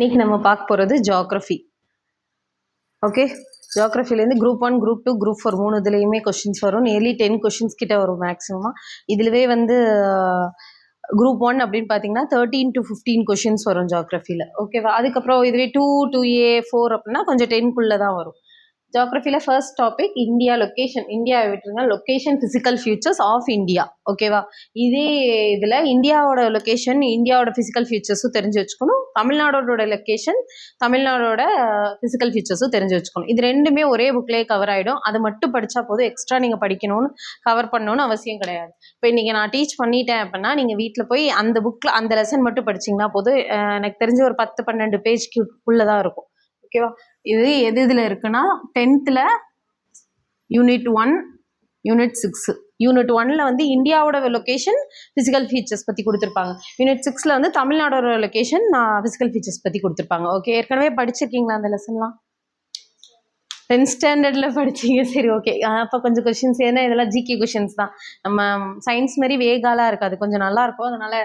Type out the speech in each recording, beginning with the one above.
இன்னைக்கு நம்ம பார்க்க போகிறது ஜியாகிரஃபி. ஓகே, ஜியாகிரஃபிலேருந்து குரூப் 1, குரூப் 2, குரூப் 4 மூணு இதுலேயுமே கொஷின்ஸ் வரும். நியர்லி 10 கொஷின்ஸ் கிட்ட வரும் மேக்ஸிமமாக. இதுலவே வந்து குரூப் 1 அப்படின்னு பார்த்தீங்கன்னா 13 to 15 கொஷின்ஸ் வரும் ஜியாகிரஃபியில். ஓகேவா? அதுக்கப்புறம் இதுவே 2, 2A, 4 அப்படின்னா கொஞ்சம் 10குள்ளே தான் வரும். ஜியாகிரஃபியில் ஃபர்ஸ்ட் டாபிக் இந்தியா லொக்கேஷன். இந்தியாவை விட்டுருங்க, location physical features of India. ஓகேவா? இதே இதில் இந்தியாவோட லொக்கேஷன், இந்தியாவோட ஃபிசிக்கல் ஃபியூச்சர்ஸும் தெரிஞ்சு வச்சுக்கணும். தமிழ்நாடோட லொக்கேஷன், தமிழ்நாடோட ஃபிசிக்கல் ஃபியூச்சர்ஸும் தெரிஞ்சு வச்சுக்கணும். இது ரெண்டுமே ஒரே புக்லேயே கவர் ஆகிடும். அது மட்டும் படித்தா போதும், எக்ஸ்ட்ரா நீங்கள் படிக்கணும்னு கவர் பண்ணணும்னு அவசியம் கிடையாது. இப்போ இன்றைக்கி நான் டீச் பண்ணிட்டேன் அப்படின்னா நீங்கள் வீட்டில் போய் அந்த புக்கில் அந்த லெசன் மட்டும் படிச்சிங்கன்னா போதும். எனக்கு தெரிஞ்ச ஒரு 10-12 பேஜ்க்குள்ளே தான் இருக்கும். ஓகேவா? இது எது இதில் இருக்குன்னா 10th யூனிட் 1, யூனிட் 6. யூனிட் 1ல் வந்து இந்தியாவோட லொக்கேஷன் ஃபிசிக்கல் ஃபீச்சர்ஸ் பற்றி கொடுத்துருப்பாங்க. யூனிட் 6ல் வந்து தமிழ்நாடோட லொக்கேஷன் ஃபிசிக்கல் ஃபீச்சர்ஸ் பற்றி கொடுத்துருப்பாங்க. ஓகே, ஏற்கனவே படிச்சிருக்கீங்களா அந்த லெசன்லாம்? 10th ஸ்டாண்டர்டில் படிச்சிங்க. சரி, ஓகே. அப்போ கொஞ்சம் கொஷின்ஸ், ஏன்னா இதெல்லாம் ஜிகே கொஷின்ஸ் தான். நம்ம சயின்ஸ் மாதிரி வேகாலாம் இருக்காது, கொஞ்சம் நல்லாயிருக்கும். அதனால்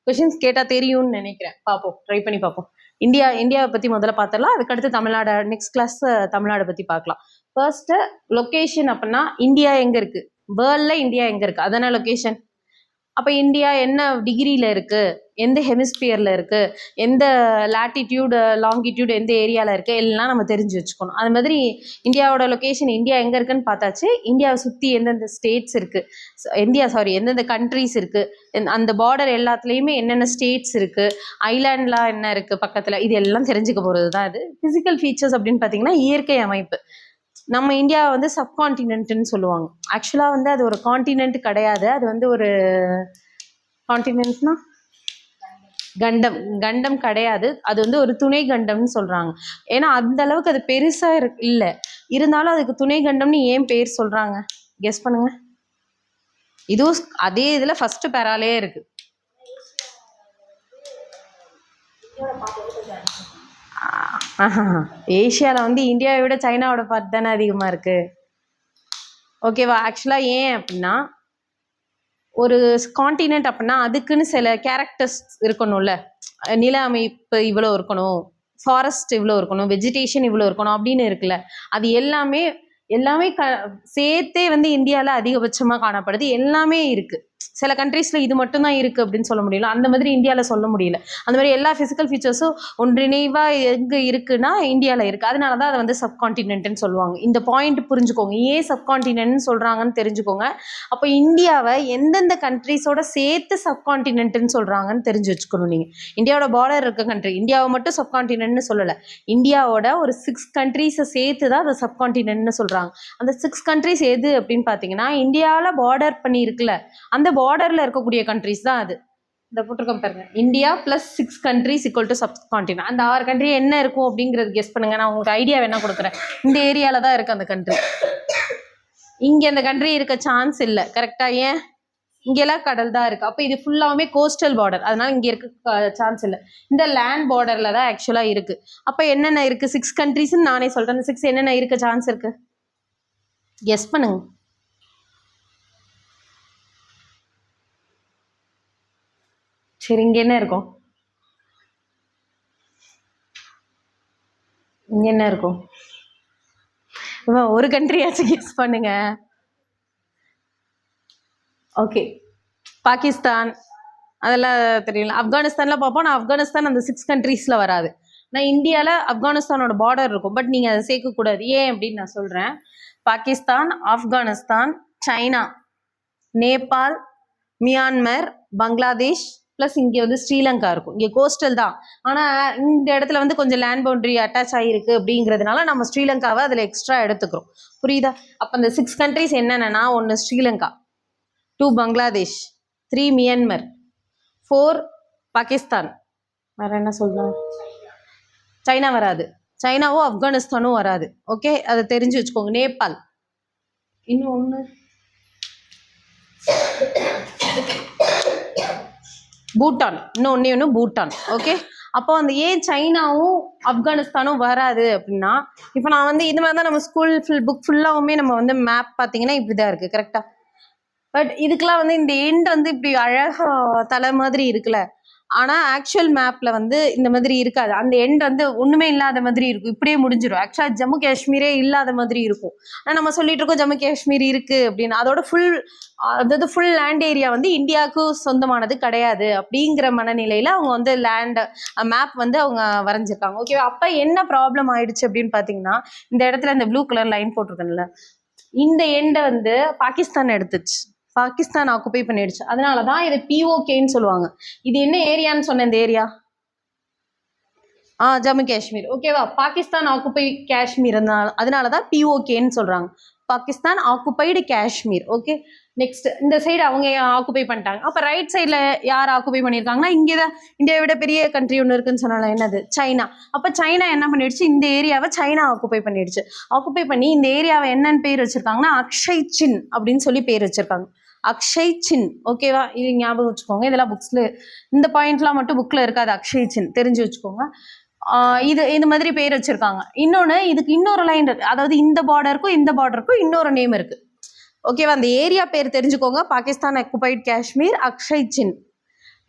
கொஷின்ஸ் கேட்டால் தெரியும்னு நினைக்கிறேன். பார்ப்போம், ட்ரை பண்ணி பார்ப்போம். இந்தியாவை பற்றி முதல்ல பார்த்துடலாம். அதுக்கடுத்து தமிழ்நாடு, நெக்ஸ்ட் கிளாஸ் தமிழ்நாடு பற்றி பார்க்கலாம். ஃபர்ஸ்ட்டு லொக்கேஷன் அப்படின்னா இந்தியா எங்கே இருக்குது, வேர்ல்டில் இந்தியா எங்கே இருக்குது, அதான லொக்கேஷன். அப்போ இந்தியா என்ன டிகிரியில் இருக்குது, எந்த ஹெமிஸ்பியரில் இருக்குது, எந்த லாட்டிடியூட் லாங்கிடியூட் எந்த ஏரியாவில் இருக்குது, எல்லாம் நம்ம தெரிஞ்சு வச்சுக்கணும். அது மாதிரி இந்தியாவோட லொக்கேஷன், இந்தியா எங்கே இருக்குன்னு பார்த்தாச்சு. இந்தியாவை சுற்றி எந்தெந்த ஸ்டேட்ஸ் இருக்குது, எந்தெந்த கண்ட்ரிஸ் இருக்குது, அந்த பார்டர் எல்லாத்துலேயுமே என்னென்ன ஸ்டேட்ஸ் இருக்குது, ஐலாண்ட்லாம் என்ன இருக்குது பக்கத்தில், இது எல்லாம் தெரிஞ்சுக்க போகிறது தான் இது. ஃபிசிக்கல் ஃபீச்சர்ஸ் அப்படின்னு பார்த்தீங்கன்னா இயற்கை அமைப்பு. நம்ம இந்தியாவை வந்து சப்கான்டினென்ட்னு சொல்லுவாங்க. ஆக்சுவலாக வந்து அது ஒரு கான்டினென்ட் கிடையாது. அது வந்து ஒரு கான்டினென்ட்னா கண்டம் கிடையாது. அது வந்து ஒரு துணை கண்டம்னு சொல்கிறாங்க. ஏன்னா அந்த அளவுக்கு அது பெருசாக இல்லை. இருந்தாலும் அதுக்கு துணை கண்டம்னு ஏன் பேர் சொல்கிறாங்க? கெஸ் பண்ணுங்க. இதுவும் அதே இதில் ஃபஸ்ட்டு பேராலே இருக்குது. ஏஷியாவில் வந்து இந்தியாவை விட சைனாவோட பார்ட் தானே அதிகமாக இருக்குது. ஓகேவா? ஆக்சுவலாக ஏன் அப்படின்னா, ஒரு கான்டினென்ட் அப்படின்னா அதுக்குன்னு சில கேரக்டர்ஸ் இருக்கணும்ல. நில அமைப்பு இவ்வளோ இருக்கணும், ஃபாரஸ்ட் இவ்வளோ இருக்கணும், வெஜிடேஷன் இவ்வளோ இருக்கணும் அப்படின்னு இருக்குல்ல. அது எல்லாமே சேர்த்தே வந்து இந்தியாவில் அதிகபட்சமாக காணப்படுது. எல்லாமே இருக்குது. சில கண்ட்ரீஸில் இது மட்டும்தான் இருக்குது அப்படின்னு சொல்ல முடியல. அந்த மாதிரி இந்தியாவில் சொல்ல முடியல. அந்த மாதிரி எல்லா ஃபிசிக்கல் ஃபீச்சர்ஸும் ஒன்றிணைவாக எங்கே இருக்குன்னா இந்தியாவில் இருக்குது. அதனால தான் அதை வந்து சப்கான்டினென்ட்னு சொல்லுவாங்க. இந்த பாயிண்ட் புரிஞ்சுக்கோங்க, ஏன் சப்கான்டினென்ட்னு சொல்கிறாங்கன்னு தெரிஞ்சுக்கோங்க. அப்போ இந்தியாவை எந்தெந்த கண்ட்ரீஸோட சேர்த்து சப்கான்டினென்ட்னு சொல்கிறாங்கன்னு தெரிஞ்சு வச்சுக்கணும். நீங்கள் இந்தியாவோட பார்டர் இருக்க கண்ட்ரி, இந்தியாவை மட்டும் சப்கான்டினென்ட்னு சொல்லலை, இந்தியாவோட ஒரு 6 கண்ட்ரீஸை சேர்த்து தான் அதை சப்கான்டினென்ட்னு சொல்கிறாங்க. அந்த 6 கண்ட்ரீஸ் எது அப்படின்னு பார்த்தீங்கன்னா, இந்தியாவில் பார்டர் பண்ணி இருக்குல்ல, அந்த பார்டர்ல இருக்கக்கூடிய கண்ட்ரிஸ் தான் அது. இந்த போட்டிருக்கோம் பாருங்க, India +6 countries equal to subcontinent. அந்த 6 கண்ட்ரி என்ன இருக்கும் அப்படிங்கிறது கெஸ் பண்ணுங்க. நான் உங்களுக்கு ஐடியா வேணா கொடுக்குறேன். இந்த ஏரியால தான் இருக்கு அந்த கண்ட்ரி. இங்க அந்த கண்ட்ரி இருக்க சான்ஸ் இல்லை. கரெக்டா? ஏன்? இங்கெல்லாம் கடல் தான் இருக்கு. அப்போ இது ஃபுல்லாவுமே கோஸ்டல் பார்டர், அதனால இங்க இருக்க சான்ஸ் இல்லை. இந்த லேண்ட் பார்டர்ல தான் ஆக்சுவலா இருக்கு. அப்போ என்னென்ன இருக்கு? 6 கண்ட்ரிஸ்ன்னு நானே சொல்றேன். 6 என்னென்ன இருக்க சான்ஸ் இருக்கு? கெஸ் பண்ணுங்க. சரி, இங்க என்ன இருக்கும்? இங்க என்ன இருக்கும்? ஒரு கண்ட்ரியாச்சும் கெஸ் பண்ணுங்க. ஓகே, பாகிஸ்தான் அதெல்லாம் தெரியல. ஆப்கானிஸ்தான்லாம் பார்ப்போம். நான் ஆப்கானிஸ்தான் அந்த 6 கண்ட்ரீஸில் வராது. நான் இந்தியாவில் ஆப்கானிஸ்தானோட பார்டர் இருக்கும், பட் நீங்கள் அதை சேர்க்கக்கூடாது. ஏன் அப்படின்னு நான் சொல்கிறேன். Pakistan, Afghanistan, China, Nepal, Myanmar, Bangladesh plus இங்கே வந்து ஸ்ரீலங்கா இருக்கும். இங்கே கோஸ்டல் தான், ஆனால் இந்த இடத்துல வந்து கொஞ்சம் லேண்ட் பவுண்டரி அட்டாச் ஆகிருக்கு அப்படிங்கிறதுனால நம்ம ஸ்ரீலங்காவை அதில் எக்ஸ்ட்ரா எடுத்துக்கிறோம். புரியுதா? அப்போ அந்த 6 கண்ட்ரிஸ் என்னென்னா, 1 ஸ்ரீலங்கா, 2 பங்களாதேஷ், 3 மியான்மர், 4 பாகிஸ்தான், வேறு என்ன சொல்லலாம்? சைனா வராது. சைனாவும் ஆப்கானிஸ்தானும் வராது. ஓகே, அதை தெரிஞ்சு வச்சுக்கோங்க. நேபாள், இன்னும் ஒன்று பூட்டான், இன்னொன்று பூட்டான். ஓகே, அப்போ அந்த ஏன் சைனாவும் ஆப்கானிஸ்தானும் வராது அப்படின்னா, இப்போ நான் வந்து இது மாதிரி தான் நம்ம ஸ்கூல் புக் ஃபுல்லாகவுமே நம்ம வந்து மேப் பார்த்தீங்கன்னா இப்படி தான் இருக்குது. கரெக்டாக? பட் இதுக்கெல்லாம் வந்து இந்த எண்ட் வந்து இப்படி அழகாக தலை மாதிரி இருக்குல்ல, ஆனால் ஆக்சுவல் மேப்பில் வந்து இந்த மாதிரி இருக்காது. அந்த எண்ட் வந்து ஒன்றுமே இல்லாத மாதிரி இருக்கும், இப்படியே முடிஞ்சிடும். ஆக்சுவலாக ஜம்மு காஷ்மீரே இல்லாத மாதிரி இருக்கும். ஆனால் நம்ம சொல்லிட்டு இருக்கோம் ஜம்மு காஷ்மீர் இருக்குது அப்படின்னு. அதோட அதாவது ஃபுல் லேண்ட் ஏரியா வந்து இந்தியாவுக்கு சொந்தமானது கிடையாது அப்படிங்கிற மனநிலையில் அவங்க வந்து மேப் வந்து அவங்க வரைஞ்சிருக்காங்க. ஓகேவா? அப்போ என்ன ப்ராப்ளம் ஆயிடுச்சு அப்படின்னு பார்த்தீங்கன்னா, இந்த இடத்துல இந்த ப்ளூ கலர் லைன் போட்டிருக்கேன்ல, இந்த எண்டை வந்து பாகிஸ்தான் எடுத்துச்சு. பாகிஸ்தான் ஆக்குபை பண்ணிடுச்சு. அதனால தான் இதை பிஓகேன்னு சொல்லுவாங்க. இது என்ன ஏரியான்னு சொன்ன இந்த ஏரியா? ஜம்மு காஷ்மீர். ஓகேவா? பாகிஸ்தான் ஆக்குபை காஷ்மீர், அதனால தான் பிஓகேன்னு சொல்கிறாங்க. Pakistan occupied Kashmir. Okay, next இந்த சைடு அவங்க ஆக்குபை பண்ணிட்டாங்க. அப்போ ரைட் சைடில் யார் ஆக்குபை பண்ணியிருக்காங்கன்னா, இங்கே தான் இந்தியாவை விட பெரிய கண்ட்ரி ஒன்று இருக்குன்னு சொன்னால, என்னது? சைனா. அப்போ சைனா என்ன பண்ணிடுச்சு? இந்த ஏரியாவை சைனா ஆக்குபை பண்ணிடுச்சு. ஆக்குபை பண்ணி இந்த ஏரியாவை என்னன்னு பேர் வச்சிருக்காங்கன்னா அக்ஷய் சின் அப்படின்னு சொல்லி பேர் வச்சிருக்காங்க. அக்ஷய் சின். ஓகேவா? இது ஞாபகம் வச்சுக்கோங்க. இதெல்லாம் புக்ஸில் இந்த பாயிண்ட்லாம் மட்டும் புக்கில் இருக்காது. அக்ஷய் சின் தெரிஞ்சு வச்சுக்கோங்க. இது மாதிரி பேர் வச்சிருக்காங்க. இன்னொன்று, இதுக்கு இன்னொரு லைன் இருக்கு. அதாவது இந்த பார்டருக்கும் இந்த பார்டருக்கும் இன்னொரு நேம் இருக்கு. ஓகேவா? அந்த ஏரியா பேர் தெரிஞ்சுக்கோங்க. பாகிஸ்தான் ஆக்குபைட் காஷ்மீர், அக்ஷய் சின்.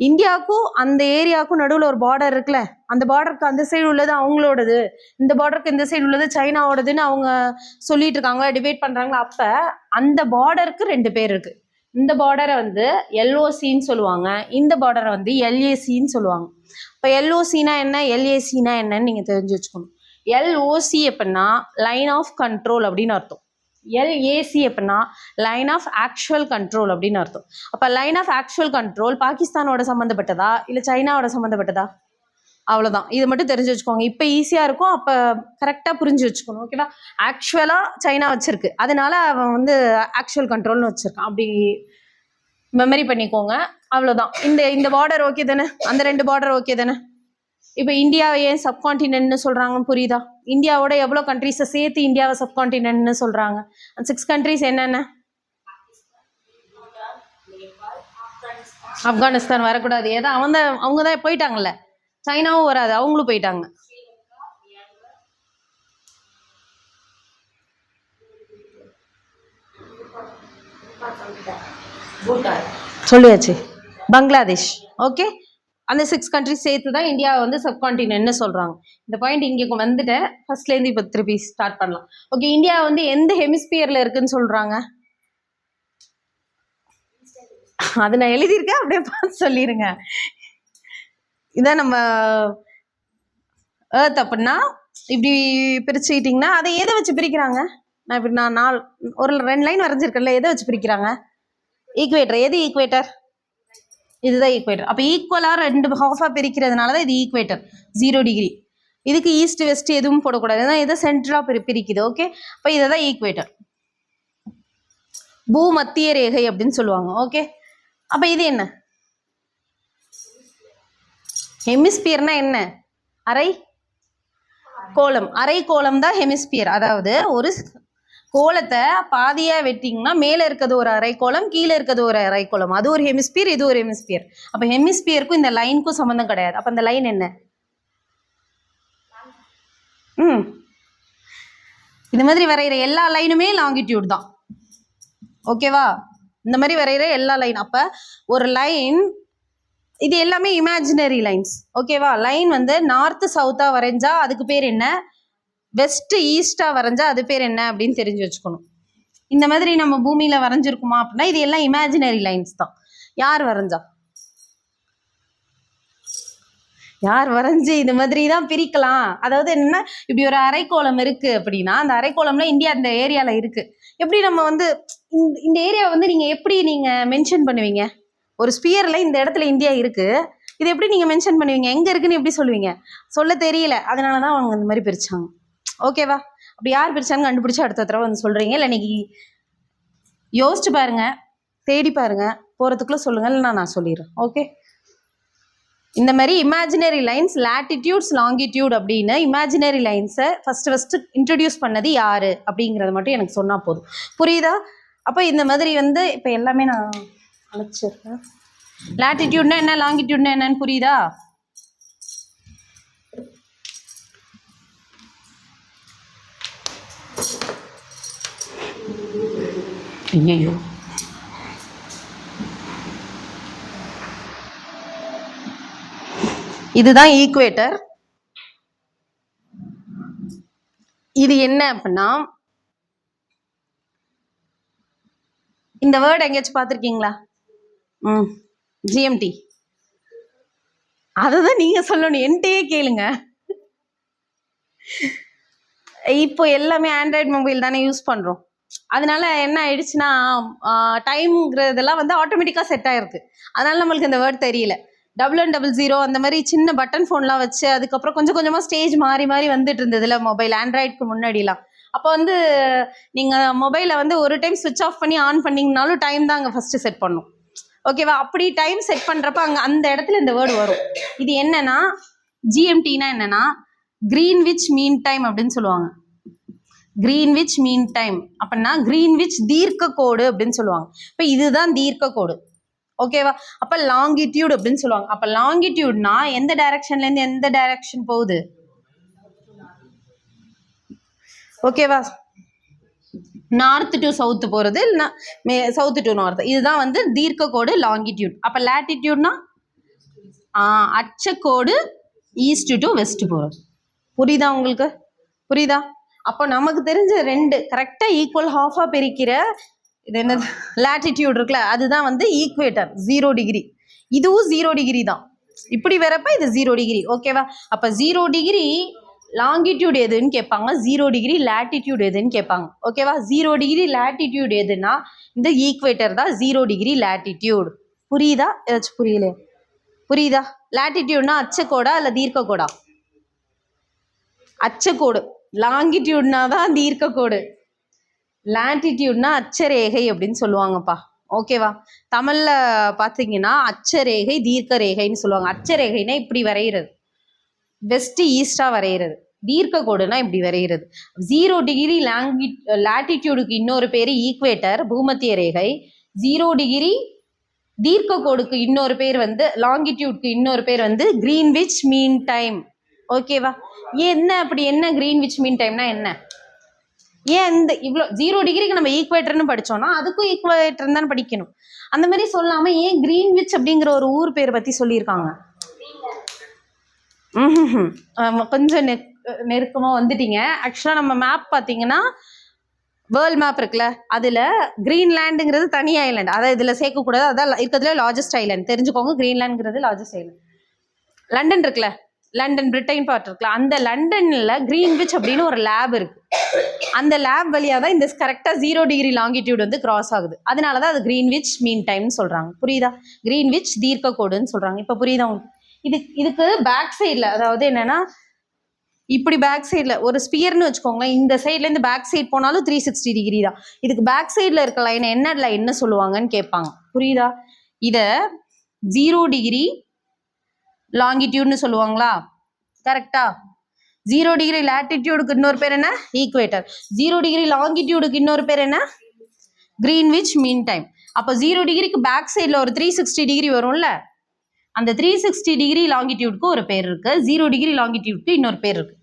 இந்தியாவுக்கும் அந்த ஏரியாவுக்கும் நடுவில் ஒரு பார்டர் இருக்குல்ல, அந்த பார்டருக்கு அந்த சைடு உள்ளது அவங்களோடது, இந்த பார்டருக்கு இந்த சைடு உள்ளது சைனாவோடதுன்னு அவங்க சொல்லிட்டு இருக்காங்க, டிபேட் பண்றாங்களா. அப்ப அந்த பார்டருக்கு 2 பேர் இருக்கு. இந்த பார்டரை வந்து எல்ஓசின்னு சொல்லுவாங்க, இந்த பார்டரை வந்து எல்ஏசின்னு சொல்லுவாங்க. இப்போ எல்ஓசினா என்ன, எல்ஏசினா என்னன்னு நீங்கள் தெரிஞ்சு வச்சுக்கணும். எல்ஓசி அப்படின்னா லைன் ஆஃப் கண்ட்ரோல் அப்படின்னு அர்த்தம். எல்ஏசி அப்படின்னா லைன் ஆஃப் ஆக்சுவல் கண்ட்ரோல் அப்படின்னு அர்த்தம். அப்போ லைன் ஆஃப் ஆக்சுவல் கண்ட்ரோல் பாகிஸ்தானோட சம்மந்தப்பட்டதா இல்லை சைனாவோட சம்மந்தப்பட்டதா? அவ்வளோதான். இது மட்டும் தெரிஞ்சு வச்சுக்கோங்க. இப்போ ஈஸியாக இருக்கும், அப்போ கரெக்டாக புரிஞ்சு வச்சுக்கணும். ஓகேவா? ஆக்சுவலாக சைனா வச்சிருக்கு, அதனால அவன் வந்து ஆக்சுவல் கண்ட்ரோல்னு வச்சிருக்கான். அப்படி மெமரி பண்ணிக்கோங்க. அவ்வளோதான். இந்த பார்டர் ஓகே தானே? அந்த 2 பார்டர் ஓகே தானே? இப்போ இந்தியாவை ஏன் சப்கான்டினென்ட்னு சொல்கிறாங்கன்னு புரியுதா? இந்தியாவோட எவ்வளோ கண்ட்ரிஸை சேர்த்து இந்தியாவை சப்கான்டினென்ட்னு சொல்கிறாங்க. அந்த 6 கண்ட்ரிஸ் என்னென்ன? ஆப்கானிஸ்தான் வரக்கூடாது. ஏதோ அவங்க தான் போயிட்டாங்கல்ல. சைனாவும் வராது, அவங்களும் போயிட்டாங்க. சொல்லியாச்சு. பங்களாதேஷ். ஓகே, அந்த 6 கண்ட்ரிஸ் சேர்த்து தான் இந்தியாவை வந்து சப்கான்டினென்ட்னு சொல்கிறாங்க. இந்த பாயிண்ட் இங்கே வந்துட்டு ஃபர்ஸ்ட்லேருந்து இப்போ திருப்பி ஸ்டார்ட் பண்ணலாம். ஓகே, இந்தியா வந்து எந்த ஹெமிஸ்பியரில் இருக்குன்னு சொல்கிறாங்க? அது நான் எழுதியிருக்கேன், அப்படியே பார்த்து சொல்லிடுங்க. இதான் நம்ம ஏர்த் அப்படின்னா இப்படி பிரிச்சுக்கிட்டிங்கன்னா அதை எதை வச்சு பிரிக்கிறாங்க? நான் இப்படி ஒரு 2 லைன் வரைஞ்சிருக்கேன்ல, எதை வச்சு பிரிக்கிறாங்க? ஈக்குவேட்டர். எது ஈக்குவேட்டர்? இதுதான் ஈக்குவேட்டர். அப்போ ஈக்குவலாக 2 ஹாஃபாக பிரிக்கிறதுனால தான் இது ஈக்குவேட்டர், 0 டிகிரி. இதுக்கு ஈஸ்ட் வெஸ்ட் எதுவும் போடக்கூடாது, ஏன்னா இதை சென்ட்ரலாக பிரிக்குது. ஓகே, அப்போ இதை தான் ஈக்குவேட்டர், பூமத்திய ரேகை அப்படின்னு சொல்லுவாங்க. ஓகே, அப்போ இது என்ன? ஹெமிஸ்பியர்னா என்ன? அரை கோளம். அரை கோளம் தான் ஹெமிஸ்பியர். அதாவது ஒரு கோலத்தை பாதியாக வெட்டிங்கன்னா மேலே இருக்கிறது ஒரு அரைக்கோளம், கீழே இருக்கிறது ஒரு அரைக்கோளம். அது ஒரு ஹெமிஸ்பியர், இது ஒரு ஹெமிஸ்பியர். அப்போ ஹெமிஸ்பியருக்கும் இந்த லைனுக்கும் சம்மந்தம் கிடையாது. அப்போ அந்த லைன் என்ன? இந்த மாதிரி வரைகிற எல்லா லைனுமே லாங்கிடியூட் தான். ஓகேவா? இந்த மாதிரி வரைகிற எல்லா லைன். அப்போ ஒரு லைன், இது எல்லாமே இமேஜினரி லைன்ஸ். ஓகேவா? லைன் வந்து நார்த்து சவுத்தாக வரைஞ்சா அதுக்கு பேர் என்ன, வெஸ்ட் ஈஸ்டாக வரைஞ்சா அது பேர் என்ன அப்படின்னு தெரிஞ்சு வச்சுக்கணும். இந்த மாதிரி நம்ம பூமியில் வரைஞ்சிருக்குமா அப்படின்னா இது எல்லாம் இமேஜினரி லைன்ஸ் தான். யார் வரைஞ்சா? யார் வரைஞ்சி இது மாதிரி தான் பிரிக்கலாம். அதாவது என்னன்னா, இப்படி ஒரு அரைக்கோளம் இருக்குது அப்படின்னா அந்த அரைக்கோளம்ல இந்தியா இந்த ஏரியாவில் இருக்குது. எப்படி நம்ம வந்து இந்த ஏரியாவை வந்து நீங்கள் எப்படி நீங்கள் மென்ஷன் பண்ணுவீங்க? ஒரு ஸ்பியரில் இந்த இடத்துல இந்தியா இருக்குது, இது எப்படி நீங்கள் மென்ஷன் பண்ணுவீங்க? எங்கே இருக்குன்னு எப்படி சொல்லுவீங்க? சொல்ல தெரியல, அதனால தான் அவங்க இந்த மாதிரி பிரித்தாங்க. ஓகேவா? அப்படி யார் பிரிச்சாங்க கண்டுபிடிச்சி அடுத்த தடவை வந்து சொல்கிறீங்க. இல்லை இன்னைக்கு யோசிச்சு பாருங்க, தேடி பாருங்க, போகிறதுக்குள்ளே சொல்லுங்கள், இல்லைனா நான் சொல்லிடுறேன். ஓகே, இந்த மாதிரி இமேஜினரி லைன்ஸ், லாட்டிடியூட்ஸ், லாங்கிடியூட் அப்படின்னு இமேஜினரி லைன்ஸை ஃபஸ்ட்டு இன்ட்ரடியூஸ் பண்ணது யார் அப்படிங்கிறத மட்டும் எனக்கு சொன்னால் போதும். புரியுதா? அப்போ இந்த மாதிரி வந்து இப்போ எல்லாமே நான் அழைச்சிருக்கேன். லாட்டிடியூட்னா என்ன, லாங்கிடியூட்னா என்னன்னு புரியுதா? ஐயோ, இதுதான் ஈக்குவேட்டர். இது என்ன அப்படின்னா, இந்த வேர்டு எங்கேயாச்சும் பார்த்துருக்கீங்களா? ஜிஎம்டி. அதுதான் நீங்க சொல்லணும், என்கிட்டயே கேளுங்க. இப்போ எல்லாமே ஆண்ட்ராய்டு மொபைல் தானே யூஸ் பண்றோம். அதனால என்ன ஆயிடுச்சுன்னா, டைம்ங்கிறதெல்லாம் வந்து ஆட்டோமேட்டிக்கா செட் ஆயிருக்கு. அதனால நம்மளுக்கு இந்த வேர்ட் தெரியல. 1100 அந்த மாதிரி சின்ன பட்டன் ஃபோன்லாம் வச்சு அதுக்கப்புறம் கொஞ்சம் கொஞ்சமா ஸ்டேஜ் மாறி மாறி வந்துட்டு இருந்ததுல மொபைல், ஆண்ட்ராய்டுக்கு முன்னாடிலாம். அப்போ வந்து நீங்க மொபைலை வந்து ஒரு டைம் ஸ்விட்ச் ஆஃப் பண்ணி ஆன் பண்ணீங்கனாலும் டைம் தான் அங்கே ஃபர்ஸ்ட் செட் பண்ணும். ஓகேவா? அப்படி டைம் செட் பண்றப்ப அங்க அந்த இடத்துல இந்த வேர்டு வரும். இது என்னன்னா, ஜிஎம்டினா என்னன்னா கிரீன்விச் மீன் டைம் அப்படின்னு சொல்லுவாங்க. கிரீன்விச் மீன் டைம் அப்படின்னா கிரீன்விச் தீர்க்க கோடு அப்படின்னு சொல்லுவாங்க. இப்போ இதுதான் தீர்க்க கோடு. ஓகேவா? அப்ப லாங்கிடியூட் அப்படின்னு சொல்லுவாங்க. அப்ப லாங்கிடியூட்னா எந்த டைரக்ஷன்ல இருந்து எந்த டைரக்ஷன் போகுது? ஓகேவா? நார்த் டு சவுத் போறது, சவுத் டு நார்த். இதுதான் வந்து தீர்க்க கோடு லாங்கிடியூட். அப்ப லாட்டிடியூட்னா அச்சக்கோடு ஈஸ்ட் டு வெஸ்ட் போறது. புரியுதா உங்களுக்கு? புரியுதா? அப்போ நமக்கு தெரிஞ்ச ரெண்டு கரெக்டா ஈக்குவல் ஹாஃபா பிரிக்கிற இது என்ன லாட்டிடியூட் இருக்குல்ல, அதுதான் வந்து ஈக்குவேட்டர் 0 டிகிரி. இதுவும் 0 டிகிரி தான். இப்படி வரப்ப இது 0 டிகிரி. ஓகேவா? அப்ப 0 டிகிரி லாங்கிடியூட் எதுன்னு கேட்பாங்க, 0 டிகிரி லாட்டிடியூட் எதுன்னு கேட்பாங்க. ஓகேவா? 0 டிகிரி லாட்டிடியூட் எதுனா இந்த ஈக்குவேட்டர் தான் 0 டிகிரி லாட்டிடியூட். புரியுதா? ஏதாச்சும் புரியல? புரியுதா? லாட்டிடியூட்னா அச்சக்கோடா இல்ல தீர்க்க கோடா? அச்சக்கோடு. லாங்கிடியூட்னா தான் தீர்க்க கோடு. லாட்டிடியூட்னா அச்சரேகை அப்படின்னு சொல்லுவாங்கப்பா. ஓகேவா? தமிழ்ல பாத்தீங்கன்னா அச்சரேகை தீர்க்க ரேகைன்னு சொல்லுவாங்க. அச்சரேகைனா இப்படி வரைகிறது, வெஸ்ட் ஈஸ்டா வரைகிறது. தீர்க்க கோடுனா இப்படி வரைகிறது. 0 டிகிரி லாட்டிடியூடுக்கு இன்னொரு பேரு ஈக்குவேட்டர், பூமத்திய ரேகை. 0 டிகிரி தீர்க்க கோடுக்கு இன்னொரு பேர் வந்து, லாங்கிடியூட்க்கு இன்னொரு பேர் வந்து கிரீன்விச் மீன் டைம். ஓகேவா? என்ன அப்படி என்ன கிரீன்விச் மீன் டைம்னா என்ன? ஏன் இந்த இவ்வளோ 0 டிகிரிக்கு நம்ம ஈக்குவேட்டர்னு படிச்சோம்னா அதுக்கும் ஈக்குவேட்டர் தான் படிக்கணும். அந்த மாதிரி சொல்லாம ஏன் கிரீன்விச் அப்படிங்கிற ஒரு ஊர் பேர் பத்தி சொல்லியிருக்காங்க? கொஞ்சம் நெருக்கமா வந்துட்டீங்க. ஆக்சுவலா நம்ம மேப் பாத்தீங்கன்னா வேர்ல்ட் மேப் இருக்குல்ல, அதுல கிரீன்லாண்டுங்கிறது தனி ஐலாண்ட், அதை இதுல சேர்க்கக்கூடாது. அதான் இருக்கிறதுல லார்ஜஸ்ட் ஐலாண்ட். தெரிஞ்சுக்கோங்க, கிரீன்லாண்டுங்கிறது லார்ஜஸ்ட் ஐலாண்ட். லண்டன் இருக்குல்ல, லண்டன் பிரிட்டன் பார்ட் இருக்குல்ல, அந்த லண்டன்ல கிரீன்விச் அப்படின்னு ஒரு லேப் இருக்கு. அந்த லேப் வழியாக தான் இந்த கரெக்டாக 0 டிகிரி லாங்கிடியூட் வந்து கிராஸ் ஆகுது. அதனால தான் அது கிரீன்விச் மீன் டைம்னு சொல்றாங்க. புரியுதா? கிரீன்விச் தீர்க்க கோடுன்னு சொல்றாங்க. இப்போ புரியுதா உங்களுக்கு? இதுக்கு பேக் சைடில், அதாவது என்னன்னா இப்படி பேக் சைடில் ஒரு ஸ்பியர்னு வச்சுக்கோங்களேன். இந்த சைட்லேருந்து பேக் சைட் போனாலும் 360 டிகிரி தான். இதுக்கு பேக் சைடில் இருக்க லைனை என்ன லைன்னு சொல்லுவாங்கன்னு கேட்பாங்க. புரியுதா? இதை 0 டிகிரி லாங்கிடியூட்னு சொல்லுவாங்களா? கரெக்டா? 0 டிகிரி லாட்டிடியூடுக்கு இன்னொரு பேர் என்ன? ஈக்குவேட்டர். 0 டிகிரி லாங்கிடியூடுக்கு இன்னொரு பேர் என்ன? Greenwich mean time. அப்போ 0 டிகிரிக்கு பேக் சைடில் ஒரு 360 டிகிரி வரும்ல, அந்த 360 டிகிரி லாங்கிடியூடுக்கு ஒரு பேர் இருக்கு, 0 டிகிரி லாங்கிடியூடுக்கு இன்னொரு பேர் இருக்கு.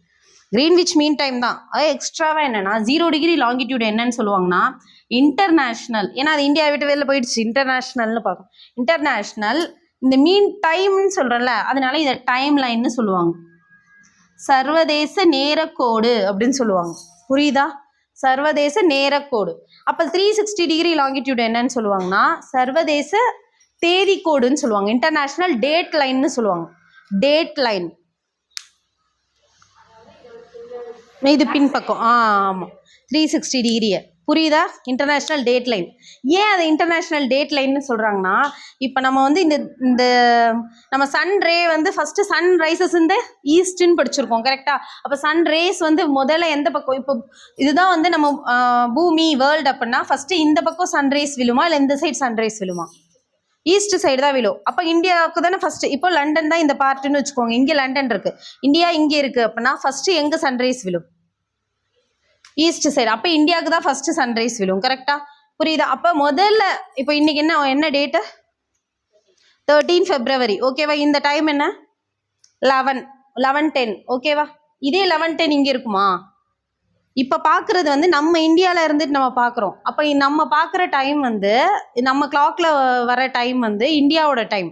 கிரீன்விச் மீன் டைம் தான். அது எக்ஸ்ட்ராவா என்னன்னா 0 டிகிரி லாங்கிடியூட் என்னன்னு சொல்லுவாங்கன்னா இன்டர்நேஷனல். ஏன்னா அது இந்தியா விட்டு வெளில போயிடுச்சு, இன்டர்நேஷனல்னு பார்க்கும். இன்டர்நேஷனல் இந்த மீன் டைம்னு சொல்றேன்ல, அதனால இதை டைம் லைன்னு சொல்லுவாங்க. சர்வதேச நேரக்கோடு அப்படின்னு சொல்லுவாங்க. புரியுதா? சர்வதேச நேரக்கோடு. அப்ப 360 டிகிரி லாங்கிடியூட் என்னன்னு சொல்லுவாங்கன்னா சர்வதேச தேதி கோடுன்னு சொல்லுவாங்க. இன்டர்நேஷனல் டேட் லைன்னு சொல்லுவாங்க. Date line. இது பின்பக்கம். ஆமா, 360 டிகிரிய. புரியுதா? International date line. ஏன் அதை இன்டர்நேஷனல் டேட் லைன்னு சொல்றாங்கன்னா, இப்போ நம்ம வந்து இந்த நம்ம சன் ரே வந்து ஃபர்ஸ்ட் சன் ரைசஸ் இந்த ஈஸ்ட்னு படிச்சிருக்கோம். கரெக்டா? அப்போ சன் ரேஸ் வந்து முதல்ல எந்த பக்கம், இப்போ இதுதான் வந்து நம்ம பூமி வேர்ல்டு அப்படின்னா ஃபர்ஸ்ட் இந்த பக்கம் சன் ரேஸ் விழுமா இல்லை இந்த சைடு சன் ரேஸ் விழுமா? ஈஸ்ட் சைடு தான் விழும். அப்போ இந்தியாவுக்கு தானே ஃபர்ஸ்ட். இப்போ லண்டன் தான் இந்த பார்ட்டுன்னு வச்சுக்கோங்க. இங்கே லண்டன் இருக்கு, இந்தியா இங்கே இருக்கு அப்படின்னா ஃபர்ஸ்ட் எங்க சன்ரைஸ் விழும்? East side. அப்போ இந்தியாவுக்கு தான் ஃபர்ஸ்ட் சன்ரைஸ் விழும். கரெக்டா? புரியுதா? அப்போ முதல்ல இப்போ இன்னைக்கு என்ன டேட்டு? 13 February. ஓகேவா? இந்த டைம் என்ன? 11:10. ஓகேவா? இதே 11:10 இங்கே இருக்குமா? இப்போ பார்க்குறது வந்து நம்ம இந்தியாவில் இருந்துட்டு நம்ம பார்க்குறோம். அப்போ நம்ம பார்க்குற டைம் வந்து நம்ம கிளாக்ல வர டைம் வந்து இந்தியாவோட டைம்.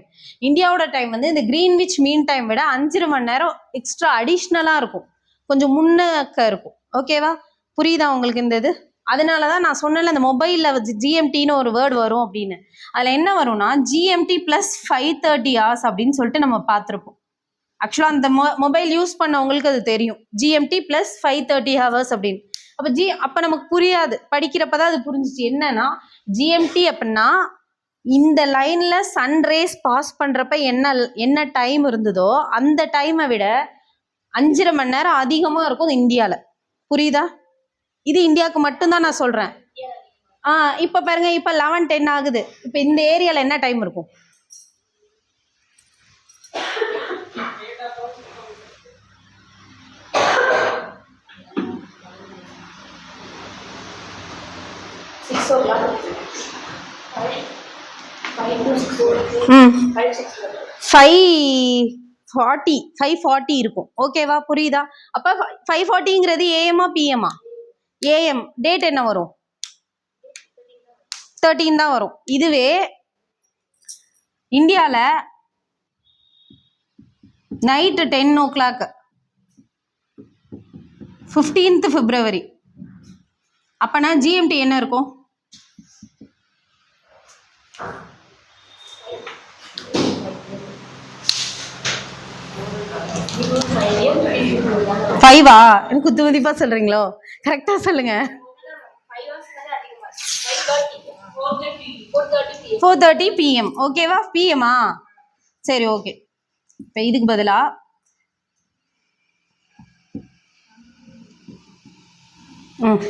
இந்தியாவோட டைம் வந்து இந்த கிரீன்விச் மீன் டைம் விட 5 மணி நேரம் எக்ஸ்ட்ரா அடிஷ்னலாக இருக்கும், கொஞ்சம் முன்னக்க இருக்கும். ஓகேவா? புரியுதா உங்களுக்கு இந்த இது? அதனால தான் நான் சொன்னேன்ல, அந்த மொபைலில் ஜிஎம்டின்னு ஒரு வேர்டு வரும் அப்படின்னு. அதில் என்ன வரும்னா ஜிஎம்டி ப்ளஸ் 5:30 hours அப்படின்னு சொல்லிட்டு நம்ம பார்த்துருப்போம். ஆக்சுவலாக அந்த மொபைல் யூஸ் பண்ணவங்களுக்கு அது தெரியும், ஜிஎம்டி ப்ளஸ் 5:30 hours அப்படின்னு. அப்போ நமக்கு புரியாது, படிக்கிறப்ப தான் அது புரிஞ்சிச்சு. என்னன்னா ஜிஎம்டி அப்படின்னா இந்த லைனில் சன்ரேஸ் பாஸ் பண்ணுறப்ப என்ன டைம் இருந்ததோ அந்த டைமை விட 5.5 மணி நேரம் அதிகமாக இருக்கும் இந்தியாவில். புரியுதா? இது இந்தியாவுக்கு மட்டும்தான் நான் சொல்கிறேன். இப்போ பாருங்க, இப்போ 11:10 ஆகுது. இப்போ இந்த ஏரியாவில் என்ன டைம் இருக்கும்? ம் 5:40 இருக்கும். ஓகேவா? புரியுதா? அப்போ 5:40ங்கிறது ஏஎம்மா பிஎம்மா? ஏஎம். டேட் என்ன வரும்? 13 தான் வரும். இதுவே இந்தியாவில் நைட்டு 10 o'clock 15th February. அப்பனா ஜிஎம்டி என்ன இருக்கும்? 5 எனக்கு குத்துமதிப்பா சொல்றீங்களோ? கரெக்டா சொல்லுங்க. 4:30 PM. ஓகேவா? பிஎம்மா? சரி, ஓகே. இப்போ இதுக்கு பதிலா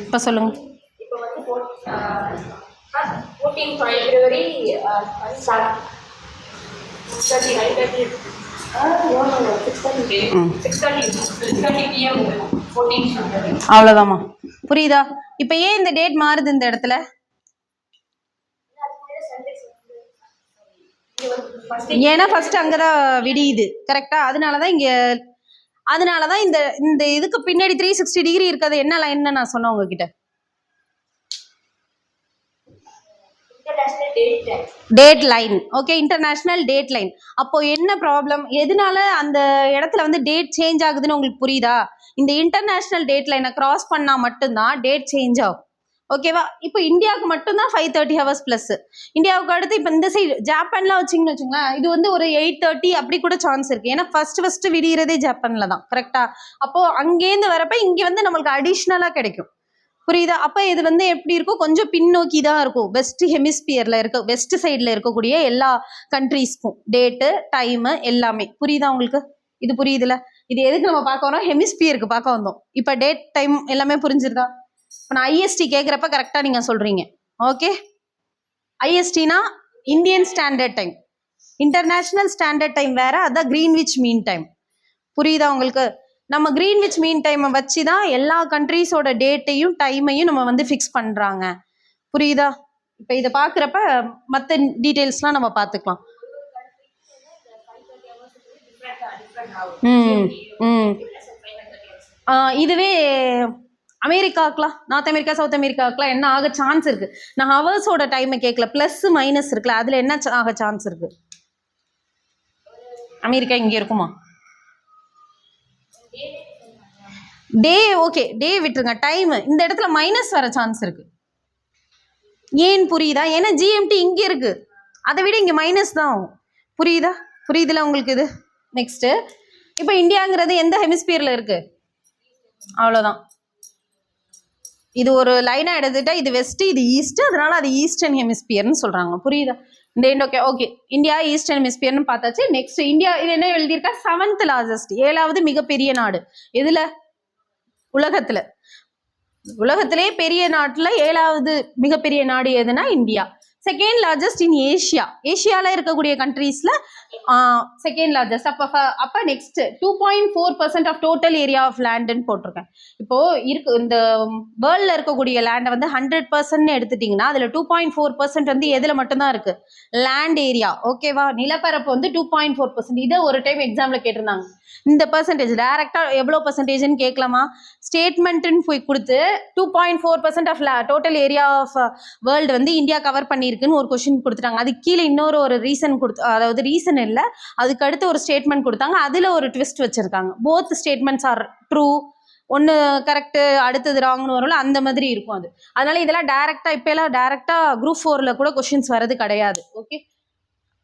இப்போ சொல்லுங்க. இப்போ வந்து 14 February 6:30 அவ்வளோதாம்மா. புரியுதா? இப்போ ஏன் இந்த டேட் மாறுது இந்த இடத்துல? ஏன்னா ஃபர்ஸ்ட் அங்கதான் விடியுது. கரெக்டா? அதனாலதான் இந்த இந்த இதுக்கு பின்னாடி 360 டிகிரி இருக்கிறது என்ன லைன் நான் சொன்னேன் உங்ககிட்ட? Date line. Okay, international date line. அப்போ என்ன ப்ராப்ளம், எதனால அந்த இடத்துல வந்து டேட் சேஞ்ச் ஆகுதுன்னு உங்களுக்கு புரியுதா? இந்த இன்டர்நேஷனல் டேட் லைனை கிராஸ் பண்ணா மட்டும்தான் டேட் சேஞ்ச் ஆகும். ஓகேவா? இப்போ இந்தியாவுக்கு மட்டும்தான் 5:30 hours பிளஸ். இந்தியாவுக்கு அடுத்து இப்போ இந்த சைடு ஜப்பான்லாம் வச்சிங்கன்னு வச்சுங்களேன், இது வந்து ஒரு 8:30 அப்படி கூட சான்ஸ் இருக்கு. ஏன்னா ஃபர்ஸ்ட் விடியறதே ஜப்பான்ல தான். கரெக்டா? அப்போ அங்கேருந்து வரப்ப இங்கே வந்து நம்மளுக்கு அடிஷ்னலா கிடைக்கும். புரியுதா? அப்போ இது வந்து எப்படி இருக்கும், கொஞ்சம் பின்னோக்கி தான் இருக்கும். வெஸ்ட் ஹெமிஸ்பியர்ல வெஸ்ட் சைடில் இருக்கக்கூடிய எல்லா கண்ட்ரீஸ்க்கும் டேட்டு டைமு எல்லாமே. புரியுதா உங்களுக்கு? இது புரியுதுல? இது எதுக்கு நம்ம பார்க்க வரோம்? ஹெமிஸ்பியருக்கு பார்க்க வந்தோம். இப்போ டேட் டைம் எல்லாமே புரிஞ்சிருதா? இப்போ நான் ஐஎஸ்டி கேட்குறப்ப கரெக்டாக நீங்கள் சொல்கிறீங்க. ஓகே, ஐஎஸ்டினா Indian standard time, international standard time வேற, அதான் கிரீன்விச் மீன் டைம். புரியுதா உங்களுக்கு? நம்ம கிரீன்விச் மீன் டைமை வச்சு தான் எல்லா கண்ட்ரீஸோட டேட்டையும் டைமையும் நம்ம வந்து ஃபிக்ஸ் பண்ணுறாங்க. புரியுதா? இப்போ இதை பார்க்குறப்ப மற்ற டீட்டெயில்ஸ்லாம் நம்ம பார்த்துக்கலாம். இதுவே அமெரிக்காவுக்குலாம், நார்த் அமெரிக்கா, சவுத் அமெரிக்காவுக்குலாம் என்ன ஆக சான்ஸ் இருக்கு? நான் ஹவர்ஸோட டைமை கேட்கல, ப்ளஸ் மைனஸ் இருக்குல்ல, அதில் என்ன ஆக சான்ஸ் இருக்கு? அமெரிக்கா இங்கே இருக்குமா? டே. ஓகே, டே விட்டுருங்க, டைம் இந்த இடத்துல மைனஸ் வர சான்ஸ் இருக்கு. ஏன் புரியுதா? ஏன்னா ஜிஎம்டி இங்கே இருக்கு, அதை விட இங்கே மைனஸ் தான் ஆகும். புரியுதா? புரியுதுல உங்களுக்கு இது? நெக்ஸ்ட், இப்போ இந்தியாங்கிறது எந்த ஹெமிஸ்பியர்ல இருக்கு? அவ்வளோதான். இது ஒரு லைனாக எடுத்துட்டா இது வெஸ்ட், இது ஈஸ்ட், அதனால அது ஈஸ்டர்ன் ஹெமிஸ்பியர்னு சொல்றாங்க. புரியுதா? இந்த end. Okay, okay, India eastern ஹெமிஸ்பியர்னு பார்த்தாச்சு. நெக்ஸ்ட், இந்தியா இது என்ன எழுதியிருக்கா? 7th largest, 7வது மிகப்பெரிய நாடு. எதுல? உலகத்துல. உலகத்திலே பெரிய நாட்டுல 7வது மிகப்பெரிய நாடு எதுனா India. Second largest in Asia. ஏஷியால இருக்கக்கூடிய கண்ட்ரீஸ்ல செகண்ட் லார்ஜஸ்ட். அப்ப next 2.4% of total area of லேண்ட்னு போட்டிருக்கேன். இப்போ இருக்கு இந்த வேர்ல்ட்ல இருக்கக்கூடிய லேண்டை வந்து 100% எடுத்துட்டீங்கன்னா அதுல 2.4% வந்து எதுல மட்டும்தான் இருக்கு? Land area. ஓகேவா? நிலப்பரப்பு வந்து 2.4%. இதை ஒரு டைம் எக்ஸாம்ல கேட்டிருந்தாங்க. இந்த பர்சன்டேஜ் டைரெக்டாக எவ்வளோ பர்சன்டேஜ்னு கேட்கலாமா? ஸ்டேட்மெண்ட்டுன்னு போய் கொடுத்து 2.4% of total area of world வந்து இந்தியா கவர் பண்ணியிருக்குன்னு ஒரு கொஷின் கொடுத்துட்டாங்க. அதுக்கு கீழே இன்னொரு ஒரு ரீசன் அதாவது ரீசன் இல்லை, அதுக்கு அடுத்து ஒரு ஸ்டேட்மெண்ட் கொடுத்தாங்க. அதில் ஒரு ட்விஸ்ட் வச்சுருக்காங்க. போத் ஸ்டேட்மெண்ட்ஸ் ஆர் ட்ரூ, ஒன்று கரெக்டு அடுத்தது ராங்னு வரும்ல, அந்த மாதிரி இருக்கும் அது. அதனால இதெல்லாம் டேரெக்டாக இப்போலாம் டேரெக்டாக குரூப் 4ல் கூட கொஷின்ஸ் வரது கிடையாது. ஓகே,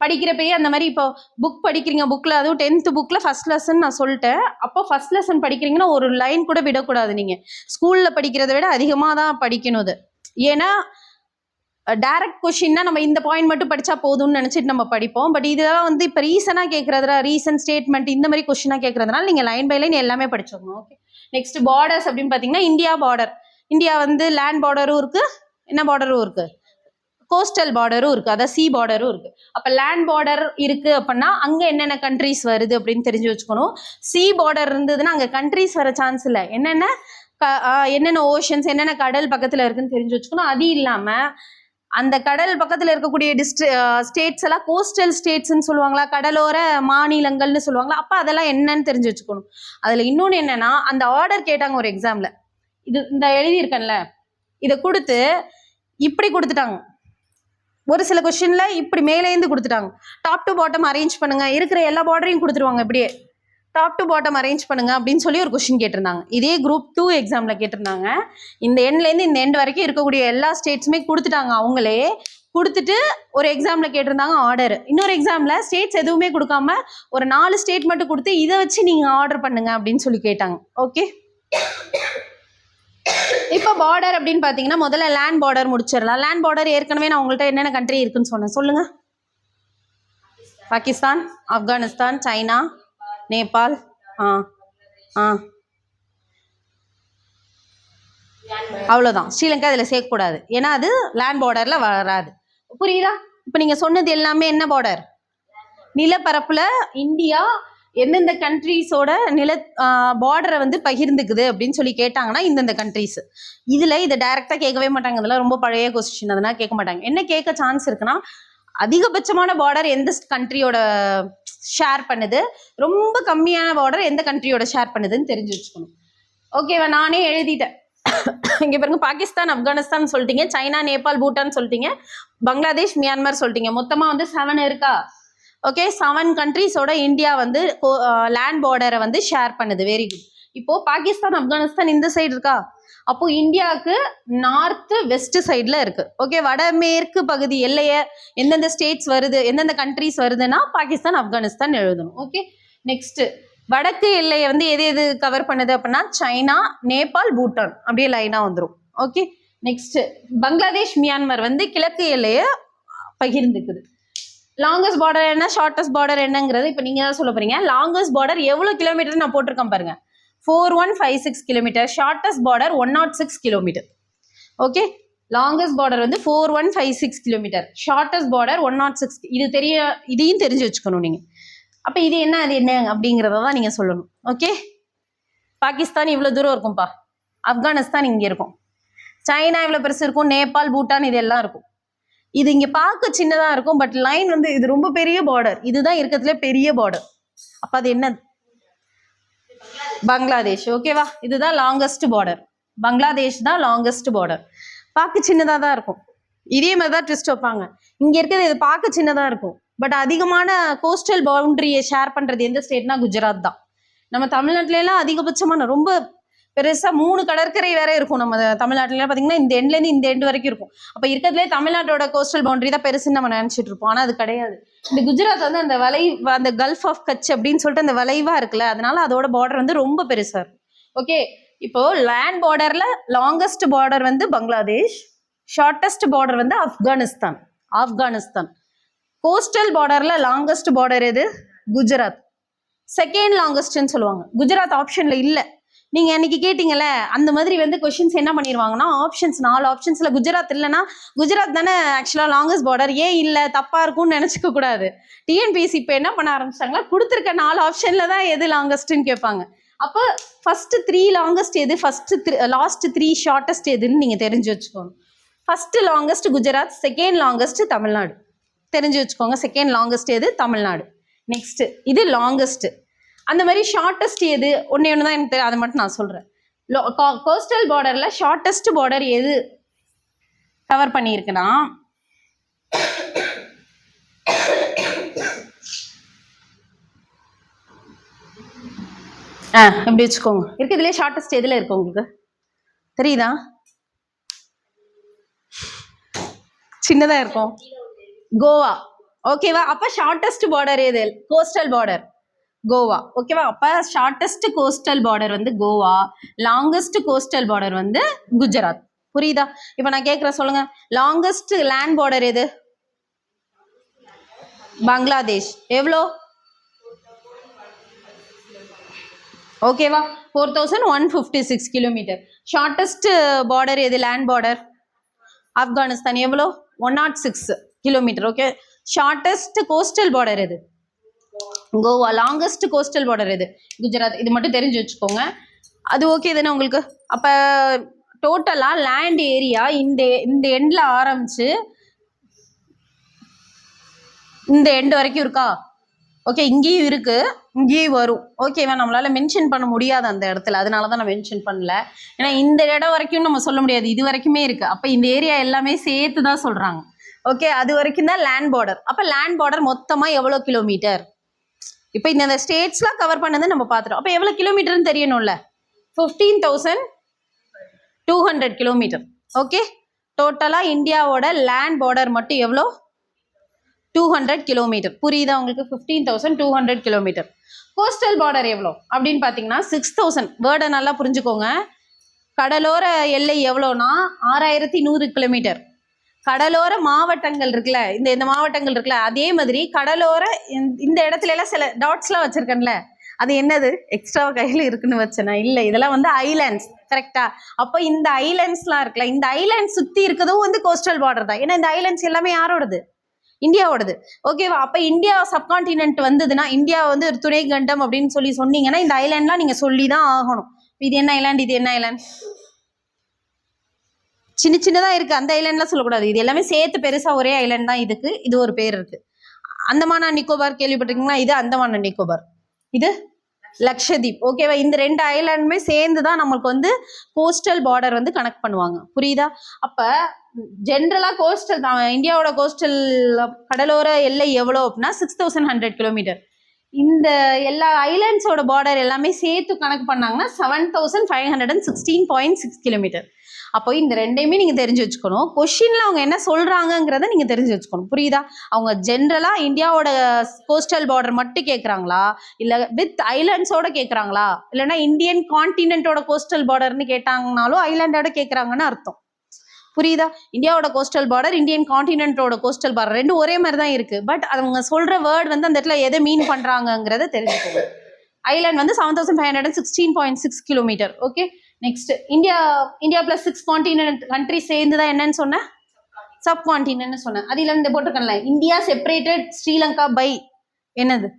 படிக்கிறப்பயே அந்த மாதிரி இப்போ புக் படிக்கிறீங்க, புக்கில் அதுவும் 10th புக்கில் ஃபஸ்ட் லெசன் நான் சொல்லிட்டேன். அப்போ ஃபஸ்ட் லெசன் படிக்கிறீங்கன்னா ஒரு லைன் கூட விடக்கூடாது. நீங்கள் ஸ்கூலில் படிக்கிறத விட அதிகமாக தான் படிக்கணும் அது. ஏன்னா டைரக்ட் கொஷின்னா நம்ம இந்த பாயிண்ட் மட்டும் படித்தா போதும்னு நினச்சிட்டு நம்ம படிப்போம். பட் இதெல்லாம் வந்து இப்போ ரீசனாக கேட்குறதுல ரீசன் ஸ்டேட்மெண்ட் இந்த மாதிரி கொஷினாக கேட்குறதுனால நீங்கள் லைன் பை லைன் எல்லாமே படிச்சிடணும். ஓகே, நெக்ஸ்ட் பார்டர்ஸ் அப்படின்னு பார்த்தீங்கன்னா இந்தியா பார்டர். இந்தியா வந்து லேண்ட் பார்டரும் இருக்குது, என்ன பார்டரும் இருக்குது, கோஸ்டல் பார்டரும் இருக்குது, அதாவது சி பார்டரும் இருக்குது. அப்போ லேண்ட் பார்டர் இருக்குது அப்படின்னா அங்கே என்னென்ன கண்ட்ரிஸ் வருது அப்படின்னு தெரிஞ்சு வச்சுக்கணும். சி பார்டர் இருந்ததுன்னா அங்கே கண்ட்ரிஸ் வர சான்ஸ் இல்லை. என்னென்ன ஓஷன்ஸ் என்னென்ன கடல் பக்கத்தில் இருக்குன்னு தெரிஞ்சு வச்சுக்கணும். அது இல்லாமல் அந்த கடல் பக்கத்தில் இருக்கக்கூடிய ஸ்டேட்ஸ் எல்லாம் கோஸ்டல் ஸ்டேட்ஸ்ன்னு சொல்லுவாங்களா, கடலோர மாநிலங்கள்னு சொல்லுவாங்களா, அப்போ அதெல்லாம் என்னன்னு தெரிஞ்சு வச்சுக்கணும். அதில் இன்னொன்று என்னென்னா, அந்த ஆர்டர் கேட்டாங்க ஒரு எக்ஸாமில், இது இந்த எழுதியிருக்கேன்ல இதை கொடுத்து இப்படி கொடுத்துட்டாங்க. ஒரு சில கொஸ்டினில் இப்படி மேலேருந்து கொடுத்துட்டாங்க, டாப் டு பாட்டம் அரேஞ்ச் பண்ணுங்கள், இருக்கிற எல்லா பார்டரையும் கொடுத்துருவாங்க, இப்படியே டாப் டு பாட்டம் அரேஞ்ச் பண்ணுங்க அப்படின்னு சொல்லி ஒரு கொஸ்டின் கேட்டிருந்தாங்க. இதே குரூப் 2 எக்ஸாமில் கேட்டிருந்தாங்க. இந்த எண்ட்லேருந்து இந்த எண்ட் வரைக்கும் இருக்கக்கூடிய எல்லா ஸ்டேட்ஸுமே கொடுத்துட்டாங்க. அவங்களே கொடுத்துட்டு ஒரு எக்ஸாமில் கேட்டிருந்தாங்க ஆர்டர். இன்னொரு எக்ஸாமில் ஸ்டேட்ஸ் எதுவுமே கொடுக்காம ஒரு 4 ஸ்டேட் மட்டும் கொடுத்து இதை வச்சு நீங்கள் ஆர்டர் பண்ணுங்க அப்படின்னு சொல்லி கேட்டாங்க. ஓகே, இப்போ பார்டர் அப்படின்னு பார்த்தீங்கன்னா முதல்ல லேண்ட் பார்டர் முடிச்சிடலாம். லேண்ட் பார்டர் ஏற்கனவே நான் உங்கள்கிட்ட என்னென்ன கண்ட்ரி இருக்குன்னு சொன்னேன், சொல்லுங்க. பாகிஸ்தான், ஆப்கானிஸ்தான், சைனா, நேபாள், அவ்வளோதான். ஸ்ரீலங்கா அதில் சேர்க்கக்கூடாது, ஏன்னா அது லேண்ட் பார்டரில் வராது. புரியுதா? இப்போ நீங்கள் சொன்னது எல்லாமே என்ன பார்டர்? நிலப்பரப்பில் இந்தியா எந்தெந்த கண்ட்ரீஸோட பார்டரை வந்து பகிர்ந்துக்குது அப்படின்னு சொல்லி கேட்டாங்கன்னா இந்தந்த கண்ட்ரீஸ். இதில் இதை டைரெக்டாக கேட்கவே மாட்டாங்க. இதெல்லாம் ரொம்ப பழைய கொஸ்டின், அதனால் கேட்க மாட்டாங்க. என்ன கேட்க சான்ஸ் இருக்குன்னா, அதிகபட்சமான பார்டர் எந்த கண்ட்ரியோட ஷேர் பண்ணுது, ரொம்ப கம்மியான பார்டர் எந்த கண்ட்ரியோட ஷேர் பண்ணுதுன்னு தெரிஞ்சு வச்சுக்கணும். ஓகேவா? நானே எழுதிட்டேன். இங்கே பாருங்க, பாகிஸ்தான், ஆப்கானிஸ்தான் சொல்லிட்டீங்க, சைனா, நேபாள், பூட்டான் சொல்லிட்டீங்க, பங்களாதேஷ், மியான்மர் சொல்லிட்டீங்க. மொத்தமாக வந்து 7 இருக்கா? ஓகே, 7 கண்ட்ரிஸோட இந்தியா வந்து லேண்ட் பார்டரை வந்து ஷேர் பண்ணுது. Very good. இப்போது பாகிஸ்தான், ஆப்கானிஸ்தான் இந்த சைடு இருக்கா? அப்போது இந்தியாவுக்கு நார்த்து வெஸ்ட் சைடில் இருக்குது. ஓகே, வடமேற்கு பகுதி எல்லையை எந்தெந்த ஸ்டேட்ஸ் வருது, எந்தெந்த கண்ட்ரிஸ் வருதுன்னா பாகிஸ்தான், ஆப்கானிஸ்தான் எழுதணும். ஓகே, நெக்ஸ்ட்டு வடக்கு எல்லையை வந்து எது எது கவர் பண்ணுது அப்படின்னா சைனா, நேபாள், பூட்டான் அப்படியே லைனாக வந்துடும். ஓகே, நெக்ஸ்ட்டு பங்களாதேஷ், மியான்மர் வந்து கிழக்கு எல்லையை பகிர்ந்துக்குது. லாங்கஸ்ட் பார்டர் என்ன, ஷார்ட்டஸ்ட் பார்டர் என்னங்கிறது இப்போ நீங்கள் தான் சொல்ல போகிறீங்க. லாங்கஸ்ட் பார்டர் எவ்வளோ கிலோமீட்டர் நான் போட்டிருக்கேன் பாருங்க, 4156 kilometre. Shortest border 106 kilometre. Okay, longest border வந்து 4156 கிலோமீட்டர், ஷார்ட்டஸ்ட் பார்டர் 106. இதையும் தெரிஞ்சு வச்சுக்கணும் நீங்கள். அப்போ இது என்ன, அது என்ன அப்படிங்கிறத தான் நீங்கள் சொல்லணும். ஓகே, பாகிஸ்தான் இவ்வளோ தூரம் இருக்கும்ப்பா, ஆப்கானிஸ்தான் இங்கே இருக்கும், சைனா இவ்வளோ பெருசு இருக்கும், நேபாள், பூட்டான் இதெல்லாம் இருக்கும். இது இங்கே பார்க்க சின்னதாக இருக்கும், பட் லைன் வந்து இது ரொம்ப பெரிய பார்டர். இதுதான் இருக்கிறதுல பெரிய பார்டர். அப்போ அது என்ன? பங்களாதேஷ். ஓகேவா? இதுதான் லாங்கஸ்ட் பார்டர். பங்களாதேஷ் தான் லாங்கஸ்ட் பார்டர். பார்க்க சின்னதாக தான் இருக்கும். இதே மாதிரி தான் ட்விஸ்ட் வைப்பாங்க. இங்கே இருக்கிறது இது பார்க்க சின்னதாக இருக்கும், பட் அதிகமான கோஸ்டல் பவுண்டரியை ஷேர் பண்ணுறது எந்த ஸ்டேட்னா குஜராத் தான். நம்ம தமிழ்நாட்டிலலாம் அதிகபட்சமான ரொம்ப பெருசாக 3 கடற்கரை வேற இருக்கும். நம்ம தமிழ்நாட்டிலாம் பார்த்தீங்கன்னா இந்த எண்ட்லேருந்து இந்த எண்டு வரைக்கும் இருக்கும். அப்போ இருக்கிறதுலே தமிழ்நாட்டோட கோஸ்டல் பவுண்டரி தான் பெருசுன்னு நம்ம நினச்சிட்டு இருப்போம். ஆனால் அது கிடையாது. இந்த குஜராத் வந்து அந்த கல்ஃப் ஆஃப் கட்ச் அப்படின்னு சொல்லிட்டு அந்த வளைவாக இருக்குல்ல, அதனால அதோட பார்டர் வந்து ரொம்ப பெருசாக இருக்கும். ஓகே, இப்போ லேண்ட் பார்டரில் லாங்கஸ்ட் பார்டர் வந்து பங்களாதேஷ், ஷார்ட்டஸ்ட் பார்டர் வந்து ஆப்கானிஸ்தான். கோஸ்டல் பார்டரில் லாங்கஸ்ட் பார்டர் எது? குஜராத். செகண்ட் லாங்கஸ்ட்னு சொல்லுவாங்க. குஜராத் ஆப்ஷனில் இல்லை. நீங்கள் அன்றைக்கி கேட்டிங்கல்ல, அந்த மாதிரி வந்து கொஷின்ஸ் என்ன பண்ணிடுவாங்கன்னா, 4 ஆப்ஷன்ஸில் குஜராத் இல்லைன்னா, குஜராத் தானே ஆக்சுவலாக லாங்கஸ்ட் பார்டர், ஏன் இல்லை தப்பாக இருக்கும்னு நினச்சிக்க கூடாது. டிஎன்பிஎஸ்சி இப்போ என்ன பண்ண ஆரம்பிச்சிட்டாங்கன்னா, கொடுத்துருக்க 4 ஆப்ஷனில் தான் எது லாங்கஸ்ட்டுன்னு கேட்பாங்க. அப்போ ஃபஸ்ட்டு 3 லாங்கஸ்ட் எது, லாஸ்ட் 3 ஷார்ட்டஸ்ட் எதுன்னு நீங்கள் தெரிஞ்சு வச்சுக்கோங்க. First longest Gujarat, second longest Tamil Nadu. தெரிஞ்சு வச்சுக்கோங்க. செகண்ட் லாங்கஸ்ட் எது? தமிழ்நாடு. நெக்ஸ்ட்டு இது லாங்கஸ்ட்டு. அந்த மாதிரி ஷார்ட்டஸ்ட் எது ஒன்று தான் எனக்கு தெரியும், அதை மட்டும் நான் சொல்கிறேன். கோஸ்டல் பார்டரில் ஷார்ட்டஸ்ட் பார்டர் எது கவர் பண்ணியிருக்குன்னா எப்படி வச்சுக்கோங்க. இருக்குதுலேயே ஷார்ட்டஸ்ட் எதில் இருக்கு உங்களுக்கு தெரியுதா? சின்னதாக இருக்கும் கோவா. ஓகேவா? அப்போ ஷார்ட்டஸ்ட் பார்டர் எது? Coastal border Goa. ஓகேவா? அப்போ ஷார்ட்டஸ்ட் கோஸ்டல் பார்டர் வந்து கோவா, லாங்கஸ்ட் கோஸ்டல் பார்டர் வந்து குஜராத். புரியுதா? இப்போ நான் கேட்குறேன், சொல்லுங்க. லாங்கஸ்ட் லேண்ட் பார்டர் எது? பங்களாதேஷ். எவ்வளோ? ஓகேவா? 4156 கிலோமீட்டர். ஷார்ட்டஸ்ட் பார்டர் எது? Land border Afghanistan. எவ்வளோ? 106 kilometre. Okay. Shortest coastal border எது? கோவா. லாங்கஸ்ட் கோஸ்டல் பார்டர் எது? குஜராத். இது மட்டும் தெரிஞ்சு வச்சுக்கோங்க. அது ஓகே தானே உங்களுக்கு? அப்போ டோட்டலாக லேண்ட் ஏரியா இந்த எண்டில் ஆரம்பிச்சு இந்த எண்டு வரைக்கும் இருக்கா? ஓகே. இங்கேயும் இருக்கு, இங்கேயும் வரும். ஓகேவா? நம்மளால மென்ஷன் பண்ண முடியாது அந்த இடத்துல, அதனால தான் நான் மென்ஷன் பண்ணல. ஏன்னா இந்த இடம் வரைக்கும் நம்ம சொல்ல முடியாது, இது வரைக்குமே இருக்கு. அப்போ இந்த ஏரியா எல்லாமே சேர்த்து தான் சொல்றாங்க. ஓகே. அது வரைக்கும் தான் லேண்ட் பார்டர். அப்போ லேண்ட் பார்டர் மொத்தமாக எவ்வளோ கிலோமீட்டர்? இப்போ இந்த ஸ்டேட்ஸ்லாம் கவர் பண்ணது நம்ம பார்த்துட்டோம். அப்போ எவ்வளோ கிலோமீட்டர்னு தெரியணும்ல? 15,200 கிலோமீட்டர். ஓகே. டோட்டலாக இந்தியாவோட லேண்ட் பார்டர் மட்டும் எவ்வளோ? 200 கிலோமீட்டர். புரியுதா உங்களுக்கு? 15,200 கிலோமீட்டர். கோஸ்டல் பார்டர் எவ்வளோ அப்படின்னு பார்த்தீங்கன்னா 6,000. வேர்டை நல்லா புரிஞ்சுக்கோங்க. கடலோர எல்லை எவ்வளோனா 6,100 கிலோமீட்டர். கடலோர மாவட்டங்கள் இருக்குல்ல, இந்த மாவட்டங்கள் இருக்குல்ல, அதே மாதிரி கடலோர இந்த இடத்துல எல்லாம் சில டாட்ஸ்லாம் வச்சிருக்கேன்ல, அது என்னது? எக்ஸ்ட்ரா கையில் இருக்குன்னு வச்சேனா? இல்லை, இதெல்லாம் வந்து ஐலாண்ட்ஸ். கரெக்டா? அப்போ இந்த ஐலாண்ட்ஸ்லாம் இருக்குல்ல, இந்த ஐலாண்ட்ஸ் சுற்றி இருக்கிறதும் வந்து கோஸ்டல் பார்டர் தான். ஏன்னா இந்த ஐலாண்ட்ஸ் எல்லாமே யாரோடது? இந்தியாவோடது. ஓகேவா? அப்போ இந்தியா சப்கான்டினென்ட் வந்ததுன்னா, இந்தியா வந்து ஒரு துணை கண்டம் அப்படின்னு சொன்னீங்கன்னா இந்த ஐலாண்ட்லாம் நீங்கள் சொல்லி தான் ஆகணும். இது என்ன ஐலாண்ட், இது என்ன ஐலாண்ட்? சின்னதாக இருக்குது, அந்த ஐலாண்ட்லாம் சொல்லக்கூடாது. இது எல்லாமே சேர்த்து பெருசாக ஒரே ஐலாண்ட் தான். இது ஒரு பேர் இருக்குது. அந்தமான் அண்ட் நிக்கோபார் கேள்விப்பட்டிருக்கீங்களா? இது அந்தமான் அண்ட் நிக்கோபார், இது லக்ஷதீப். ஓகேவா? இந்த 2 ஐலாண்டுமே சேர்ந்து தான் நம்மளுக்கு வந்து கோஸ்டல் பார்டர் வந்து கனெக்ட் பண்ணுவாங்க. புரியுதா? அப்போ ஜென்ரலாக கோஸ்டல் இந்தியாவோட கோஸ்டல் கடலோர எல்லை எவ்வளோ அப்படின்னா 6,100 கிலோமீட்டர். இந்த எல்லா ஐலாண்ட்ஸோட பார்டர் எல்லாமே சேர்த்து கணக்கு பண்ணாங்கன்னா 7,516.6 கிலோமீட்டர். அப்போ இந்த ரெண்டையுமே நீங்கள் தெரிஞ்சு வச்சுக்கணும். கொஷினில் அவங்க என்ன சொல்கிறாங்கங்கிறத நீங்கள் தெரிஞ்சு வச்சுக்கணும். புரியுதா? அவங்க ஜென்ரலாக இந்தியாவோட கோஸ்டல் பார்டர் மட்டும் கேட்குறாங்களா, இல்லை வித் ஐலாண்ட்ஸோட கேட்குறாங்களா, இல்லைன்னா இந்தியன் கான்டினென்ட்டோட கோஸ்டல் பார்டர்னு கேட்டாங்கனாலும் ஐலாண்டோட கேட்குறாங்கன்னு அர்த்தம். புரியுதா? இந்தியாவோட கோஸ்டல் பார்டர், இந்தியன் கான்டினென்ட்டோட கோஸ்டல் பார்டர் ரெண்டும் ஒரே மாதிரி தான் இருக்குது. பட் அவங்க சொல்கிற வேர்டு வந்து அந்த இடத்துல எதை மீன் பண்ணுறாங்கங்கிறத தெரிஞ்சுக்கோங்க. ஐலாண்ட் வந்து 7,516.6 kilometre. Okay. Next India plus 6 continent country சேர்ந்து தான் என்னன்னு சொன்னேன்? சப் கான்டினென்ட்னு சொன்னேன். அது இல்லை இந்த போட்டிருக்கேன்ல, இந்தியா செப்பரேட்டட் ஸ்ரீலங்கா பை என்னது?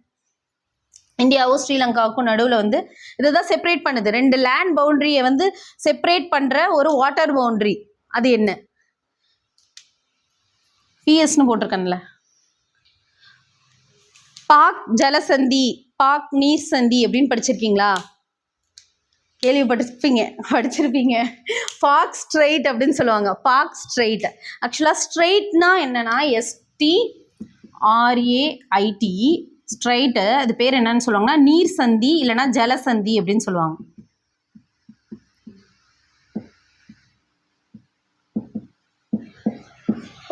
இந்தியாவும் ஸ்ரீலங்காவுக்கும் நடுவில் வந்து இதுதான் செப்பரேட் பண்ணுது. 2 லேண்ட் பவுண்டரியை வந்து செப்பரேட் பண்ணுற ஒரு வாட்டர் பவுண்டரி. அது என்ன? பிஎஸ்னு போட்டிருக்கேன்ல. பாக் ஜலசந்தி, பாக் நீர் சந்தி அப்படின்னு படிச்சிருக்கீங்களா? படிச்சிருப்பீங்க. பாக் ஸ்ட்ரெயிட் அப்படின்னு சொல்லுவாங்க. பாக் ஸ்ட்ரெயிட். ஆக்சுவலாக ஸ்ட்ரெயிட்னா என்னன்னா STRAIT ஸ்ட்ரெயிட்டு. அது பேர் என்னன்னு சொல்லுவாங்கன்னா நீர் சந்தி இல்லைன்னா ஜலசந்தி அப்படின்னு சொல்லுவாங்க.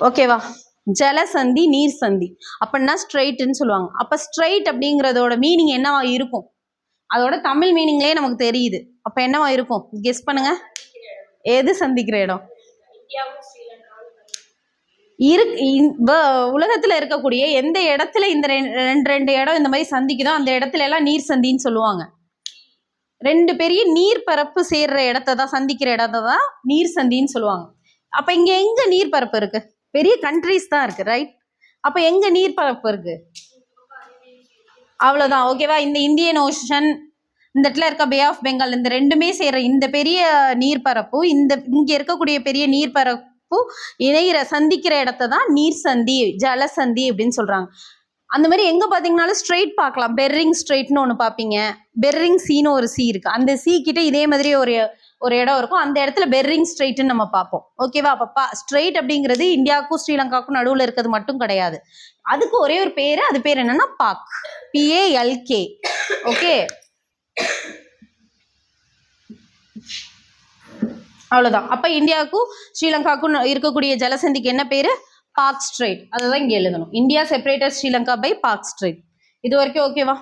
ஓகேவா? ஜலசந்தி, நீர் சந்தி அப்படின்னா ஸ்ட்ரெயிட்னு சொல்லுவாங்க. அப்போ ஸ்ட்ரெயிட் அப்படிங்கிறதோட மீனிங் என்னவா இருக்கும்? அதோட தமிழ் மீனிங்லேயே நமக்கு தெரியுது. அப்போ என்னவா இருக்கும்? கெஸ் பண்ணுங்க. எது சந்திக்கிற இடம்? உலகத்துல இருக்கக்கூடிய எந்த இடத்துல இந்த ரெண்டு இடம் இந்த மாதிரி சந்திக்குதோ அந்த இடத்துல எல்லாம் நீர் சந்தின்னு சொல்லுவாங்க. 2 பெரிய நீர் பரப்பு சேர்ற இடத்த தான், சந்திக்கிற இடத்த தான் நீர் சந்தின்னு சொல்லுவாங்க. அப்ப இங்க எங்க நீர் பரப்பு இருக்கு? பெரிய கண்ட்ரிஸ் தான் இருக்கு, ரைட்? அப்ப எங்க நீர் பரப்பு இருக்கு? அவ்வளவுதான். ஓகேவா? இந்த இந்தியன் ஓஷன், இந்த இடத்துல இருக்க பே ஆஃப் பெங்கால், இந்த ரெண்டுமே சேர்ற இந்த பெரிய நீர்பரப்பு, இங்க இருக்கக்கூடிய பெரிய நீர்பரப்பு இணைகிற சந்திக்கிற இடத்த தான் நீர் சந்தி, ஜலசந்தி அப்படின்னு சொல்றாங்க. அந்த மாதிரி எங்கே பார்த்தீங்கன்னாலும் ஸ்ட்ரெயிட் பார்க்கலாம். பெர்ரிங் ஸ்ட்ரெயிட்னு ஒன்று பார்ப்பீங்க. பெர்ரிங் சீன்னு ஒரு சி இருக்குது. அந்த சி கிட்ட இதே மாதிரி ஒரு இடம் இருக்கும். அந்த இடத்துல பெர்ரிங் ஸ்ட்ரெயிட்னு நம்ம பார்ப்போம். ஓகேவா? அப்போ ஸ்ட்ரெயிட் அப்படிங்கிறது இந்தியாவுக்கும் ஸ்ரீலங்காவுக்கும் நடுவில் இருக்கிறது மட்டும் கிடையாது. அதுக்கு ஒரே ஒரு பேர். அது பேர் என்னன்னா பாக். PALK. ஓகே, அவ்வளோதான். அப்போ இந்தியாவுக்கும் ஸ்ரீலங்காவுக்கும் இருக்கக்கூடிய ஜலசந்திக்கு என்ன பேர்? பாக் ஸ்ட்ரெயிட். அதை தான் இங்கே எழுதணும். India separated Sri Lanka by Palk strait. இது வரைக்கும் ஓகேவா?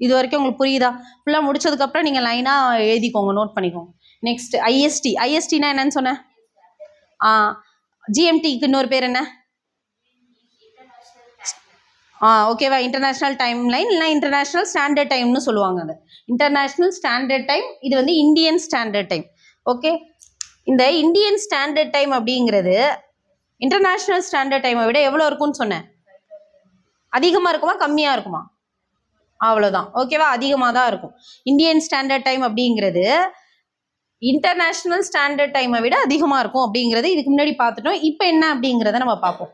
இது வரைக்கும் உங்களுக்கு புரியுதா? ஃபுல்லாக முடிச்சதுக்கப்புறம் நீங்கள் லைனாக எழுதிக்கோங்க, நோட் பண்ணிக்கோங்க. Next IST. ISTனா என்னன்னு சொன்னேன்? GMTக்கு இன்னொரு பேர் என்ன? ஓகேவா? இன்டர்நேஷ்னல் டைம் லைன் இல்லைனா இன்டர்நேஷ்னல் ஸ்டாண்டர்ட் டைம்னு சொல்லுவாங்க. அது இன்டர்நேஷ்னல் ஸ்டாண்டர்ட் டைம். இது வந்து இந்தியன் ஸ்டாண்டர்ட் டைம். ஓகே, இந்த இந்தியன் ஸ்டாண்டர்ட் டைம் அப்படிங்கிறது இன்டர்நேஷ்னல் ஸ்டாண்டர்ட் டைமை விட எவ்வளோ இருக்கும்னு சொன்னேன்? அதிகமாக இருக்குமா கம்மியாக இருக்குமா? அவ்வளோதான். ஓகேவா? அதிகமாக தான் இருக்கும். இந்தியன் ஸ்டாண்டர்ட் டைம் அப்படிங்கிறது இன்டர்நேஷ்னல் ஸ்டாண்டர்ட் டைமை விட அதிகமாக இருக்கும் அப்படிங்கிறது இதுக்கு முன்னாடி பார்த்துட்டோம். இப்போ என்ன அப்படிங்கிறத நம்ம பார்ப்போம்.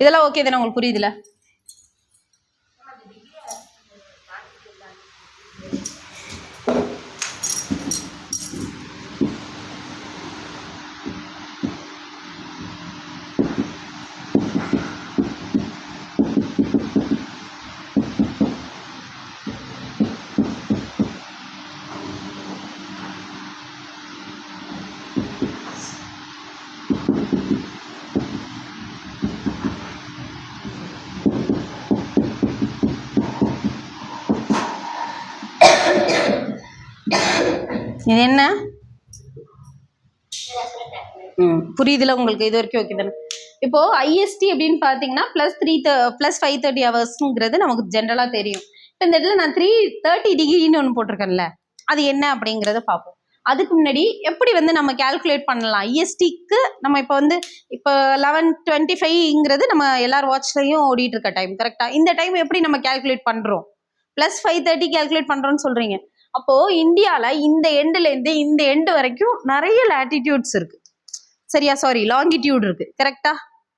இதெல்லாம் ஓகே தானே? உங்களுக்கு புரியுதுல? இது என்ன? புரியுதுல உங்களுக்கு? இது வரைக்கும் ஓகே தானே? இப்போ IST அப்படின்னு பார்த்தீங்கன்னா +530 ஹவர்ஸ்ங்கிறது நமக்கு ஜென்ரலாக தெரியும். இப்போ இந்த இடத்துல நான் 330 டிகிரின்னு ஒன்று போட்டிருக்கேன்ல, அது என்ன அப்படிங்கிறத பார்ப்போம். அதுக்கு முன்னாடி எப்படி வந்து நம்ம கால்குலேட் பண்ணலாம் ISTக்கு? நம்ம இப்போ 11:25ங்கிறது நம்ம எல்லார் வாட்ச்லையும் ஓடிட்டு இருக்க டைம். கரெக்டாக? இந்த டைம் எப்படி நம்ம கால்குலேட் பண்ணுறோம்? +530 கால்குலேட் பண்ணுறோன்னு சொல்கிறீங்க. அப்போது இந்தியாவில் இந்த எண்டுலேருந்து இந்த எண்டு வரைக்கும் நிறைய லேட்டிடியூட்ஸ் இருக்குது. சரியா? சாரி, லாங்கிடியூட் இருக்குது. கரெக்டாக?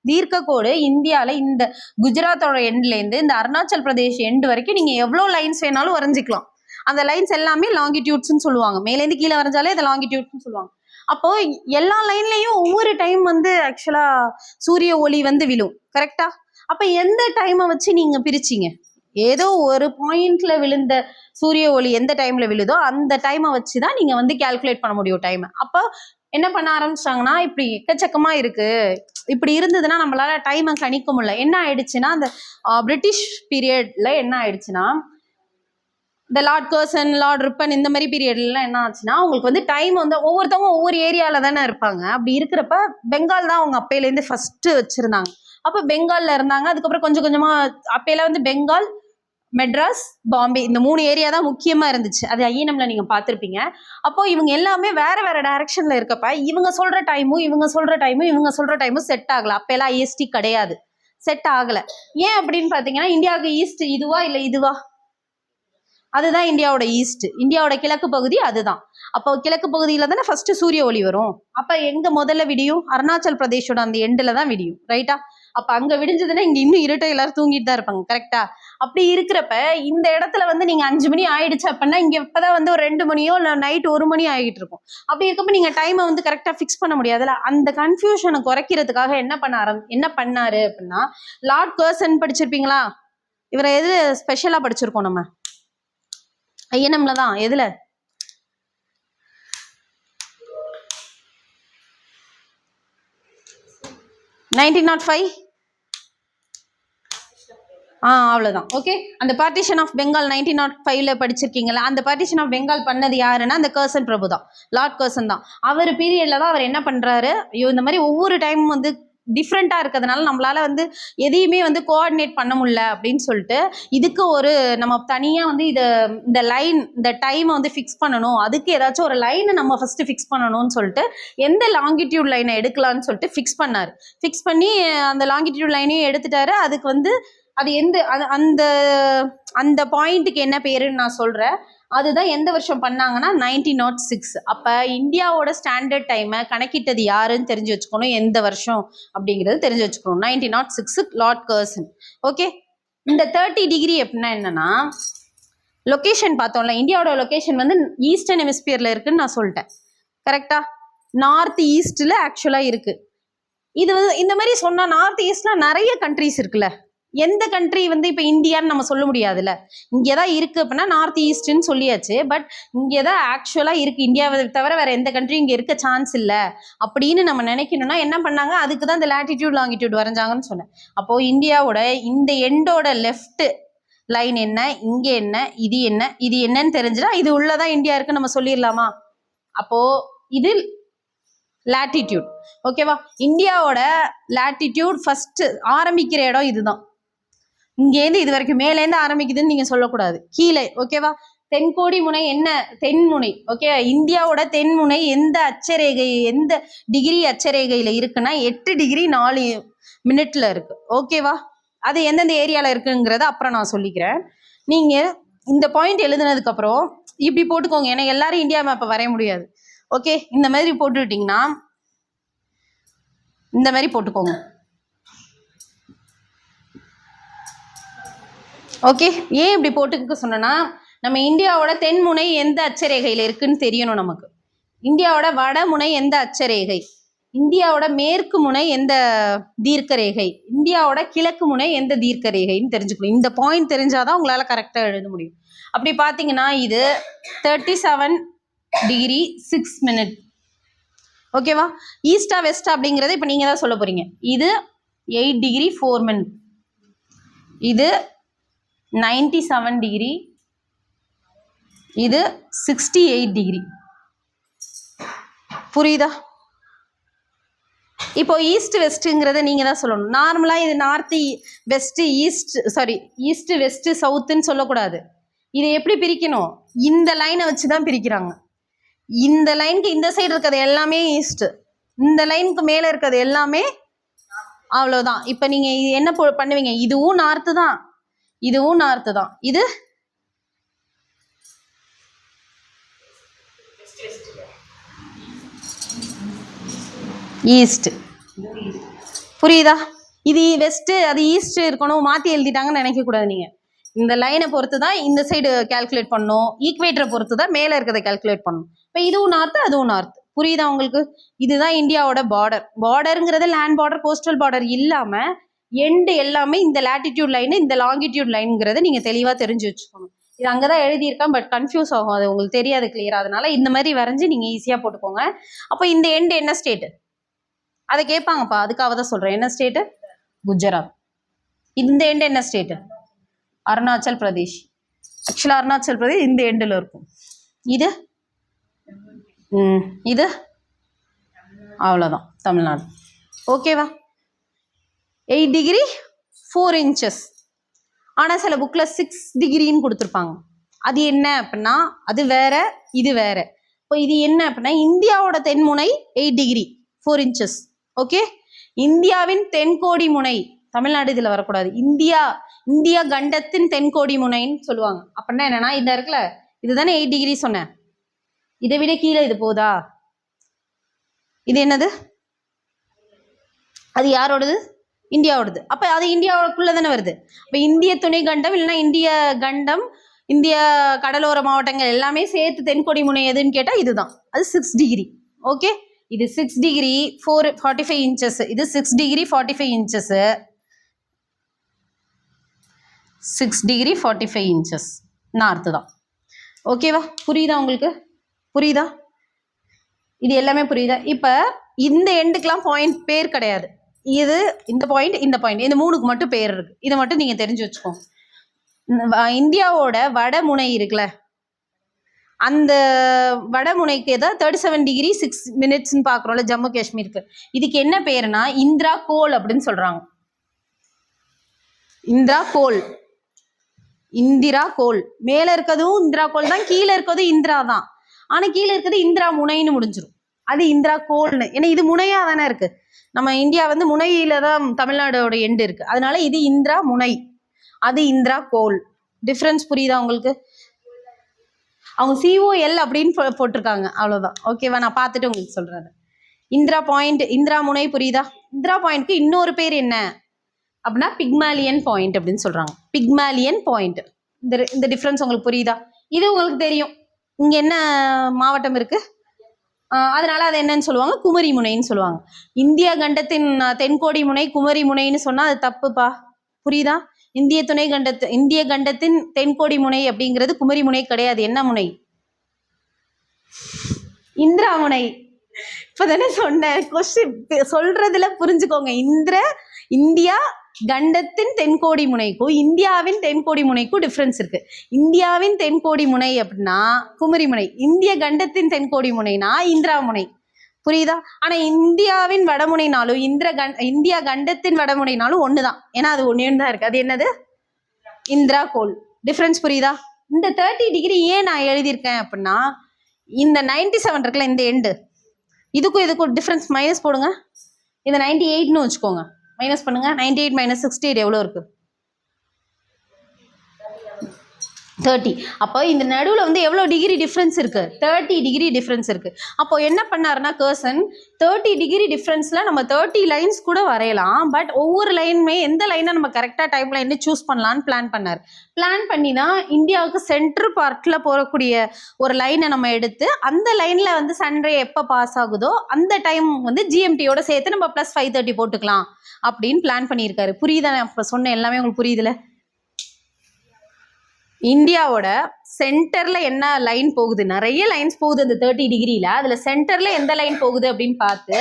தீர்க்கக்கோடு இந்தியாவில் இந்த குஜராத்தோட எண்ட்லேருந்து இந்த அருணாச்சல் பிரதேஷ் எண்டு வரைக்கும் நீங்கள் எவ்வளோ லைன்ஸ் வேணாலும் வரைஞ்சிக்கலாம். அந்த லைன்ஸ் எல்லாமே லாங்கிடியூட்ஸ்ன்னு சொல்லுவாங்க. மேலேருந்து கீழே வரைஞ்சாலே அதை லாங்கிடியூட்ஸ்ன்னு சொல்லுவாங்க. அப்போது எல்லா லைன்லேயும் ஒவ்வொரு டைம் வந்து ஆக்சுவலாக சூரிய ஒளி வந்து விழும். கரெக்டாக? அப்போ எந்த டைமை வச்சு நீங்கள் பிரிச்சிங்க? ஏதோ ஒரு பாயிண்ட்ல விழுந்த சூரிய ஒளி எந்த டைம்ல விழுதோ அந்த டைமை வச்சு தான் நீங்கள் வந்து கால்குலேட் பண்ண முடியும் டைமை. அப்போ என்ன பண்ண ஆரம்பிச்சிட்டாங்கன்னா, இப்படி எக்கச்சக்கமா இருக்கு, இப்படி இருந்ததுன்னா நம்மளால டைமை கணிக்க முடியல. என்ன ஆயிடுச்சுன்னா, அந்த பிரிட்டிஷ் பீரியட்ல என்ன ஆயிடுச்சுன்னா, இந்த லார்ட் கர்சன், லார்ட் ரிப்பன் இந்த மாதிரி பீரியட்லாம் என்ன ஆச்சுன்னா, அவங்களுக்கு வந்து டைம் வந்து ஒவ்வொருத்தவங்க ஒவ்வொரு ஏரியாவில் தானே இருப்பாங்க. அப்படி இருக்கிறப்ப பெங்கால் தான் அவங்க அப்பையிலேருந்து ஃபர்ஸ்ட் வச்சிருந்தாங்க. அப்போ பெங்கால்ல இருந்தாங்க. அதுக்கப்புறம் கொஞ்சம் கொஞ்சமா அப்பையில வந்து பெங்கால், மெட்ராஸ், பாம்பே இந்த 3 ஏரியா தான் முக்கியமாக இருந்துச்சு. அது ஐஎன்எம்ல நீங்கள் பார்த்துருப்பீங்க. அப்போ இவங்க எல்லாமே வேற வேற டைரக்ஷன்ல இருக்கப்ப இவங்க சொல்ற டைமும் செட் ஆகல. அப்பெல்லாம் IST கிடையாது, செட் ஆகல. ஏன் அப்படின்னு பார்த்தீங்கன்னா, இந்தியாவுக்கு ஈஸ்ட் இதுவா இல்லை இதுவா? அதுதான் இந்தியாவோட ஈஸ்ட். இந்தியாவோட கிழக்கு பகுதி அதுதான். அப்போ கிழக்கு பகுதியில தானே ஃபர்ஸ்ட் சூரிய ஒளி வரும். அப்ப எங்க முதல்ல விடியும்? அருணாச்சல் பிரதேஷோட அந்த எண்டுல தான் விடியும். ரைட்டா? அப்ப அங்க விடிஞ்சதுன்னா இங்க இன்னும் இருட்டை எல்லாரும் தூங்கிட்டு தான் இருப்பாங்க. கரெக்டா? அப்படி இருக்கிறப்ப இந்த இடத்துல வந்து நீங்க 5 மணி ஆயிடுச்சு அப்படின்னா இங்க இப்பதான் வந்து ஒரு 2 மணியோ இல்லை நைட் 1 மணி ஆகிட்டு இருக்கும். அப்படி இருக்கப்ப நீங்க டைமை வந்து கரெக்டா ஃபிக்ஸ் பண்ண முடியாதுல்ல. அந்த கன்ஃபியூஷனை குறைக்கிறதுக்காக என்ன பண்ணாரு அப்படின்னா, லார்ட் கர்சன் படிச்சிருப்பீங்களா? இவரை எது ஸ்பெஷலா படிச்சிருக்கோம் நம்ம? ஐஎன்எம்ல தான். எதுல? (1905) அவ்வளோதான். ஓகே, அந்த பார்ட்டிஷன் ஆஃப் பெங்கால் 1905ல படிச்சிருக்கீங்களா? அந்த பார்ட்டிஷன் ஆஃப் பெங்கால் பண்ணது யாருன்னா அந்த கர்சன் பிரபு தான், லார்ட் கர்சன் தான். அவர் பீரியட்ல தான் அவர் என்ன பண்றாரு, ஐயோ இந்த மாதிரி ஒவ்வொரு டைமும் வந்து டிஃப்ரெண்ட்டாக இருக்கிறதுனால நம்மளால வந்து எதையுமே வந்து கோஆர்டினேட் பண்ண முடியல அப்படின்னு சொல்லிட்டு, இதுக்கு ஒரு நம்ம தனியாக வந்து இந்த லைன் இந்த டைமை வந்து ஃபிக்ஸ் பண்ணணும், அதுக்கு ஏதாச்சும் ஒரு லைனை நம்ம ஃபஸ்ட்டு ஃபிக்ஸ் பண்ணணும்னு சொல்லிட்டு எந்த லாங்கிடியூட் லைனை எடுக்கலான்னு சொல்லிட்டு ஃபிக்ஸ் பண்ணார். ஃபிக்ஸ் பண்ணி அந்த லாங்கிடியூட் லைனையும் எடுத்துட்டாரு. அதுக்கு வந்து அது அந்த பாயிண்ட்டுக்கு என்ன பேருன்னு நான் சொல்கிறேன். அதுதான் எந்த வருஷம் பண்ணாங்கன்னா 1906. அப்போ இந்தியாவோட ஸ்டாண்டர்ட் டைமை கணக்கிட்டது யாருன்னு தெரிஞ்சு வச்சுக்கணும், எந்த வருஷம் அப்படிங்கிறது தெரிஞ்சு வச்சுக்கணும். 1906 லார்ட் கர்சன். ஓகே, இந்த 30 டிகிரி அப்படின்னா என்னன்னா, லொக்கேஷன் பார்த்தோம்ல, இந்தியாவோட லொக்கேஷன் வந்து ஈஸ்டர்ன் ஹெமிஸ்பியர்ல இருக்குன்னு நான் சொல்லிட்டேன். கரெக்டா? நார்த் ஈஸ்ட்ல ஆக்சுவலா இருக்கு. இது வந்து இந்த மாதிரி சொன்னா நார்த் ஈஸ்ட்ல நிறைய கண்ட்ரிஸ் இருக்குல்ல, எந்த கண்ட்ரி வந்து இப்போ இந்தியான்னு நம்ம சொல்ல முடியாதுல்ல. இங்கே தான் இருக்கு அப்படின்னா நார்த் ஈஸ்ட்ன்னு சொல்லியாச்சு. பட் இங்கே தான் ஆக்சுவலாக இருக்கு, இந்தியாவை தவிர வேற எந்த கண்ட்ரி இங்கே இருக்க சான்ஸ் இல்லை அப்படின்னு நம்ம நினைக்கணும்னா என்ன பண்ணாங்க, அதுக்கு தான் இந்த லாட்டிடியூட் லாங்கிடியூட் வரைஞ்சாங்கன்னு சொன்னேன். அப்போ இந்தியாவோட இந்த எண்டோட லெஃப்ட் லைன் என்ன, இங்கே என்ன, இது என்ன, இது என்னன்னு தெரிஞ்சுனா இது உள்ளதான் இந்தியா இருக்குன்னு நம்ம சொல்லிடலாமா? அப்போ இது லாட்டிடியூட். ஓகேவா? இந்தியாவோட லாட்டிடியூட் ஃபர்ஸ்ட் ஆரம்பிக்கிற இடம் இதுதான். இங்கேருந்து இது வரைக்கும் மேலேருந்து ஆரம்பிக்குதுன்னு நீங்க சொல்லக்கூடாது, கீழே. ஓகேவா? தென்கோடி முனை என்ன, தென்முனை. ஓகே, இந்தியாவோட தென்முனை எந்த அச்சரேகை, எந்த டிகிரி அச்சரேகையில இருக்குன்னா 8 டிகிரி 4 மினிட்ல இருக்கு. ஓகேவா? அது எந்தெந்த ஏரியால இருக்குங்கிறத அப்புறம் நான் சொல்லிக்கிறேன். நீங்க இந்த பாயிண்ட் எழுதுனதுக்கு அப்புறம் இப்படி போட்டுக்கோங்க, ஏன்னா எல்லாரும் இந்தியா மேப்பை வரைய முடியாது. ஓகே, இந்த மாதிரி போட்டுக்கிட்டீங்கன்னா இந்த மாதிரி போட்டுக்கோங்க. ஓகே, ஏன் இப்படி போட்டுக்க சொன்னா, நம்ம இந்தியாவோட தென்முனை எந்த அச்சரேகையில் இருக்குன்னு தெரியணும் நமக்கு. இந்தியாவோட வடமுனை எந்த அச்சரேகை, இந்தியாவோட மேற்கு முனை எந்த தீர்க்க ரேகை, இந்தியாவோட கிழக்கு முனை எந்த தீர்க்க ரேகைன்னு தெரிஞ்சுக்கணும். இந்த பாயிண்ட் தெரிஞ்சாதான் உங்களால கரெக்டா எழுத முடியும். அப்படி பாத்தீங்கன்னா இது 37 டிகிரி 6 மினிட். ஓகேவா? ஈஸ்டா வெஸ்டா அப்படிங்கறத இப்ப நீங்க தான் சொல்ல போறீங்க. இது 8 டிகிரி 4 மினிட், இது 97 டிகிரி, இது 68 டிகிரி. புரியுதா? இப்போ ஈஸ்ட் வெஸ்ட்ங்கிறத நீங்க தான் சொல்லணும். நார்மலா இது north west east, sorry east west சவுத்துன்னு சொல்லக்கூடாது. இதை எப்படி பிரிக்கணும், இந்த லைனை வச்சுதான் பிரிக்கிறாங்க. இந்த லைனுக்கு இந்த சைடு இருக்கிறது எல்லாமே ஈஸ்ட், இந்த லைனுக்கு மேல இருக்கிறது எல்லாமே அவ்வளவுதான். இப்ப நீங்க என்ன பண்ணுவீங்க, இதுவும் நார்த்து தான், இதுவும் நார்த்து தான், இது ஈஸ்ட். புரியுதா? இது வெஸ்ட் அது ஈஸ்ட் இருக்கணும், மாத்தி எழுதிட்டாங்கன்னு நினைக்க கூடாது. நீங்க இந்த லைனை பொறுத்து தான் இந்த சைடு கால்குலேட் பண்ணணும், ஈக்குவேட்டரை பொறுத்து தான் மேல இருக்கிறத கால்குலேட் பண்ணணும். இப்போ இதுவும் நார்த்து அதுவும் நார்த்து. புரியுதா உங்களுக்கு? இதுதான் இந்தியாவோட பார்டர். பார்டருங்கிறது லேண்ட் பார்டர் கோஸ்டல் பார்டர் இல்லாம எண்டு எல்லாமே இந்த லாட்டிடியூட் லைன் இந்த லாங்கிடியூட் லைனுங்கிறத நீங்க தெளிவா தெரிஞ்சு வச்சுக்கணும். இது அங்கதான் எழுதியிருக்கேன், பட் கன்ஃபியூஸ் ஆகும், அது உங்களுக்கு தெரியாது கிளியரா. அதனால இந்த மாதிரி வரைஞ்சு நீங்க ஈஸியா போட்டுக்கோங்க. அப்போ இந்த எண்டு என்ன ஸ்டேட் அதை கேட்பாங்கப்பா, அதுக்காக தான் சொல்றேன். என்ன ஸ்டேட்டு? குஜராத். இந்த எண்டு என்ன ஸ்டேட்டு? அருணாச்சல் பிரதேஷ். ஆக்சுவலா அருணாச்சல் பிரதேஷ் இந்த எண்டில் இருக்கும். இது இது அவ்வளோதான், தமிழ்நாடு. ஓகேவா? 8 டிகிரி 4 இன்ச்சஸ். ஆனால் சில புக்கில் 6 டிகிரின்னு கொடுத்துருப்பாங்க. அது என்ன அப்படின்னா அது வேற, இது வேற. இப்போ இது என்ன அப்படின்னா இந்தியாவோட தென்முனை 8 டிகிரி 4 இன்ச்சஸ். ஓகே, இந்தியாவின் தென்கோடி முனை, தமிழ்நாடு இதில் வரக்கூடாது, இந்தியா கண்டத்தின் தென்கோடி முனைன்னு சொல்லுவாங்க. அப்படின்னா என்னன்னா இந்த இருக்குல்ல, இதுதானே 8 டிகிரி சொன்னேன், இதை விட கீழே இது போதா, இது என்னது, அது யாரோடது? இந்தியாவோடது. அப்ப அது இந்தியாவுக்குள்ள தானே வருது. அப்ப இந்திய துணை கண்டம் இல்லைன்னா இந்திய கண்டம், இந்திய கடலோர மாவட்டங்கள் எல்லாமே சேர்த்து தென்கோடி முனை எதுன்னு கேட்டா இதுதான். அது 6 டிகிரி. ஓகே, இது 6 டிகிரி 45 இன்ச்சஸ், இது 6 degree 45 inches, 6 degree 45 inches north தான். ஓகேவா? புரியுதா உங்களுக்கு? புரியுதா? இது எல்லாமே புரியுதா? இப்ப இந்த எண்டுக்கெல்லாம் பாயிண்ட் பேர் கிடையாது. இது இந்த பாயிண்ட் இந்த பாயிண்ட் இந்த மூணுக்கு மட்டும் பேர் இருக்கு. இதை மட்டும் நீங்க தெரிஞ்சு வச்சுக்கோங்க. இந்தியாவோட வடமுனை இருக்குல்ல, அந்த வடமுனைக்கு தான் 37 டிகிரி 6 மினிட்ஸ்ன்னு பாக்குறோம்ல ஜம்மு காஷ்மீருக்கு. இதுக்கு என்ன பேருனா இந்திரா கோல் அப்படின்னு சொல்றாங்க. இந்திரா கோல், இந்திரா கோல். மேல இருக்கிறதும் இந்திரா கோல் தான், கீழே இருக்கிறதும் இந்திரா தான். ஆனா கீழே இருக்கிறது இந்திரா முனைன்னு முடிஞ்சிடும், அது இந்திரா கோல்னு. ஏன்னா இது முனையா தானே இருக்கு, நம்ம இந்தியா வந்து முனையில தான் தமிழ்நாடோட எண்டு இருக்கு. அதனால இது இந்திரா முனை, அது இந்திரா கோல். டிஃபரன்ஸ் புரியுதா உங்களுக்கு? அவங்க சிஓஎல் அப்படின்னு போட்டிருக்காங்க, அவ்வளோதான். ஓகேவா, நான் பார்த்துட்டு உங்களுக்கு சொல்கிறேன். இந்திரா பாயிண்ட், இந்திரா முனை புரியுதா? இந்திரா பாயிண்ட்க்கு இன்னொரு பேர் என்ன அப்படின்னா பிக்மாலியன் பாயிண்ட் அப்படின்னு சொல்கிறாங்க. Pygmalion point. இந்த டிஃப்ரென்ஸ் உங்களுக்கு புரியுதா? இது உங்களுக்கு தெரியும். இங்கே என்ன மாவட்டம் இருக்குது, அதனால அது என்னன்னு சொல்லுவாங்க, குமரி முனைன்னு சொல்லுவாங்க. இந்திய கண்டத்தின் தென்கோடி முனை குமரி முனைன்னு சொன்னால் அது தப்புப்பா. புரியுதா? இந்திய கண்டத்தின் தென்கோடி முனை அப்படிங்கிறது குமரி முனை கிடையாது. என்ன முனை? இந்திரா முனை. இப்பதானே சொன்னேன். கொஸ்டின் சொல்றதுல புரிஞ்சுக்கோங்க. இந்தியா கண்டத்தின் தென்கோடி முனைக்கும் இந்தியாவின் தென்கோடி முனைக்கும் டிஃப்ரென்ஸ் இருக்கு. இந்தியாவின் தென்கோடி முனை அப்படின்னா குமரி முனை, இந்திய கண்டத்தின் தென்கோடி முனைனா இந்திரா முனை. புரியுதா? ஆனா இந்தியாவின் வடமுனைனாலும் இந்தியா கண்டத்தின் வடமுனைனாலும் ஒண்ணுதான். ஏன்னா அது ஒன்னே தான் இருக்கு. அது என்னது? இந்திரா கோல். டிஃப்ரென்ஸ் புரியுதா? இந்த 30 டிகிரி ஏன் நான் எழுதியிருக்கேன் அப்படின்னா, இந்த 97 இருக்குல்ல, இந்த எண்டு, இதுக்கும் டிஃப்ரென்ஸ் மைனஸ் போடுங்க. இந்த 98ன்னு வச்சுக்கோங்க, மைனஸ் பண்ணுங்க. 98 மைனஸ் 68 எவ்வளோ இருக்கு? 30. அப்போ இந்த நடுவில் வந்து எவ்வளோ டிகிரி டிஃப்ரென்ஸ் இருக்கு? 30 டிகிரி டிஃப்ரென்ஸ் இருக்கு. அப்போ என்ன பண்ணாருன்னா கர்சன் 30 டிகிரி டிஃப்ரென்ஸ்ல நம்ம 30 லைன்ஸ் கூட வரையலாம். பட் ஒவ்வொரு லைனுமே எந்த லைனை நம்ம கரெக்டாக டைம் லைன் சூஸ் பண்ணலான்னு பிளான் பண்ணார். பிளான் பண்ணினா இந்தியாவுக்கு சென்ட்ரு பார்ட்டில் போகக்கூடிய ஒரு லைனை நம்ம எடுத்து அந்த லைனில் வந்து சன்ரே எப்போ பாஸ் ஆகுதோ அந்த டைம் வந்து ஜிஎம்டியோட சேர்த்து நம்ம ப்ளஸ் 530 போட்டுக்கலாம் அப்படின்னு பிளான் பண்ணியிருக்காரு. புரியுதா? இப்போ சொன்ன எல்லாமே உங்களுக்கு புரியுதுல? இந்தியாவோட சென்டர்ல என்ன லைன் போகுது, நிறைய லைன்ஸ் போகுது அந்த 30 டிகிரியில. அதுல சென்டர்ல எந்த லைன் போகுது அப்படின்னு பார்த்து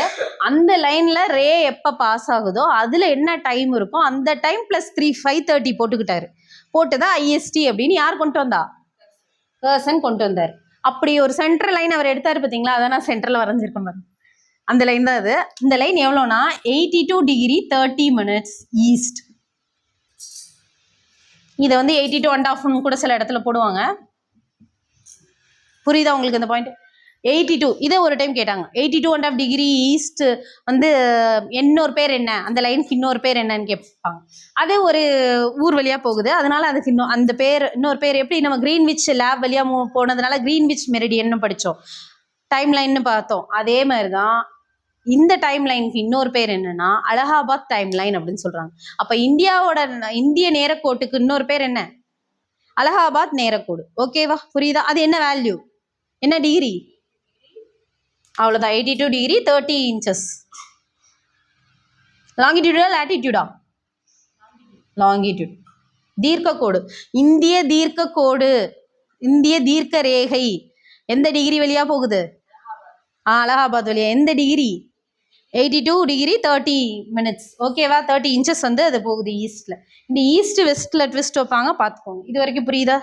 அந்த லைன்ல ரே எப்ப பாஸ் ஆகுதோ அதுல என்ன டைம் இருக்கோ அந்த டைம் பிளஸ் 530 போட்டுக்கிட்டாரு. போட்டுதான் ஐஎஸ்டி அப்படின்னு யார் கொண்டு வந்தா? கர்சன் கொண்டு வந்தார். அப்படி ஒரு சென்டர் லைன் அவர் எடுத்தாரு பார்த்தீங்களா? அதை நான் சென்டர்ல வரைஞ்சிருக்கேன் பாருங்க. அந்த லைன் தான் அது. இந்த லைன் எவ்வளோனா 82 டிகிரி 30 மினிட்ஸ் ஈஸ்ட். இதை வந்து 82 1/2 கூட சில இடத்துல போடுவாங்க. புரியுதா உங்களுக்கு இந்த பாயிண்ட்? 82 இதை ஒரு டைம் கேட்டாங்க. 82 1/2 டிகிரி ஈஸ்ட் வந்து இன்னொரு பேர் என்ன, அந்த லைனுக்கு இன்னொரு பேர் என்னன்னு கேட்பாங்க. அது ஒரு ஊர் வழியாக போகுது, அதனால அதுக்கு அந்த பேர் இன்னொரு பேர். எப்படி நம்ம கிரீன்விச் லேப் வழியாக போனதுனால கிரீன்விச் மெரிடியன்னு படித்தோம், டைம் லைன்னு பார்த்தோம். அதே மாதிரி தான் இந்த டைம் லைனுக்கு இன்னொரு பேர் என்னன்னா அலகாபாத் டைம் லைன் அப்படின்னு சொல்றாங்க. அப்ப இந்திய நேரக்கோட்டுக்கு இன்னொரு பேர் என்ன? அலகாபாத் நேரக்கோடு. ஓகேவா? புரியுதா? அது என்ன வேல்யூ, என்ன டிகிரி? அவ்வளவுதான், 82 டிகிரி 30 இன்ச்சஸ். லாங்கிடியூடா லாட்டிடியூடா? லாங்கிடியூட். தீர்க்க கோடு, இந்திய தீர்க்க கோடு, இந்திய தீர்க்க ரேகை எந்த டிகிரி வழியா போகுது? அலகாபாத் வழியா. எந்த டிகிரி? 82 degree 30 minutes. ஓகேவா? 30 இன்ச்சஸ் வந்து அது போகுது ஈஸ்ட்ல. இந்த ஈஸ்ட் வெஸ்ட்ல ட்விஸ்ட் வைப்பாங்க, பார்த்துக்கோங்க. இது வரைக்கும் புரியுதா?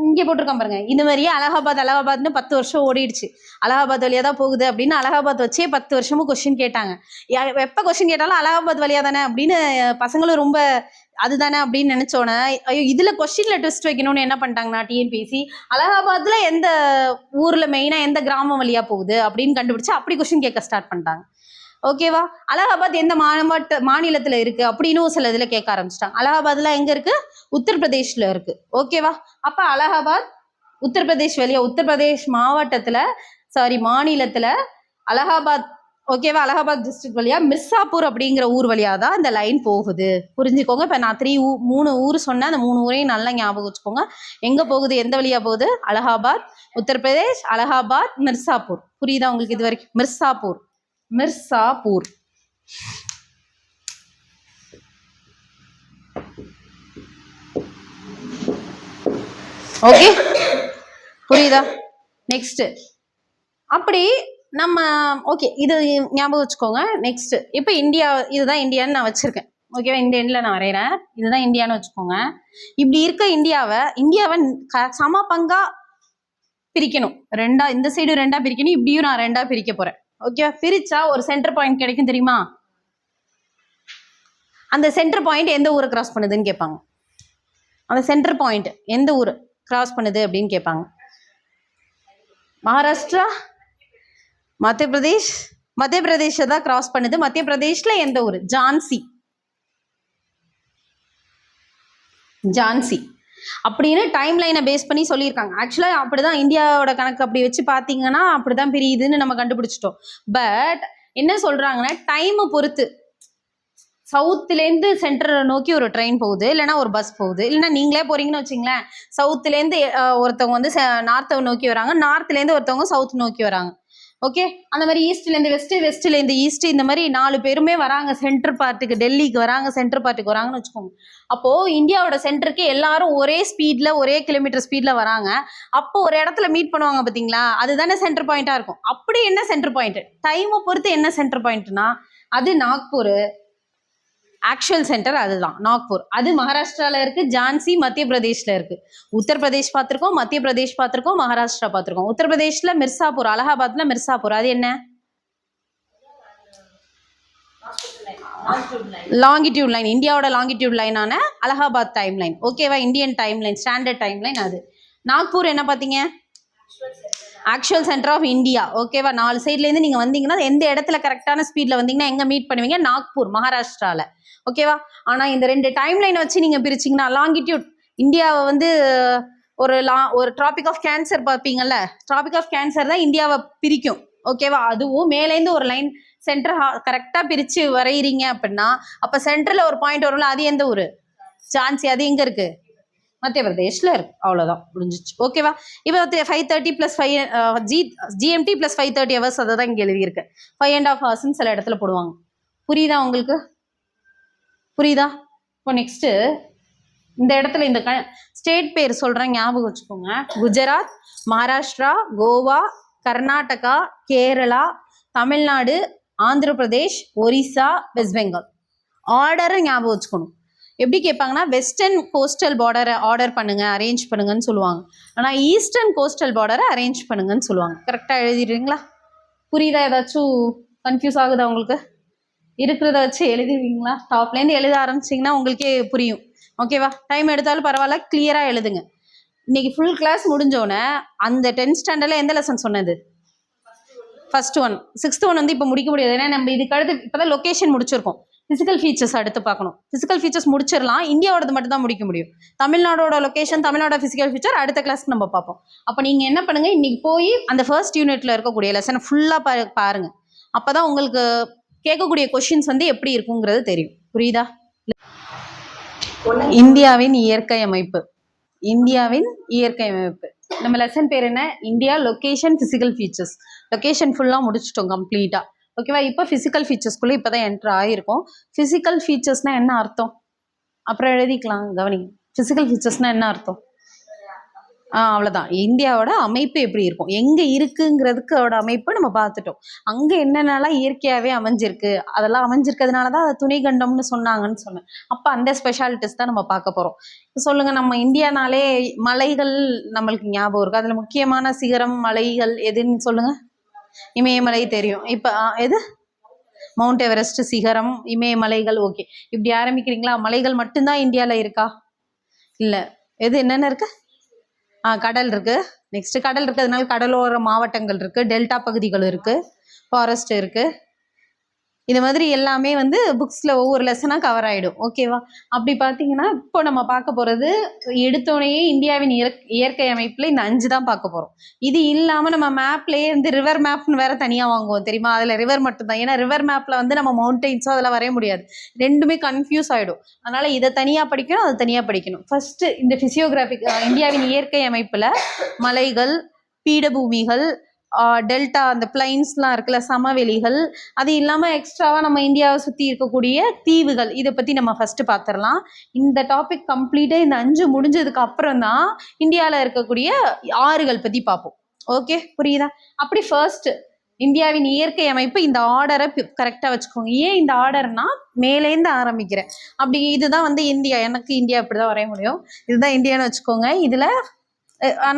இங்கே போட்டிருக்கான் பாருங்க. இந்த மாதிரியே அலகாபாத்னு 10 வருஷம் ஓடிடுச்சு. அலகாபாத் வழியா தான் போகுது அப்படின்னு அலகாபாத் வச்சே 10 வருஷமும் கொஸ்டின் கேட்டாங்க. எப்போ கொஸ்டின் கேட்டாலும் அலகாபாத் வழியா தானே அப்படின்னு பசங்களும் ரொம்ப அதுதானே அப்படின்னு நினைச்சோன்னே, ஐயோ இதுல கொஸ்டின்ல ட்விஸ்ட் வைக்கணும்னு என்ன பண்ணிட்டாங்கன்னா டிஎன்பிஎஸ்சி அலகாபாத்ல எந்த ஊர்ல மெயினா எந்த கிராமம் வழியா போகுது அப்படின்னு கண்டுபிடிச்சு அப்படி கொஸ்டின் கேட்க ஸ்டார்ட் பண்ணிட்டாங்க. ஓகேவா? அலகாபாத் எந்த மாநிலத்தில் இருக்கு அப்படின்னு சில இதில் கேட்க ஆரம்பிச்சிட்டாங்க. அலகாபாத்ல எங்க இருக்கு? உத்தரப்பிரதேஷ்ல இருக்கு. ஓகேவா? அப்ப அலகாபாத் உத்தரப்பிரதேஷ் வழியா, உத்தரப்பிரதேஷ் மாநிலத்துல அலகாபாத். ஓகேவா? அலகாபாத் டிஸ்ட்ரிக்ட் வழியா மிர்சாப்பூர் அப்படிங்கிற ஊர் வழியா தான் இந்த லைன் போகுது. புரிஞ்சுக்கோங்க. இப்போ நான் 3 ஊர் சொன்னேன், அந்த 3 ஊரையும் நல்லா ஞாபகம் வச்சுக்கோங்க. எங்க போகுது, எந்த வழியா போகுது? அலகாபாத், உத்தரப்பிரதேஷ், அலகாபாத், மிர்சாப்பூர். புரியுதா உங்களுக்கு இது வரைக்கும்? மிர்சாப்பூர். ஓகே, புரியுதா? நெக்ஸ்ட் அப்படி நம்ம ஓகே இது ஞாபகம் வச்சுக்கோங்க. நெக்ஸ்ட் இப்போ இந்தியா, இதுதான் இந்தியான்னு நான் வச்சிருக்கேன். ஓகேவா? இந்த எண்ணில் நான் வரைகிறேன். இதுதான் இந்தியான்னு வச்சுக்கோங்க. இப்படி இருக்க இந்தியாவை சம பங்கா பிரிக்கணும். இந்த சைடு 2 பிரிக்கணும், இப்படியும் நான் 2 பிரிக்க போறேன். ஓகே, பிரிச்சா ஒரு சென்டர் பாயிண்ட் கிடைக்கும் தெரியுமா? அந்த சென்டர் பாயிண்ட் எந்த ஊரை கிராஸ் பண்ணுதுன்னு கேட்பாங்க. அந்த சென்டர் பாயிண்ட் எந்த ஊர் கிராஸ் பண்ணுது அப்படின்னு கேட்பாங்க. மகாராஷ்டிரா, மத்திய பிரதேஷ் தான் கிராஸ் பண்ணுது. மத்திய பிரதேஷ்ல எந்த ஊர்? ஜான்சி. அப்படின்னு டைம் லைனை பேஸ் பண்ணி சொல்லியிருக்காங்க. ஆக்சுவலாக அப்படி தான் இந்தியாவோட கணக்கு அப்படி வச்சு பார்த்தீங்கன்னா அப்படி தான் பிரியுதுன்னு நம்ம கண்டுபிடிச்சிட்டோம். பட் என்ன சொல்கிறாங்கன்னா டைமை பொறுத்து சவுத்துலேருந்து சென்டரை நோக்கி ஒரு ட்ரெயின் போகுது, இல்லைனா ஒரு பஸ் போகுது, இல்லைனா நீங்களே போகிறீங்கன்னு வச்சிங்களேன், சவுத்துலேருந்து ஒருத்தவங்க வந்து நார்த்தை நோக்கி வராங்க, நார்த்துலேருந்து ஒருத்தவங்க சவுத் நோக்கி வராங்க. ஓகே, அந்த மாதிரி ஈஸ்ட்லேருந்து வெஸ்ட்டு, வெஸ்ட்லேருந்து ஈஸ்ட், இந்த மாதிரி 4 பேருமே வராங்க சென்டர் பார்ட்டுக்கு, டெல்லிக்கு வராங்க, சென்டர் பார்ட்டுக்கு வராங்கன்னு வச்சுக்கோங்க. அப்போது இந்தியாவோட சென்டருக்கு எல்லாரும் ஒரே ஸ்பீடில் ஒரே கிலோமீட்டர் ஸ்பீடில் வராங்க. அப்போ ஒரு இடத்துல மீட் பண்ணுவாங்க பார்த்தீங்களா, அதுதானே சென்டர் பாயிண்ட்டாக இருக்கும். அப்படி என்ன சென்டர் பாயிண்ட், டைமை பொறுத்து என்ன சென்டர் பாயிண்ட்னா அது நாக்பூர். ஆக்சுவல் சென்டர் அதுதான் நாக்பூர். அது மகாராஷ்டிராவில் இருக்குது, ஜான்சி மத்திய பிரதேஷில் இருக்குது. உத்தரப்பிரதேஷ் பார்த்துருக்கோம், மத்திய பிரதேஷ் பார்த்துருக்கோம், மகாராஷ்டிரா பார்த்துருக்கோம். உத்தரப்பிரதேஷில் மிர்சாப்பூர், அலகாபாத்தில் மிர்சாப்பூர். அது என்ன? லாங்கிடியூட் லைன், இந்தியாவோட லாங்கிடியூட் லைனான அலகாபாத் டைம் லைன். ஓகேவா, Indian time line, standard time line அது. நாக்பூர் என்ன பார்த்தீங்க? Actual centre of India. ஓகேவா, 4 சைட்லேருந்து நீங்கள் வந்தீங்கன்னா எந்த இடத்துல கரெக்டான ஸ்பீடில் வந்தீங்கன்னா எங்கே மீட் பண்ணுவீங்க? நாக்பூர், மகாராஷ்டிராவில். ஓகேவா, ஆனால் இந்த 2 டைம் லைனை வச்சு நீங்கள் பிரிச்சிங்கன்னா லாங்கிடியூட் இந்தியாவை வந்து ஒரு ட்ராபிக் ஆஃப் கேன்சர் பார்ப்பீங்கல்ல, ட்ராபிக் ஆஃப் கேன்சர் தான் இந்தியாவை பிரிக்கும். ஓகேவா, அதுவும் மேலேருந்து ஒரு லைன் சென்டர் கரெக்டாக பிரித்து வரைகிறீங்க அப்படின்னா அப்போ சென்டரில் ஒரு பாயிண்ட் வரும்ல, அது எந்த ஊர்? ஜான்சி. அது எங்கே இருக்குது? மத்திய பிரதேஷில் இருக்குது. அவ்வளோதான், முடிஞ்சிச்சு. ஓகேவா, இப்போ 5:30 + 5 GMT + 5:30 ஹவர்ஸ், அதை தான் இங்கே எழுதியிருக்கு. 5.5 ஹவர்ஸ்ன்னு சில இடத்துல போடுவாங்க. புரியுதா உங்களுக்கு? புரியுதா? இப்போ நெக்ஸ்ட்டு இந்த இடத்துல இந்த ஸ்டேட் பேர் சொல்கிறேன், ஞாபகம் வச்சுக்கோங்க. குஜராத், மகாராஷ்டிரா, கோவா, கர்நாடகா, கேரளா, தமிழ்நாடு, ஆந்திர பிரதேஷ், ஒரிசா, வெஸ்ட் பெங்கால். ஆர்டரை ஞாபகம் வச்சுக்கணும். எப்படி கேட்பாங்கன்னா வெஸ்டர்ன் கோஸ்டல் பார்டரை ஆர்டர் பண்ணுங்கள், அரேஞ்ச் பண்ணுங்கன்னு சொல்லுவாங்க. ஆனால் ஈஸ்டர்ன் கோஸ்டல் பார்டரை அரேஞ்ச் பண்ணுங்கன்னு சொல்லுவாங்க. கரெக்டாக எழுதிடுறீங்களா? புரியுதா? ஏதாச்சும் கன்ஃபியூஸ் ஆகுதா உங்களுக்கு? இருக்கிறத வச்சு எழுதுவீங்களா? டாப்லேருந்து எழுத ஆரம்பிச்சிங்கன்னா உங்களுக்கே புரியும். ஓகேவா, டைம் எடுத்தாலும் பரவாயில்ல, கிளியராக எழுதுங்க. இன்றைக்கி ஃபுல் கிளாஸ் முடிஞ்சோடனே அந்த 10th ஸ்டாண்டர்டில் எந்த லெசன் சொன்னது? First one. 6th ஒன் வந்து இப்போ முடிக்க முடியாது, ஏன்னா நம்ம இதுக்கு அடுத்து இப்போ தான் லொக்கேஷன் முடிச்சிருக்கோம். ஃபிசிக்கல் ஃபீச்சர்ஸ் அடுத்து பார்க்கணும். ஃபிசிக்கல் ஃபீச்சர்ஸ் முடிச்சிடலாம், இந்தியாவோடது மட்டும் தான் முடிக்க முடியும். தமிழ்நாடோட லொக்கேஷன், தமிழ்நாடோட ஃபிசிக்கல் ஃபீச்சர் அடுத்த கிளாஸ்க்கு நம்ம பார்ப்போம். அப்போ நீங்கள் என்ன பண்ணுங்கள், இன்றைக்கி போய் அந்த ஃபர்ஸ்ட் யூனிட்டில் இருக்கக்கூடிய லெசனை ஃபுல்லாக பாருங்கள். அப்போ தான் உங்களுக்கு கேட்கக்கூடிய கொஷின்ஸ் வந்து எப்படி இருக்குங்கிறது தெரியும். புரியுதா? இந்தியாவின் இயற்கை அமைப்பு. இந்தியாவின் இயற்கை அமைப்பு நம்ம லெசன் பேர் என்ன? India location physical features. Location ஃபுல்லாக முடிச்சிட்டோம் கம்ப்ளீட்டாக. ஓகேவா, இப்போ ஃபிசிக்கல் ஃபீச்சர்ஸ்குள்ளே இப்போ தான் என்ட்ரு ஆகிருக்கும். ஃபிசிக்கல் ஃபீச்சர்ஸ்னால் என்ன அர்த்தம்? அப்புறம் எழுதிக்கலாம், கவனிங்க. ஃபிசிக்கல் ஃபீச்சர்ஸ்னால் என்ன அர்த்தம்? அவ்வளோதான். இந்தியாவோட அமைப்பு எப்படி இருக்கும், எங்கே இருக்குங்கிறதுக்கோட அமைப்பு நம்ம பார்த்துட்டோம். அங்கே என்னென்னலாம் இயற்கையாகவே அமைஞ்சிருக்கு, அதெல்லாம் அமைஞ்சிருக்கிறதுனால தான் அதை துணைக்கண்டம்னு சொன்னாங்கன்னு சொன்னேன். அப்போ அந்த ஸ்பெஷாலிட்டிஸ் தான் நம்ம பார்க்க போகிறோம். சொல்லுங்கள், நம்ம இந்தியானாலே மலைகள் நம்மளுக்கு ஞாபகம் இருக்கும். அதில் முக்கியமான சிகரம் மலைகள் எதுன்னு சொல்லுங்கள். இமயமலை தெரியும். இப்போ எது? மவுண்ட் எவரெஸ்ட் சிகரம், இமயமலைகள். ஓகே, இப்படி ஆரம்பிக்கிறீங்களா? மலைகள் மட்டும்தான் இந்தியாவில் இருக்கா? இல்லை, எது என்னென்ன இருக்கு? கடல் இருக்குது. நெக்ஸ்ட்டு கடல் இருக்கிறதுனால கடலோர மாவட்டங்கள் இருக்குது, டெல்டா பகுதிகள் இருக்குது, ஃபாரஸ்ட் இருக்குது. இது மாதிரி எல்லாமே வந்து புக்ஸில் ஒவ்வொரு லெசனாக கவர் ஆகிடும். ஓகேவா, அப்படி பார்த்தீங்கன்னா இப்போ நம்ம பார்க்க போகிறது எடுத்தோடனே இந்தியாவின் இயற்கை அமைப்பில் இந்த 5 தான் பார்க்க போகிறோம். இது இல்லாமல் நம்ம மேப்லேயே வந்து ரிவர் மேப்னு வேறு தனியாக வாங்குவோம் தெரியுமா? அதில் ரிவர் மட்டும்தான். ஏன்னா ரிவர் மேப்பில் வந்து நம்ம மவுண்டெயின்ஸோ அதெல்லாம் வரைய முடியாது, ரெண்டுமே கன்ஃபியூஸ் ஆகிடும். அதனால் இதை தனியாக படிக்கணும், அதை தனியாக படிக்கணும். ஃபஸ்ட்டு இந்த ஃபிசியோகிராஃபிக் இந்தியாவின் இயற்கை அமைப்பில் மலைகள், பீடபூமிகள், டெல்டா, அந்த பிளைன்ஸ்லாம் இருக்குல்ல, சமவெளிகள், அது இல்லாமல் எக்ஸ்ட்ராவாக நம்ம இந்தியாவை சுற்றி இருக்கக்கூடிய தீவுகள், இதை பற்றி நம்ம ஃபஸ்ட்டு பார்த்துடலாம். இந்த டாபிக் கம்ப்ளீட்டாக இந்த 5 முடிஞ்சதுக்கு அப்புறம் தான் இந்தியாவில் இருக்கக்கூடிய ஆறுகள் பற்றி பார்ப்போம். ஓகே, புரியுதா? அப்படி ஃபர்ஸ்ட் இந்தியாவின் இயற்கை அமைப்பு, இந்த ஆர்டரை கரெக்டாக வச்சுக்கோங்க. ஏன் இந்த ஆர்டர்னா மேலேருந்து ஆரம்பிக்கிறேன். அப்படி இதுதான் வந்து இந்தியா, எனக்கு இந்தியா இப்படி தான் வரைய முடியும். இதுதான் இந்தியான்னு வச்சுக்கோங்க. இதில்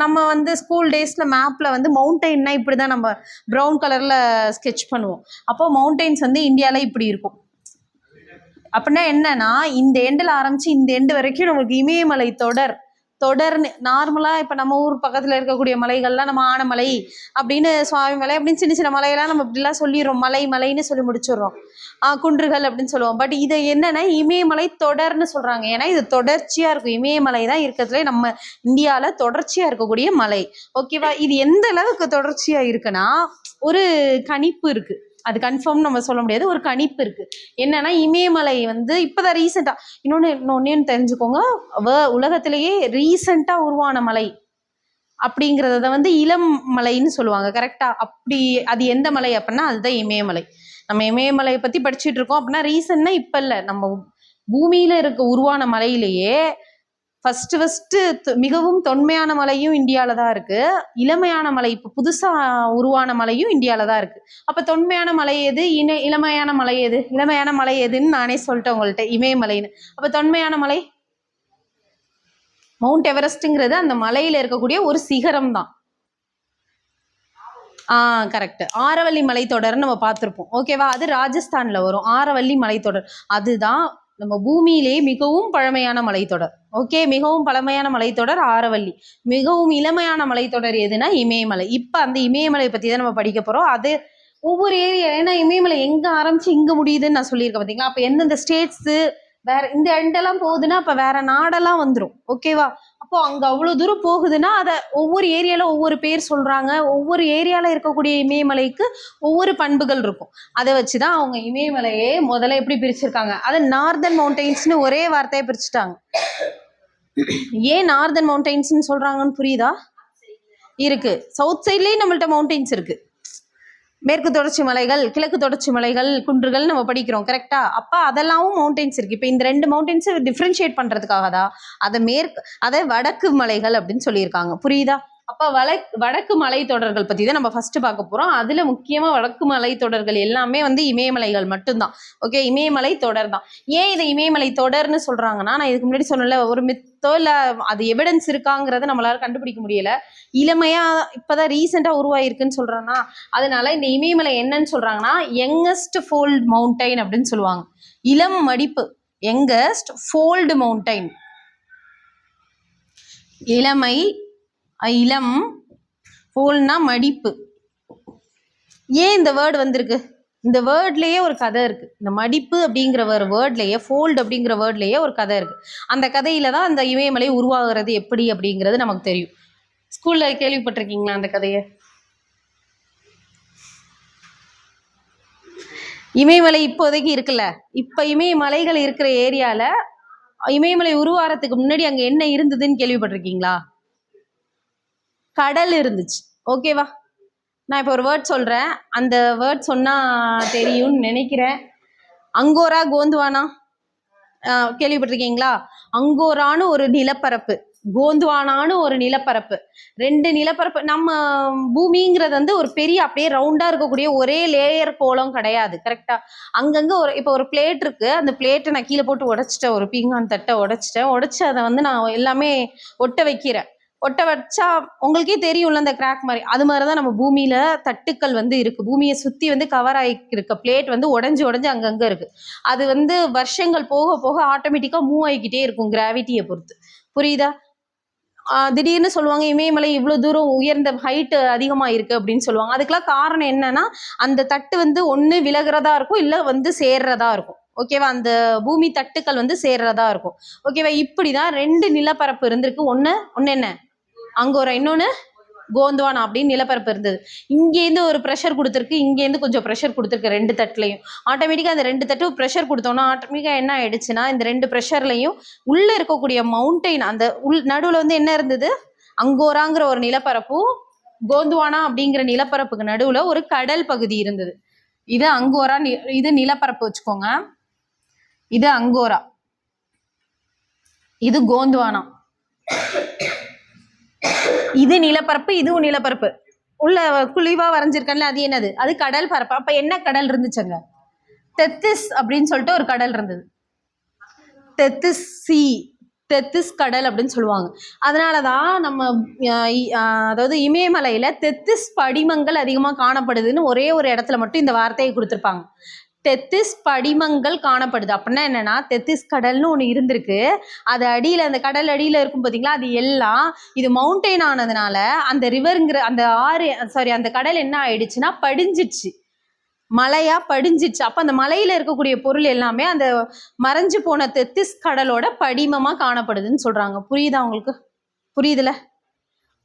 நம்ம வந்து ஸ்கூல் டேஸில் மேப்பில் வந்து மவுண்டெயின்னா இப்படி தான் நம்ம ப்ரௌன் கலரில் ஸ்கெட்ச் பண்ணுவோம். அப்போது மவுண்டெயின்ஸ் வந்து இந்தியாவில் இப்படி இருக்கும். அப்படின்னா என்னன்னா இந்த எண்டில் ஆரம்பித்து இந்த எண்டு வரைக்கும் நம்மளுக்கு இமயமலை தொடர் தொடர்னு நார்மலாக இப்போ நம்ம ஊர் பக்கத்தில் இருக்கக்கூடிய மலைகள்லாம் நம்ம ஆனமலை அப்படின்னு சுவாமி மலை அப்படின்னு சின்ன சின்ன மலையெல்லாம் நம்ம இப்படிலாம் சொல்லிடுறோம், மலைன்னு சொல்லி முடிச்சிடுறோம். குன்றுகள் அப்படின்னு சொல்லுவோம். பட் இது என்னன்னா இமயமலை தொடர்னு சொல்கிறாங்க. ஏன்னா இது தொடர்ச்சியாக இருக்கும். இமயமலை தான் இருக்கிறதுல நம்ம இந்தியாவில் தொடர்ச்சியாக இருக்கக்கூடிய மலை. ஓகேவா? இது எந்த அளவுக்கு தொடர்ச்சியாக இருக்குன்னா ஒரு கணிப்பு இருக்குது. அது கன்ஃபார்ம் நம்ம சொல்ல முடியாது, ஒரு கணிப்பு இருக்குது. என்னன்னா இமயமலை வந்து இப்போதான் ரீசெண்டாக இன்னொன்று தெரிஞ்சுக்கோங்க, உலகத்திலேயே ரீசெண்டாக உருவான மலை அப்படிங்கிறத வந்து இளம் மலைன்னு சொல்லுவாங்க. கரெக்டாக? அப்படி அது எந்த மலை அப்படின்னா அதுதான் இமயமலை. நம்ம இமயமலையை பற்றி படிச்சுட்டு இருக்கோம் அப்படின்னா ரீசன்னா இப்போ இல்லை, நம்ம பூமியில் இருக்க உருவான மலையிலேயே ஃபஸ்ட்டு மிகவும் தொன்மையான மலையும் இந்தியாவில் தான் இருக்குது. இளமையான மலை இப்போ புதுசாக உருவான மலையும் இந்தியாவில் தான் இருக்குது. அப்போ தொன்மையான மலை எது, இளமையான மலை எது? இளமையான மலை எதுன்னு நானே சொல்லிட்டேன் உங்கள்கிட்ட, இமயமலைன்னு. அப்போ தொன்மையான மலை மவுண்ட் எவரெஸ்ட்டுங்கிறது அந்த மலையில் இருக்கக்கூடிய ஒரு சிகரம் தான். கரெக்ட். ஆரவல்லி மலைத்தொடர்னு நம்ம பார்த்துருப்போம். ஓகேவா? அது ராஜஸ்தானில் வரும். ஆரவல்லி மலைத்தொடர் அதுதான் நம்ம பூமியிலேயே மிகவும் பழமையான மலைத்தொடர். ஓகே, மிகவும் பழமையான மலைத்தொடர் ஆரவல்லி. மிகவும் இளமையான மலைத்தொடர் எதுனா இமயமலை. இப்போ அந்த இமயமலை பற்றி தான் நம்ம படிக்க போகிறோம். அது ஒவ்வொரு ஏரியா, ஏன்னா இமயமலை எங்கே ஆரம்பிச்சு இங்கே முடியுதுன்னு நான் சொல்லியிருக்கேன் பார்த்தீங்களா? அப்போ எந்தெந்த ஸ்டேட்ஸு வேற இந்த எண்டெல்லாம் போகுதுன்னா அப்போ வேற நாடெல்லாம் வந்துடும். ஓகேவா? அப்போ அங்கே அவ்வளோ தூரம் போகுதுன்னா அதை ஒவ்வொரு ஏரியாவில் ஒவ்வொரு பேர் சொல்கிறாங்க. ஒவ்வொரு ஏரியாவில் இருக்கக்கூடிய இமயமலைக்கு ஒவ்வொரு பண்புகள் இருக்கும். அதை வச்சு தான் அவங்க இமயமலையே முதல்ல எப்படி பிரிச்சிருக்காங்க, அதை நார்தர்ன் மவுண்டெயின்ஸ்னு ஒரே வார்த்தையை பிரிச்சுட்டாங்க. ஏன் நார்தர்ன் மவுண்டெயின்ஸ்னு சொல்கிறாங்கன்னு புரியுதா? இருக்குது. சவுத் சைட்லேயும் நம்மள்ட்ட மவுண்டெயின்ஸ் இருக்குது. மேற்கு தொடர்ச்சி மலைகள், கிழக்கு தொடர்ச்சி மலைகள், குன்றுகள் நம்ம படிக்கிறோம். கரெக்டா? அப்போ அதெல்லாமும் மவுண்டெயின்ஸ் இருக்குது. இப்போ இந்த 2 மவுண்டெயின்ஸை டிஃப்ரென்ஷியேட் பண்ணுறதுக்காக தான் அதை வடக்கு மலைகள் அப்படின்னு சொல்லியிருக்காங்க. புரியுதா? அப்போ வடக்கு மலைத்தொடர்கள் பற்றி தான் நம்ம ஃபஸ்ட்டு பார்க்க போகிறோம். அதில் முக்கியமாக வடக்கு மலைத்தொடர்கள் எல்லாமே வந்து இமயமலைகள் மட்டும்தான். ஓகே, இமயமலை தொடர் தான். ஏன் இதை இமயமலை தொடர்னு சொல்கிறாங்கன்னா, நான் இதுக்கு முன்னாடி சொன்னல, ஒரு மித்தோ இல்லை அது எவிடன்ஸ் இருக்காங்கிறத நம்மளால கண்டுபிடிக்க முடியலை. இளமையாக இப்போ தான் ரீசெண்டாக உருவாயிருக்குன்னு சொல்கிறேன்னா அதனால இந்த இமயமலை என்னன்னு சொல்கிறாங்கன்னா யங்கஸ்ட் ஃபோல்டு மவுண்டைன் அப்படின்னு சொல்லுவாங்க. இளம் மடிப்பு, யங்கஸ்ட் ஃபோல்டு மவுண்டைன். இளம் ஃபோல்ட்னா மடிப்பு. ஏன் இந்த வேர்டு வந்திருக்கு? இந்த வேர்ட்லேயே ஒரு கதை இருக்குது. இந்த மடிப்பு அப்படிங்கிற வேர்ட்லேயே, ஃபோல்டு அப்படிங்கிற வேர்ட்லேயே ஒரு கதை இருக்குது. அந்த கதையில தான் அந்த இமயமலை உருவாகிறது எப்படி அப்படிங்கிறது நமக்கு தெரியும். ஸ்கூலில் கேள்விப்பட்டிருக்கீங்களா அந்த கதையை? இமயமலை இப்போதைக்கு இருக்குல்ல, இப்போ இமயமலைகள் இருக்கிற ஏரியாவில் இமயமலை உருவாகிறதுக்கு முன்னாடி அங்கே என்ன இருந்ததுன்னு கேள்விப்பட்டிருக்கீங்களா? கடல் இருந்துச்சு. ஓகேவா? நான் இப்போ ஒரு வேர்ட் சொல்கிறேன், அந்த வேர்ட் சொன்னால் தெரியும்னு நினைக்கிறேன். அங்கோரா, கோந்துவானா கேள்விப்பட்டிருக்கீங்களா? அங்கோரான்னு ஒரு நிலப்பரப்பு, கோந்துவானான்னு ஒரு நிலப்பரப்பு. 2 நிலப்பரப்பு. நம்ம பூமிங்கிறது வந்து ஒரு பெரிய அப்படியே ரவுண்டாக இருக்கக்கூடிய ஒரே லேயர் கோலம் கிடையாது. கரெக்டாக? அங்கங்கே இப்போ ஒரு பிளேட் இருக்குது. அந்த பிளேட்டை நான் கீழே போட்டு உடைச்சிட்டேன், ஒரு பீங்கான் தட்டை உடைச்சி அதை வந்து நான் எல்லாமே ஒட்ட வைக்கிறேன். ஒட்ட வச்சா உங்களுக்கே தெரியும்ல அந்த கிராக் மாதிரி. அது மாதிரி தான் நம்ம பூமியில் தட்டுக்கள் வந்து இருக்குது. பூமியை சுற்றி வந்து கவர் ஆகி இருக்க பிளேட் வந்து உடஞ்சி அங்கங்கே இருக்குது. அது வந்து வருஷங்கள் போக போக ஆட்டோமேட்டிக்காக மூவ் ஆகிக்கிட்டே இருக்கும் கிராவிட்டியை பொறுத்து. புரியுதா? திடீர்னு சொல்லுவாங்க இமயமலை இவ்வளோ தூரம் உயர்ந்த ஹைட்டு அதிகமாக இருக்குது அப்படின்னு சொல்லுவாங்க. அதுக்கெல்லாம் காரணம் என்னன்னா அந்த தட்டு வந்து ஒன்று விலகிறதா இருக்கும், இல்லை வந்து சேர்றதா இருக்கும். ஓகேவா? அந்த பூமி தட்டுக்கள் வந்து சேர்றதா இருக்கும். ஓகேவா? இப்படி தான் 2 நிலப்பரப்பு இருந்திருக்கு. ஒன்று என்ன அங்கோரா, இன்னொன்று கோந்துவானா அப்படின்னு நிலப்பரப்பு இருந்தது. இங்கேருந்து ஒரு ப்ரெஷர் கொடுத்துருக்கு, இங்கேருந்து கொஞ்சம் ப்ரெஷர் கொடுத்துருக்கு 2 தட்டுலையும். ஆட்டோமேட்டிக்காக அந்த 2 தட்டும் ப்ரெஷர் கொடுத்தோன்னா ஆட்டோமேட்டிக்காக என்ன ஆயிடுச்சுன்னா இந்த 2 ப்ரெஷர்லையும் உள்ளே இருக்கக்கூடிய மவுண்டெயின் அந்த நடுவில் வந்து என்ன இருந்தது, அங்கோராங்கிற ஒரு நிலப்பரப்பும் கோந்துவானா அப்படிங்கிற நிலப்பரப்புக்கு நடுவில் ஒரு கடல் பகுதி இருந்தது. இது அங்கோரா, இது நிலப்பரப்பு வச்சுக்கோங்க. இது அங்கோரா, இது கோந்துவானா. இது நிலப்பரப்பு, இதுவும் நிலப்பரப்பு. உள்ள குழிவா வரைஞ்சிருக்கேன்ல, அது என்னது? அது கடல் பரப்பு. அப்ப என்ன கடல் இருந்துச்சுங்க? தெத்திஸ் அப்படின்னு சொல்லிட்டு ஒரு கடல் இருந்தது. தெத்திஸ் கடல் அப்படின்னு சொல்லுவாங்க. அதனாலதான் நம்ம அதாவது இமயமலையில தெத்திஸ் படிமங்கள் அதிகமா காணப்படுதுன்னு ஒரே ஒரு இடத்துல மட்டும் இந்த வார்த்தையை கொடுத்துருப்பாங்க. தெத்திஸ் படிமங்கள் காணப்படுது. அப்படின்னா என்னன்னா, தெத்திஸ் கடல்னு ஒன்று இருந்திருக்கு. அது அடியில், அந்த கடல் அடியில் இருக்கும் பார்த்தீங்களா, அது எல்லாம் இது மவுண்டெயின் ஆனதுனால அந்த ரிவருங்கிற அந்த ஆறு அந்த கடல் என்ன ஆயிடுச்சுன்னா படிஞ்சிச்சு, மலையா படிஞ்சிச்சு. அப்ப அந்த மலையில இருக்கக்கூடிய பொருள் எல்லாமே அந்த மறைஞ்சு போன தெத்திஸ் கடலோட படிமமா காணப்படுதுன்னு சொல்றாங்க. புரியுதா உங்களுக்கு? புரியுதுல?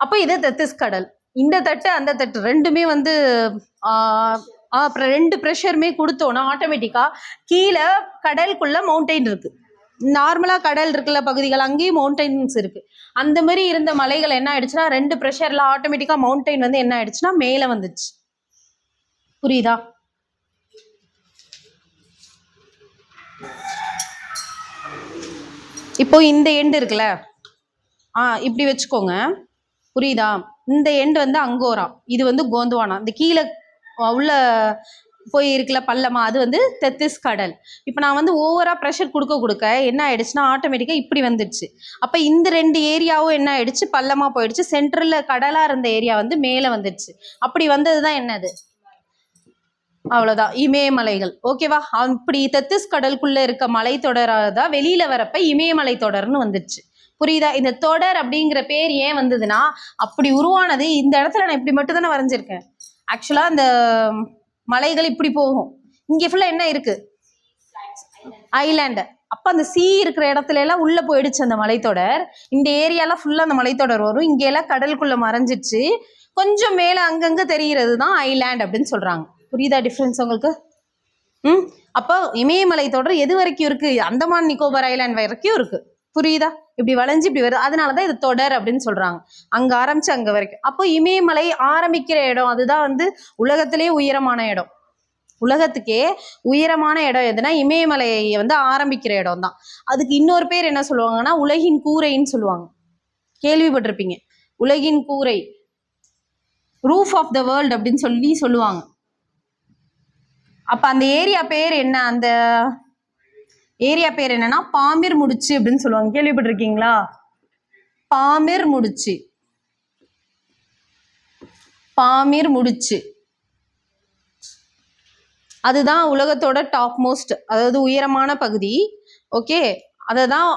அப்ப இது தெத்திஸ் கடல். இந்த தட்டு அந்த தட்டு ரெண்டுமே வந்து அப்புறம் 2 ப்ரெஷருமே கொடுத்தோன்னா ஆட்டோமேட்டிக்கா கீழே கடலுக்குள்ள மவுண்டெயின் இருக்கு. நார்மலா கடல் இருக்குல்ல பகுதிகள், அங்கேயும் மவுண்டெயின்ஸ் இருக்கு. அந்த மாதிரி இருந்த மலைகள் என்ன ஆயிடுச்சுன்னா 2 ப்ரெஷர்ல ஆட்டோமேட்டிக்கா மவுண்டெயின் வந்து என்ன ஆயிடுச்சுன்னா மேல வந்துச்சு. புரியுதா? இப்போ இந்த எண்டு இருக்குல்ல, இப்படி வச்சுக்கோங்க. புரியுதா? இந்த எண்டு வந்து அங்கோரா, இது வந்து கோந்துவானா. இந்த கீழே உள்ள போய் இருக்குல்ல பள்ளமா, அது வந்து தெத்திஸ் கடல். இப்போ நான் வந்து ஓவரா ப்ரெஷர் கொடுக்க என்ன ஆயிடுச்சுன்னா ஆட்டோமேட்டிக்கா இப்படி வந்துடுச்சு. அப்போ இந்த 2 ஏரியாவும் என்ன ஆயிடுச்சு, பள்ளமா போயிடுச்சு. சென்ட்ரல்ல கடலா இருந்த ஏரியா வந்து மேலே வந்துடுச்சு. அப்படி வந்ததுதான் என்னது, அவ்வளவுதான், இமயமலைகள். ஓகேவா? அப்படி தெத்திஸ் கடலுக்குள்ள இருக்க மலை தொடராதான் வெளியில வரப்ப இமயமலை தொடர்னு வந்துடுச்சு. புரியுதா? இந்த தொடர் அப்படிங்கிற பேர் ஏன் வந்ததுன்னா, அப்படி உருவானது. இந்த இடத்துல நான் இப்படி மட்டும் தானே வரைஞ்சிருக்கேன். ஆக்சுவலா அந்த மலைகள் இப்படி போகும். இங்க ஃபுல்லா என்ன இருக்கு, ஐலாண்டு. அப்ப அந்த சி இருக்கிற இடத்துல எல்லாம் உள்ள போயிடுச்சு அந்த மலைத்தொடர். இந்த ஏரியாலாம் ஃபுல்லா அந்த மலைத்தொடர் வரும். இங்க எல்லாம் கடலுக்குள்ள மறைஞ்சிச்சு. கொஞ்சம் மேல அங்கங்க தெரிகிறது தான் ஐலாண்ட் அப்படின்னு சொல்றாங்க. புரியுதா டிஃப்ரென்ஸ் உங்களுக்கு? அப்போ இமயமலை தொடர் எது வரைக்கும் இருக்கு, அந்தமான் நிக்கோபார் ஐலாண்ட் வரைக்கும் இருக்கு. புரியுதா? இப்படி வளைஞ்சு இப்படி வருது. அதனாலதான் இது தொடர் அப்படின்னு சொல்றாங்க. அங்க ஆரம்பிச்சு அங்க வரைக்கும். அப்போ இமயமலை ஆரம்பிக்கிற இடம் அதுதான் வந்து உலகத்திலேயே உயரமான இடம். உலகத்துக்கே உயரமான இடம் எதுனா இமயமலையை வந்து ஆரம்பிக்கிற இடம் தான். அதுக்கு இன்னொரு பேர் என்ன சொல்லுவாங்கன்னா உலகின் கூரைன்னு சொல்லுவாங்க. கேள்விப்பட்டிருப்பீங்க, உலகின் கூரை, ரூஃப் ஆஃப் த வேர்ல்ட் அப்படின்னு சொல்லுவாங்க. அப்ப அந்த ஏரியா பேர் என்ன, அந்த ஏரியா பேர் என்னன்னா பாமிர் முடிச்சு அப்படின்னு சொல்லுவாங்க. கேள்விப்பட்டிருக்கீங்களா? பாமிர் முடிச்சு, பாமிர் முடிச்சு. அதுதான் உலகத்தோட டாப் மோஸ்ட், அதாவது உயரமான பகுதி. ஓகே, அதை தான்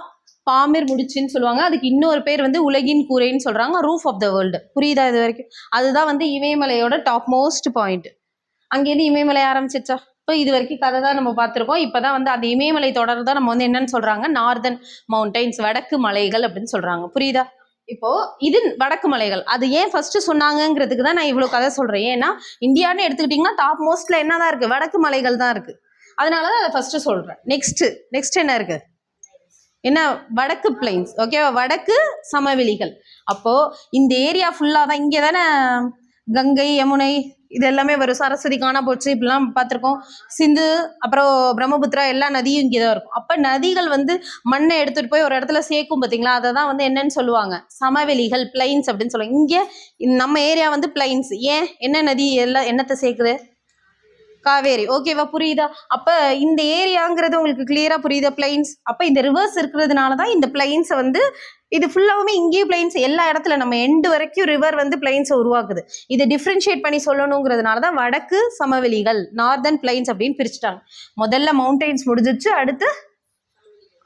பாமிர் முடிச்சுன்னு சொல்லுவாங்க. அதுக்கு இன்னொரு பேர் வந்து உலகின் கூரைன்னு சொல்றாங்க, ரூஃப் ஆஃப் த வேர்ல்டு. புரியுதா இது வரைக்கும்? அதுதான் வந்து இமயமலையோட டாப் மோஸ்ட் பாயிண்ட். அங்கேருந்து இமயமலை ஆரம்பிச்சிச்சா. இப்போ இது வரைக்கும் கதை தான் நம்ம பார்த்துருக்கோம். இப்போதான் வந்து அந்த இமயமலை தொடர் தான் நம்ம வந்து என்னன்னு சொல்றாங்க, நார்தன் மவுண்டைன்ஸ், வடக்கு மலைகள் அப்படின்னு சொல்றாங்க. புரியுதா? இப்போ இது வடக்கு மலைகள். அது ஏன் ஃபர்ஸ்ட் சொன்னாங்கிறதுக்கு தான் நான் இவ்வளவு கதை சொல்றேன். ஏன்னா இந்தியான்னு எடுத்துக்கிட்டீங்கன்னா டாப் மோஸ்ட்ல என்னதான் இருக்கு, வடக்கு மலைகள் தான் இருக்கு. அதனாலதான் அதை ஃபர்ஸ்ட் சொல்றேன். நெக்ஸ்ட் என்ன இருக்கு, என்ன, வடக்கு பிளைன்ஸ். ஓகேவா? வடக்கு சமவெளிகள். அப்போ இந்த ஏரியா ஃபுல்லா தான், இங்கே தானே கங்கை, யமுனை இது எல்லாமே வரும். சரஸ்வதி காணா போச்சு, இப்படிலாம் பார்த்துருக்கோம். சிந்து, அப்புறம் பிரம்மபுத்திரா, எல்லா நதியும் இங்கே தான் இருக்கும். அப்போ நதிகள் வந்து மண்ணை எடுத்துகிட்டு போய் ஒரு இடத்துல சேர்க்கும் பார்த்தீங்களா, அதை தான் வந்து என்னன்னு சொல்லுவாங்க, சமவெளிகள், பிளைன்ஸ் அப்படின்னு சொல்லுவாங்க. இங்கே நம்ம ஏரியா வந்து பிளைன்ஸ். ஏன், என்ன நதி எல்லாம் என்னத்தை சேர்க்குது, காவேரி. ஓகேவா? புரியுதா? அப்ப இந்த ஏரியாங்கிறது உங்களுக்கு கிளியரா புரியுதா, பிளைன்ஸ். அப்ப இந்த ரிவர்ஸ் இருக்கிறதுனாலதான் இந்த பிளைன்ஸை வந்து இது ஃபுல்லாவுமே இங்கேயும் பிளைன்ஸ், எல்லா இடத்துல நம்ம எண்டு வரைக்கும் ரிவர் வந்து பிளைன்ஸை உருவாக்குது. இதை டிஃப்ரென்ஷியேட் பண்ணி சொல்லணுங்கிறதுனாலதான் வடக்கு சமவெளிகள், நார்தன் பிளைன்ஸ் அப்படின்னு பிரிச்சுட்டாங்க. முதல்ல மவுண்டெயின்ஸ் முடிஞ்சிச்சு, அடுத்து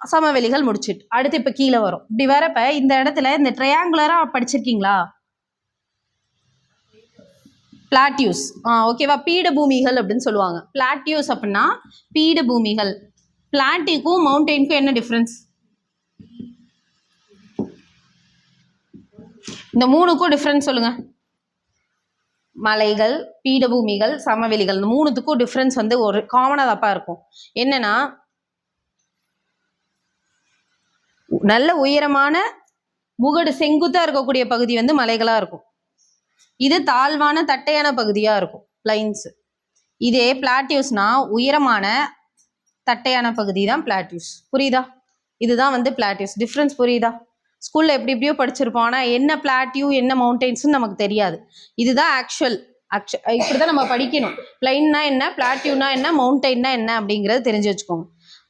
சமவெளிகள் முடிச்சிட்டு, அடுத்து இப்ப கீழே வரும். இப்படி வரப்ப இந்த இடத்துல இந்த ட்ரையாங்குலரா படிச்சிருக்கீங்களா, பிளாட்டியூஸ். ஓகேவா? பீடபூமிகள் அப்படின்னு சொல்லுவாங்க. பிளாட்டியூஸ் அப்படின்னா பீடபூமிகள். பிளாட்டிக்கும் மவுண்டெயினுக்கும் என்ன டிஃபரன்ஸ், இந்த மூணுக்கும் டிஃபரன்ஸ் சொல்லுங்க. மலைகள், பீடபூமிகள், சமவெளிகள், இந்த மூணுத்துக்கும் டிஃபரன்ஸ் வந்து ஒரு காமனா தப்பா இருக்கும். என்னன்னா, நல்ல உயரமான முகடு செங்குத்தா இருக்கக்கூடிய பகுதி வந்து மலைகளா இருக்கும். இது தாழ்வான தட்டையான பகுதியா இருக்கும், பிளைன்ஸ். இதே பிளாட்டியூஸ்னா உயரமான தட்டையான பகுதி தான் பிளாட்டியூஸ். புரியுதா? இதுதான் வந்து பிளாட்டியூஸ். டிஃப்ரென்ஸ் புரியுதா? ஸ்கூல்ல எப்படி எப்படியோ படிச்சிருப்போம், ஆனா என்ன பிளாட்டியூ என்ன மவுண்டெயின்ஸ்னு நமக்கு தெரியாது. இதுதான் ஆக்சுவல். இப்படிதான் நம்ம படிக்கணும். பிளைன்னா என்ன, பிளாட்டியூனா என்ன, மவுண்டெயின்னா என்ன அப்படிங்கறது தெரிஞ்சு வச்சுக்கோங்க.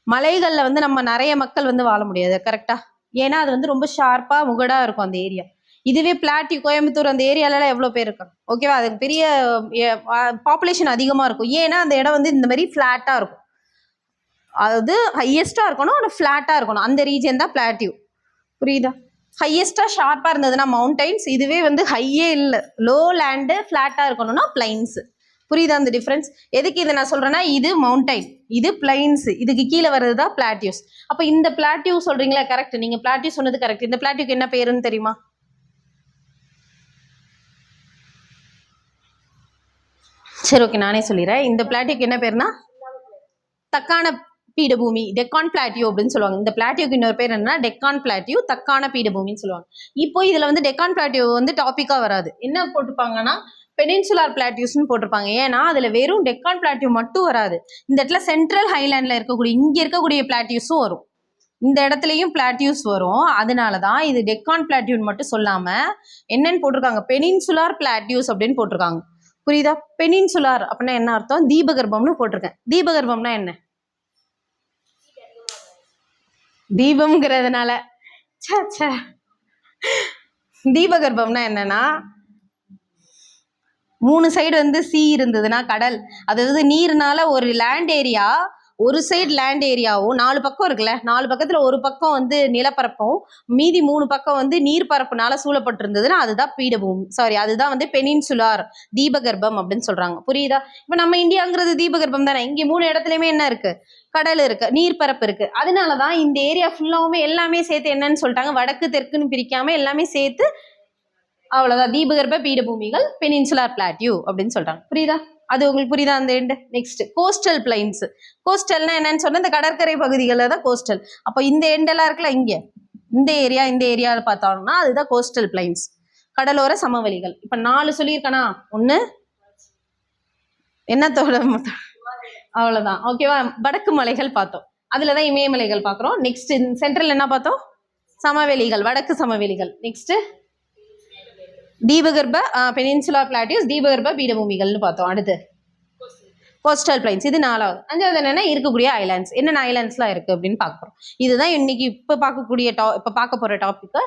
மலைகள்ல வந்து நம்ம நிறைய மக்கள் வந்து வாழ முடியாது, கரெக்டா? ஏன்னா அது வந்து ரொம்ப ஷார்ப்பா முகடா இருக்கும் அந்த ஏரியா. இதுவே பிளாட்டியூ கோயம்புத்தூர் அந்த ஏரியாலலாம் எவ்வளோ பேர் இருக்காங்க, ஓகேவா? அதுக்கு பெரிய பாப்புலேஷன் அதிகமாக இருக்கும். ஏன்னா அந்த இடம் வந்து இந்த மாதிரி ஃப்ளாட்டாக இருக்கும், அதாவது ஹையஸ்ட்டாக இருக்கணும், ஆனால் ஃப்ளாட்டாக இருக்கணும். அந்த ரீஜன் தான் பிளாட்டியூ. புரியுதா? ஹையஸ்ட்டாக ஷார்ப்பாக இருந்ததுன்னா மவுண்டைன்ஸ், இதுவே வந்து ஹையே இல்லை, லோ லேண்டு ஃப்ளாட்டாக இருக்கணும்னா பிளைன்ஸ். புரியுதா அந்த டிஃப்ரென்ஸ்? எதுக்கு இதை நான் சொல்கிறேன்னா, இது மவுண்டைன், இது பிளைன்ஸ், இதுக்கு கீழே வர்றது தான் பிளாட்டியூஸ். அப்போ இந்த பிளாட்டியூ சொல்கிறீங்களா, கரெக்ட், நீங்கள் பிளாட்டியூ சொன்னது கரெக்ட். இந்த பிளாட்டியூக்கு என்ன பேருன்னு தெரியுமா? சரி, ஓகே, நானே சொல்லிடுறேன். இந்த பிளாட்டியூக்கு என்ன பேருனா தக்கான பீடபூமி, டெக்கான் பிளாட்டியூ அப்படின்னு சொல்லுவாங்க. இந்த பிளாட்டியூக்கு இன்னொரு பேர் என்னன்னா டெக்கான் பிளாட்டியூ, தக்கான பீடபூமின்னு சொல்லுவாங்க. இப்போ இதுல வந்து டெக்கான் பிளாட்டியூ வந்து டாபிக்கா வராது. என்ன போட்டிருப்பாங்கன்னா பெனின்சுலார் பிளாட்டியூஸ்னு போட்டிருப்பாங்க. ஏன்னா அதுல வெறும் டெக்கான் பிளாட்டியூ மட்டும் வராது, இந்த இடத்துல சென்ட்ரல் ஹைலாண்ட்ல இருக்கக்கூடிய இங்க இருக்கக்கூடிய பிளாட்டியூஸும் வரும், இந்த இடத்துலயும் பிளாட்டியூஸ் வரும். அதனாலதான் இது டெக்கான் பிளாட்டியூன்னு மட்டும் சொல்லாம என்னன்னு போட்டிருக்காங்க, பெனின்சுலார் பிளாட்டியூஸ் அப்படின்னு போட்டிருக்காங்க. புரியுதா? பெனின்சுலார் அப்படின்னா என்ன அர்த்தம்? தீபகற்பம்னு போட்டிருக்கேன். தீபகற்பம்னா என்ன? தீபம்ங்கிறதுனால தீபகற்பம்னா என்னன்னா, 3 சைடு வந்து சி இருந்ததுன்னா கடல், அதாவது நீர்னால ஒரு லேண்ட் ஏரியா, ஒரு சைடு லேண்ட் ஏரியாவும் 4 பக்கம் இருக்குல்ல, 4 பக்கத்துல ஒரு பக்கம் வந்து நிலப்பரப்பும் மீதி 3 பக்கம் வந்து நீர்பரப்புனால சூழப்பட்டிருந்ததுன்னா அதுதான் பீடபூமி, சாரி, அதுதான் வந்து பெனின்சுலார் தீபகற்பம் அப்படின்னு சொல்றாங்க. புரியுதா? இப்ப நம்ம இந்தியாங்கிறது தீபகற்பம் தானே, இங்க 3 இடத்துலயுமே என்ன இருக்கு, கடல் இருக்கு, நீர்பரப்பு இருக்கு. அதனாலதான் இந்த ஏரியா ஃபுல்லாவுமே எல்லாமே சேர்த்து என்னன்னு சொல்லிட்டாங்க, வடக்கு தெற்குன்னு பிரிக்காம எல்லாமே சேர்த்து அவ்வளவுதான் தீபகற்ப பீடபூமிகள் பெனின்சுலார் பிளாட்டியூ அப்படின்னு சொல்றாங்க. புரியுதா? அது உங்களுக்கு புரியுதா அந்த எண்டு? Next coastal plains. கோஸ்டல்னா என்னன்னு சொன்னா இந்த கடற்கரை பகுதிகளில் தான் கோஸ்டல். அப்போ இந்த எண்டெல்லாம் இருக்குல்ல, இங்க இந்த ஏரியாவில் பார்த்தோம்னா அதுதான் கோஸ்டல் பிளைன்ஸ், கடலோர சமவெளிகள். இப்ப 4 சொல்லியிருக்கனா, ஒண்ணு என்னத்தோட அவ்வளவுதான், ஓகேவா? வடக்கு மலைகள் பார்த்தோம், அதுலதான் இமயமலைகள் பாக்குறோம். நெக்ஸ்ட் சென்ட்ரல் என்ன பார்த்தோம்? சமவெளிகள், வடக்கு சமவெளிகள். நெக்ஸ்ட் தீபகற்ப பெனின்சுலா பிளாட்டியூஸ், தீபகற்ப பீடபூமிகள்னு பார்த்தோம். அடுத்து கோஸ்டல் பிளைன்ஸ், இது 4வது. 5வது என்னன்னா இருக்கக்கூடிய ஐலாண்ட்ஸ், என்னென்ன ஐலாண்ட்ஸ்லாம் இருக்கு அப்படின்னு பார்க்குறோம். இதுதான் இன்னைக்கு இப்போ பார்க்க போற டாபிக்.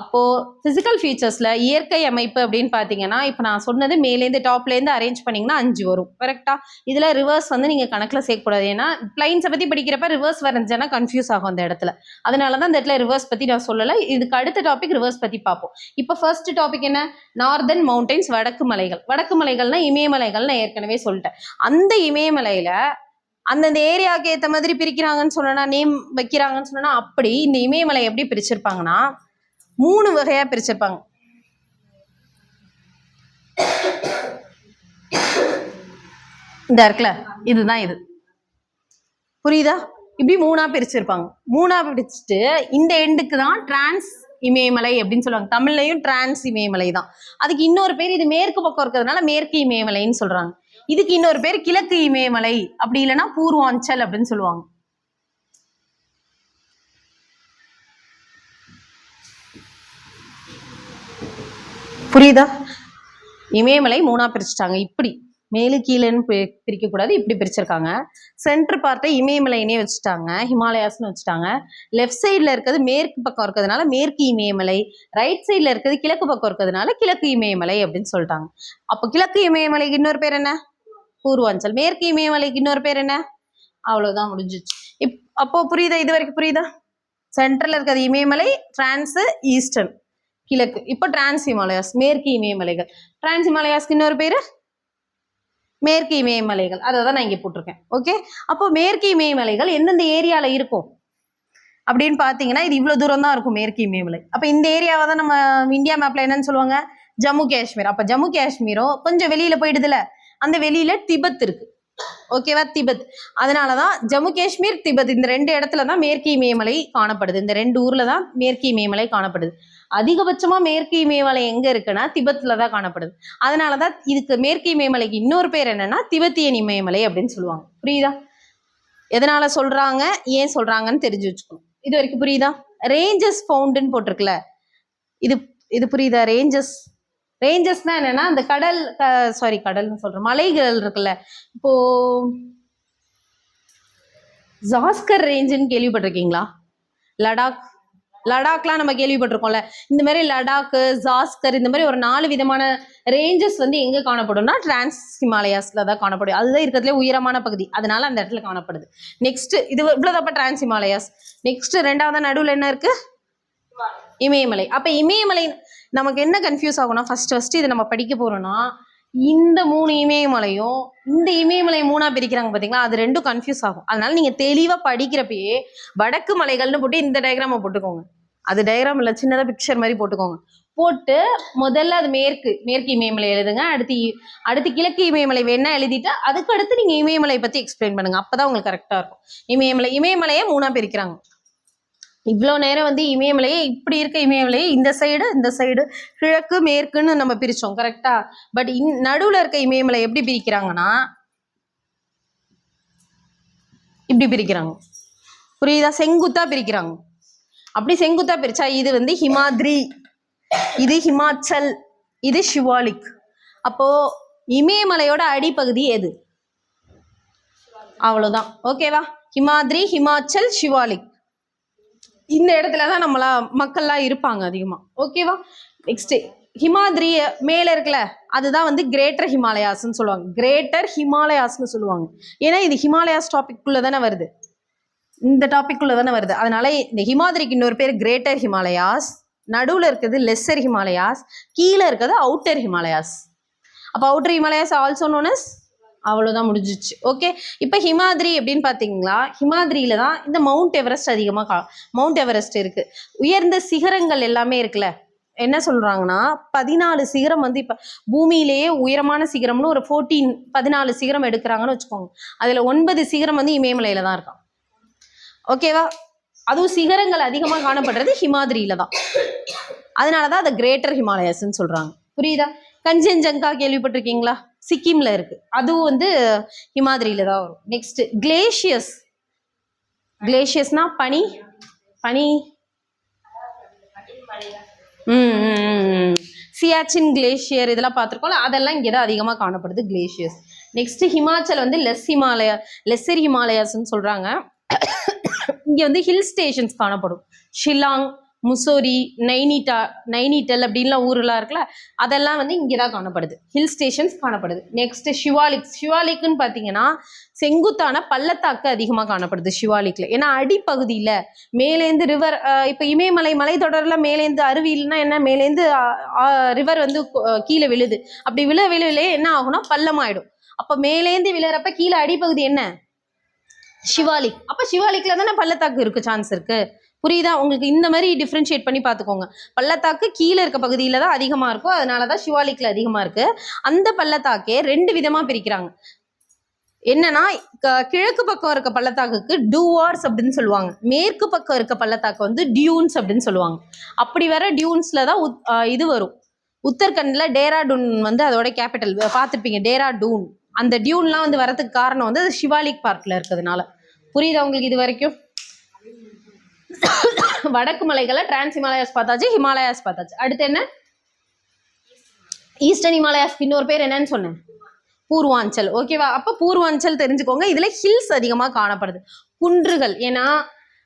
அப்போ பிசிக்கல் ஃபீச்சர்ஸ்ல இயற்கை அமைப்பு அப்படின்னு பார்த்தீங்கன்னா, இப்போ நான் சொன்னது மேலேருந்து டாப்லேருந்து அரேஞ்ச் பண்ணீங்கன்னா 5 வரும், கரெக்டா? இதுல ரிவர்ஸ் வந்து நீங்க கணக்குல சேர்க்கக்கூடாது, ஏன்னா பிளைன்ஸை பத்தி படிக்கிறப்ப ரிவர்ஸ் வரைஞ்சனா கன்ஃபியூஸ் ஆகும் அந்த இடத்துல. அதனாலதான் இந்த இடத்துல ரிவர்ஸ் பத்தி நான் சொல்லலை. இதுக்கு அடுத்த டாபிக் ரிவர்ஸ் பத்தி பார்ப்போம். இப்போ ஃபர்ஸ்ட் டாபிக் என்ன? நார்தர்ன் மவுண்டைன்ஸ், வடக்கு மலைகள். வடக்கு மலைகள்னா இமயமலைகள், நான் ஏற்கனவே சொல்லிட்டேன். அந்த இமயமலையில அந்தந்த ஏரியாவுக்கு ஏற்ற மாதிரி பிரிக்கிறாங்கன்னு சொன்னா, நேம் வைக்கிறாங்கன்னு சொன்னா, அப்படி இந்த இமயமலை எப்படி பிரிச்சிருப்பாங்கன்னா 3 வகையா பிரிச்சிருப்பாங்க. இந்த இருக்குல்ல, இதுதான் இது, புரியுதா? இப்படி 3ஆ பிரிச்சிருப்பாங்க. 3ஆ பிரிச்சுட்டு இந்த எண்டுக்கு தான் டிரான்ஸ் இமயமலை அப்படின்னு சொல்லுவாங்க. தமிழ்லையும் டிரான்ஸ் இமயமலை தான். அதுக்கு இன்னொரு பேர், இது மேற்கு பக்கம் இருக்கிறதுனால மேற்கு இமயமலைன்னு சொல்றாங்க. இதுக்கு இன்னொரு பேர் கிழக்கு இமயமலை, அப்படி இல்லைன்னா பூர்வாஞ்சல் அப்படின்னு சொல்லுவாங்க. புரியுதா? இமயமலை 3ஆ பிரிச்சுட்டாங்க. இப்படி மேலு கீழேன்னு பிரிக்க கூடாது, இப்படி பிரிச்சிருக்காங்க. சென்டர் பார்ட்டை இமயமலைனே வச்சுட்டாங்க, ஹிமாலயாஸ்னு வச்சுட்டாங்க. லெஃப்ட் சைட்ல இருக்கிறது மேற்கு பக்கம் இருக்கிறதுனால மேற்கு இமயமலை, ரைட் சைட்ல இருக்கிறது கிழக்கு பக்கம் இருக்கிறதுனால கிழக்கு இமயமலை அப்படின்னு சொல்லிட்டாங்க. அப்போ கிழக்கு இமயமலைக்கு இன்னொரு பேர் என்ன? பூர்வாஞ்சல். மேற்கு இமயமலைக்கு இன்னொரு பேர் என்ன? அவ்வளவுதான், முடிஞ்சிச்சு. அப்போ புரியுதா? இது வரைக்கும் புரியுதா? சென்ட்ரல் இருக்கிறது இமயமலை, டிரான்ஸ் ஈஸ்டர்ன் கிழக்கு. இப்போ டிரான்ஸ் ஹிமாலயாஸ், மேற்கு இமயமலைகள். டிரான்ஸ் ஹிமாலயாஸ்க்கு இன்னொரு பேரு மேற்கு இமயமலைகள், அதை தான் நான் இங்கே போட்டிருக்கேன். ஓகே, அப்போ மேற்கு இமயமலைகள் எந்தெந்த ஏரியால இருக்கும் அப்படின்னு பார்த்தீங்கன்னா, இது இவ்வளோ தூரம் தான் இருக்கும் மேற்கு இமயமலை. அப்போ இந்த ஏரியாவை தான் நம்ம இந்தியா மேப்ல என்னன்னு சொல்லுவாங்க? ஜம்மு காஷ்மீர். அப்போ ஜம்மு காஷ்மீரும் கொஞ்சம் வெளியில போயிடுதுல, அந்த வெளியில திபெத் இருக்கு, ஓகேவா? திபெத். அதனாலதான் ஜம்மு காஷ்மீர், திபெத் இந்த 2 இடத்துல தான் மேற்கு இமயமலை காணப்படுது. இந்த 2 ஊர்ல தான் மேற்கு இமயமலை காணப்படுது. அதிகபட்சமா மேற்கு இமயமலை எங்க இருக்குன்னா திபெத்ல தான் காணப்படுது. அதனாலதான் இதுக்கு மேற்கு இமயமலைக்கு இன்னொரு பேர் என்னன்னா திபெத்தியன் இமயமலை அப்படின்னு சொல்லுவாங்க. புரியுதா? எதனால சொல்றாங்க, ஏன் சொல்றாங்கன்னு தெரிஞ்சு வச்சுக்கணும். இது வரைக்கும் புரியுதா? ரேஞ்சஸ் ஃபவுண்டுன்னு போட்டிருக்குல்ல, இது புரியுதா? ரேஞ்சஸ்னா என்னன்னா அந்த கடல்னு சொல்றேன், மலைகள் இருக்குல்ல. இப்போ ஜாஸ்கர் ரேஞ்சுன்னு கேள்விப்பட்டிருக்கீங்களா? லடாக் லடாக்லாம் நம்ம கேள்விப்பட்டிருக்கோம்ல. இந்த மாதிரி லடாக்கு, ஜாஸ்கர் இந்த மாதிரி ஒரு 4 விதமான ரேஞ்சஸ் வந்து எங்க காணப்படும்னா டிரான்ஸ் ஹிமாலயாஸ்ல தான் காணப்படும். அதுதான் இருக்கிறதுலே உயரமான பகுதி, அதனால அந்த இடத்துல காணப்படுது. நெக்ஸ்ட் இது இவ்வளவுதான் டிரான்ஸ் ஹிமாலயாஸ். நெக்ஸ்ட் ரெண்டாவது நடுவில் என்ன இருக்கு? இமயமலை. அப்ப இமயமலை நமக்கு என்ன கன்ஃபியூஸ் ஆகும்னா, ஃபர்ஸ்ட் இது நம்ம படிக்க போறோம்னா இந்த 3 இமயமலையும் இந்த இமயமலை 3ஆ பிரிக்கிறாங்க பாத்தீங்களா, அது ரெண்டும் கன்ஃபியூஸ் ஆகும். அதனால நீங்க தெளிவா படிக்கிறப்பயே வடக்கு மலைகள்னு போட்டு இந்த டயக்ராம போட்டுக்கோங்க. அது டயக்ராம் இல்ல, சின்னதா பிக்சர் மாதிரி போட்டுக்கோங்க. போட்டு முதல்ல அது மேற்கு இமயமலை எழுதுங்க. அடுத்து கிழக்கு இமயமலை வேணா எழுதிட்டு அதுக்கு அடுத்து நீங்க இமயமலை பத்தி எக்ஸ்பிளைன் பண்ணுங்க. அப்பதான் உங்களுக்கு கரெக்டா இருக்கும். இமயமலையை 3ஆ பிரிக்கிறாங்க. இவ்வளோ நேரம் வந்து இமயமலையே இப்படி இருக்க இமயமலையே இந்த சைடு கிழக்கு மேற்குன்னு நம்ம பிரிச்சோம் கரெக்டா. பட் நடுவுல இருக்க இமயமலை எப்படி பிரிக்கிறாங்கன்னா இப்படி பிரிக்கிறாங்க. புரியுதா? செங்குத்தா பிரிக்கிறாங்க. அப்படி செங்குத்தா பிரிச்சா இது வந்து ஹிமாத்ரி, இது ஹிமாச்சல், இது ஷிவாலிக். அப்போ இமயமலையோட அடிப்பகுதி எது? அவ்வளவுதான். ஓகேவா? ஹிமாத்ரி, ஹிமாச்சல், ஷிவாலிக். இந்த இடத்துல தான் நம்மளா மக்கள்லாம் இருப்பாங்க அதிகமா. ஓகேவா? நெக்ஸ்ட் ஹிமாத்ரி மேல இருக்குல்ல, அதுதான் வந்து கிரேட்டர் ஹிமாலயாஸ்ன்னு சொல்லுவாங்க. கிரேட்டர் ஹிமாலயாஸ்ன்னு சொல்லுவாங்க. ஏன்னா இது ஹிமாலயாஸ் டாபிக் குள்ள தானே வருது, இந்த டாபிக் குள்ள தானே வருது. அதனால இந்த ஹிமாத்ரிக்கு இன்னொரு பேர் கிரேட்டர் ஹிமாலயாஸ், நடுவுல இருக்கிறது லெஸ்ஸர் ஹிமாலயாஸ், கீழே இருக்கிறது அவுட்டர் ஹிமாலயாஸ். அப்போ outer Himalayas also known as. அவ்வளோதான், முடிஞ்சிச்சு. ஓகே. இப்போ ஹிமாத்ரி அப்படின்னு பார்த்தீங்களா, ஹிமாத்ரியில தான் இந்த மவுண்ட் எவரெஸ்ட் மவுண்ட் எவரெஸ்ட் இருக்கு. உயர்ந்த சிகரங்கள் எல்லாமே இருக்குல்ல, என்ன சொல்றாங்கன்னா 14 சிகரம் வந்து இப்போ பூமியிலேயே உயரமான சிகரம்னு ஒரு 14 சிகரம் எடுக்கிறாங்கன்னு வச்சுக்கோங்க. அதுல 9 சிகரம் வந்து இமயமலையில தான் இருக்கான். ஓகேவா? அதுவும் சிகரங்கள் அதிகமாக காணப்படுறது ஹிமாத்ரியில தான். அதனாலதான் அதை கிரேட்டர் ஹிமாலயாஸ்ன்னு சொல்றாங்க. புரியுதா? கஞ்சன்ஜங்கா கேள்விப்பட்டிருக்கீங்களா? சிக்கிம்ல இருக்கு. அதுவும் வந்து ஹிமாத்ரியில தான் வரும். நெக்ஸ்ட் கிளேஷியஸ்னா பனி. சியாச்சின் கிளேஷியர் இதெல்லாம் பார்த்துருக்கோம்ல, அதெல்லாம் இங்கே தான் அதிகமாக காணப்படுது கிளேஷியர்ஸ். நெக்ஸ்ட் ஹிமாச்சல் வந்து லெஸ்ஸர் ஹிமாலயாஸ்ன்னு சொல்றாங்க. இங்கே வந்து ஹில் ஸ்டேஷன்ஸ் காணப்படும். ஷில்லாங், முசோரி, நைனிட்டல் அப்படின்லாம் ஊரெல்லாம் இருக்குல்ல, அதெல்லாம் வந்து இங்கே தான் காணப்படுது. ஹில் ஸ்டேஷன்ஸ் காணப்படுது. நெக்ஸ்ட் ஷிவாலிக்னு பார்த்தீங்கன்னா செங்குத்தான பள்ளத்தாக்கு அதிகமாக காணப்படுது ஷிவாலிக்ல. ஏன்னா அடிப்பகுதியில் மேலேந்து ரிவர், இப்போ இமயமலை மலைத்தொடர்ல மேலேந்து அருவி இல்லைன்னா என்ன, மேலேந்து ரிவர் வந்து கீழே விழுது. அப்படி விழவிலே என்ன ஆகும்னா பள்ளமாயிடும். அப்போ மேலேந்து விழுறப்ப கீழே அடிப்பகுதி என்ன? ஷிவாலிக். அப்போ ஷிவாலிக்ல தானே பள்ளத்தாக்கு இருக்கு, சான்ஸ் இருக்கு. புரியுதா உங்களுக்கு? இந்த மாதிரி டிஃப்ரென்ஷியேட் பண்ணி பார்த்துக்கோங்க. பள்ளத்தாக்கு கீழே இருக்க பகுதியில தான் அதிகமாக இருக்கும், அதனாலதான் ஷிவாலிக்ல அதிகமாக இருக்கு. அந்த பள்ளத்தாக்கே 2 விதமா பிரிக்கிறாங்க. என்னன்னா கிழக்கு பக்கம் இருக்க பள்ளத்தாக்குக்கு டூவார்ஸ் அப்படின்னு சொல்லுவாங்க, மேற்கு பக்கம் இருக்க பள்ளத்தாக்கு வந்து டியூன்ஸ் அப்படின்னு சொல்லுவாங்க. அப்படி வர டியூன்ஸ்ல தான் இது வரும். உத்தரகண்ட்ல டேராடூன் வந்து அதோட கேபிட்டல் பார்த்துருப்பீங்க, டேராடூன். அந்த டியூன்லாம் வந்து வரதுக்கு காரணம் வந்து அது ஷிவாலிக் பார்க்ல இருக்கிறதுனால. புரியுதா உங்களுக்கு இது வரைக்கும்? வடக்கு மலைகளை டிரான்ஸ் ஹிமாலயாஸ் பார்த்தாச்சு, ஹிமாலயாஸ் பார்த்தாச்சு. அடுத்து என்ன? ஈஸ்டர்ன் ஹிமாலயாஸ்க்கு இன்னொரு பேர் என்னன்னு சொன்னேன், பூர்வாஞ்சல். ஓகேவா? அப்ப பூர்வாஞ்சல் தெரிஞ்சுக்கோங்க. இதுல ஹில்ஸ் அதிகமா காணப்படுது, குன்றுகள். ஏன்னா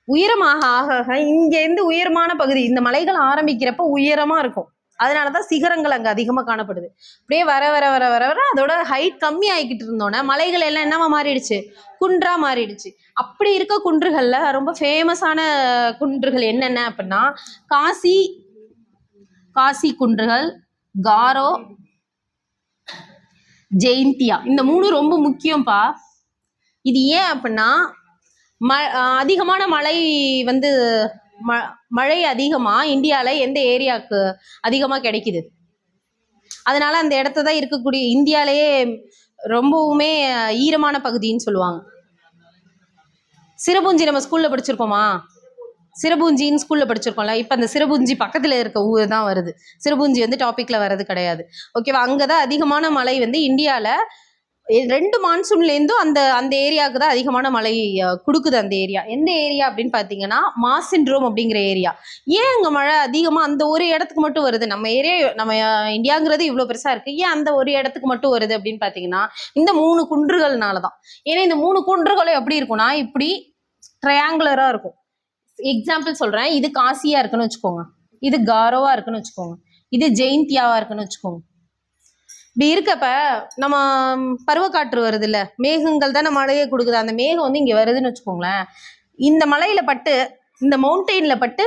உயரமாக ஆக இங்க இருந்து உயரமான பகுதி, இந்த மலைகள் ஆரம்பிக்கிறப்ப உயரமா இருக்கும், அதனாலதான் சிகரங்கள் அங்க அதிகமா காணப்படுது. அப்படியே வர வர வர வர வர அதோட ஹைட் கம்மி ஆகிக்கிட்டு இருந்தோன்னே மலைகள் எல்லாம் என்னவா மாறிடுச்சு? குன்றா மாறிடுச்சு. அப்படி இருக்க குன்றுகள்ல ரொம்ப ஃபேமஸான குன்றுகள் என்னென்ன அப்படின்னா காசி குன்றுகள், காரோ, ஜெயந்தியா. இந்த 3 ரொம்ப முக்கியம்ப்பா. இது ஏன் அப்படின்னா அதிகமான மழை வந்து மழை அதிகமா இந்தியால எந்த ஏரியாவுக்கு அதிகமா கிடைக்குது, அதனால அந்த இடத்த தான் இருக்கக்கூடிய இந்தியாலேயே ரொம்பவுமே ஈரமான பகுதின்னு சொல்லுவாங்க. சிரபுஞ்சி நம்ம ஸ்கூல்ல படிச்சிருக்கோமா? சிரபுஞ்சின்னு ஸ்கூல்ல படிச்சிருக்கோம்ல. இப்போ அந்த சிரபுஞ்சி பக்கத்துல இருக்க ஊர் தான் வருது, சிரபுஞ்சி வந்து டாபிக்ல வர்றது கிடையாது. ஓகேவா? அங்கதான் அதிகமான மழை வந்து இந்தியால 2 மான்சூன்லேருந்தும் அந்த ஏரியாவுக்கு தான் அதிகமான மழை கொடுக்குது. அந்த ஏரியா எந்த ஏரியா அப்படின்னு பார்த்தீங்கன்னா மாசின்ட்ரோம் அப்படிங்கிற ஏரியா. ஏன் அங்கே மழை அதிகமாக அந்த ஒரு இடத்துக்கு மட்டும் வருது? நம்ம இந்தியாங்கிறது இவ்வளோ பெருசாக இருக்குது, ஏன் அந்த ஒரு இடத்துக்கு மட்டும் வருது அப்படின்னு பார்த்தீங்கன்னா இந்த 3 குன்றுகள்னால தான். ஏன்னா இந்த 3 குன்றுகளும் எப்படி இருக்கும்னா இப்படி ட்ரையாங்குலராக இருக்கும். எக்ஸாம்பிள் சொல்கிறேன், இது காசியாக இருக்குன்னு வச்சுக்கோங்க, இது காரோவாக இருக்குன்னு வச்சுக்கோங்க, இது ஜெயந்தியாவாக இருக்குன்னு வச்சுக்கோங்க. இப்படி இருக்கப்ப நம்ம பருவக்காற்று வருது இல்லை, மேகங்கள் தான் மழையை கொடுக்குது. அந்த மேகம் வந்து இங்கே வருதுன்னு வச்சுக்கோங்களேன், இந்த மலையில் பட்டு இந்த மவுண்டெயினில் பட்டு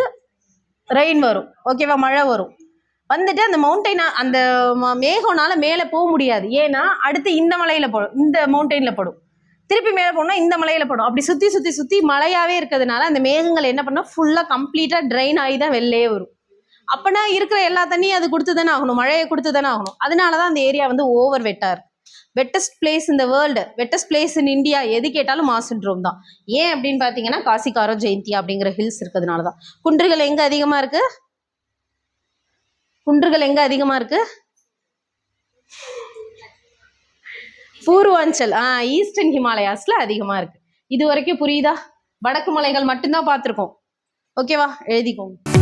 ரெயின் வரும், ஓகேவா, மழை வரும். வந்துட்டு அந்த மவுண்டெயின் அந்த மேகம்னால மேலே போக முடியாது. ஏன்னா அடுத்து இந்த மலையில் படும், இந்த மவுண்டெயினில் படும், திருப்பி மேலே போனால் இந்த மலையில் படும். அப்படி சுற்றி சுற்றி சுற்றி மழையாகவே இருக்கிறதுனால அந்த மேகங்கள் என்ன பண்ணால் ஃபுல்லாக கம்ப்ளீட்டாக ட்ரைன் ஆகி தான் வெளிலே வரும். அப்போனா இருக்கிற எல்லா தண்ணியும் அது கொடுத்து தானே ஆகணும், மழையை கொடுத்து தானே ஆகணும். அதனால தான் அந்த ஏரியா வந்து ஓவர் வெட்டார். வெட்டஸ்ட் பிளேஸ் இந்த world, wettest place in India, எது கேட்டாலும் மாஸ் சிண்ட்ரோம் தான். ஏன் அப்படின்னு பார்த்தீங்கன்னா காசி, காரோ, ஜெயந்தியா அப்படிங்கிற ஹில்ஸ் இருக்கிறதுனால தான். குன்றுகள் எங்கே அதிகமாக இருக்கு? குன்றுகள் எங்கே அதிகமாக இருக்கு? பூர்வாஞ்சல், ஈஸ்டர்ன் ஹிமாலயாஸ்ல அதிகமாக இருக்கு. இது வரைக்கும் புரியுதா? வடக்கு மலைகள் மட்டும்தான் பார்த்துருக்கோம். ஓகேவா, எழுதிக்கோங்க.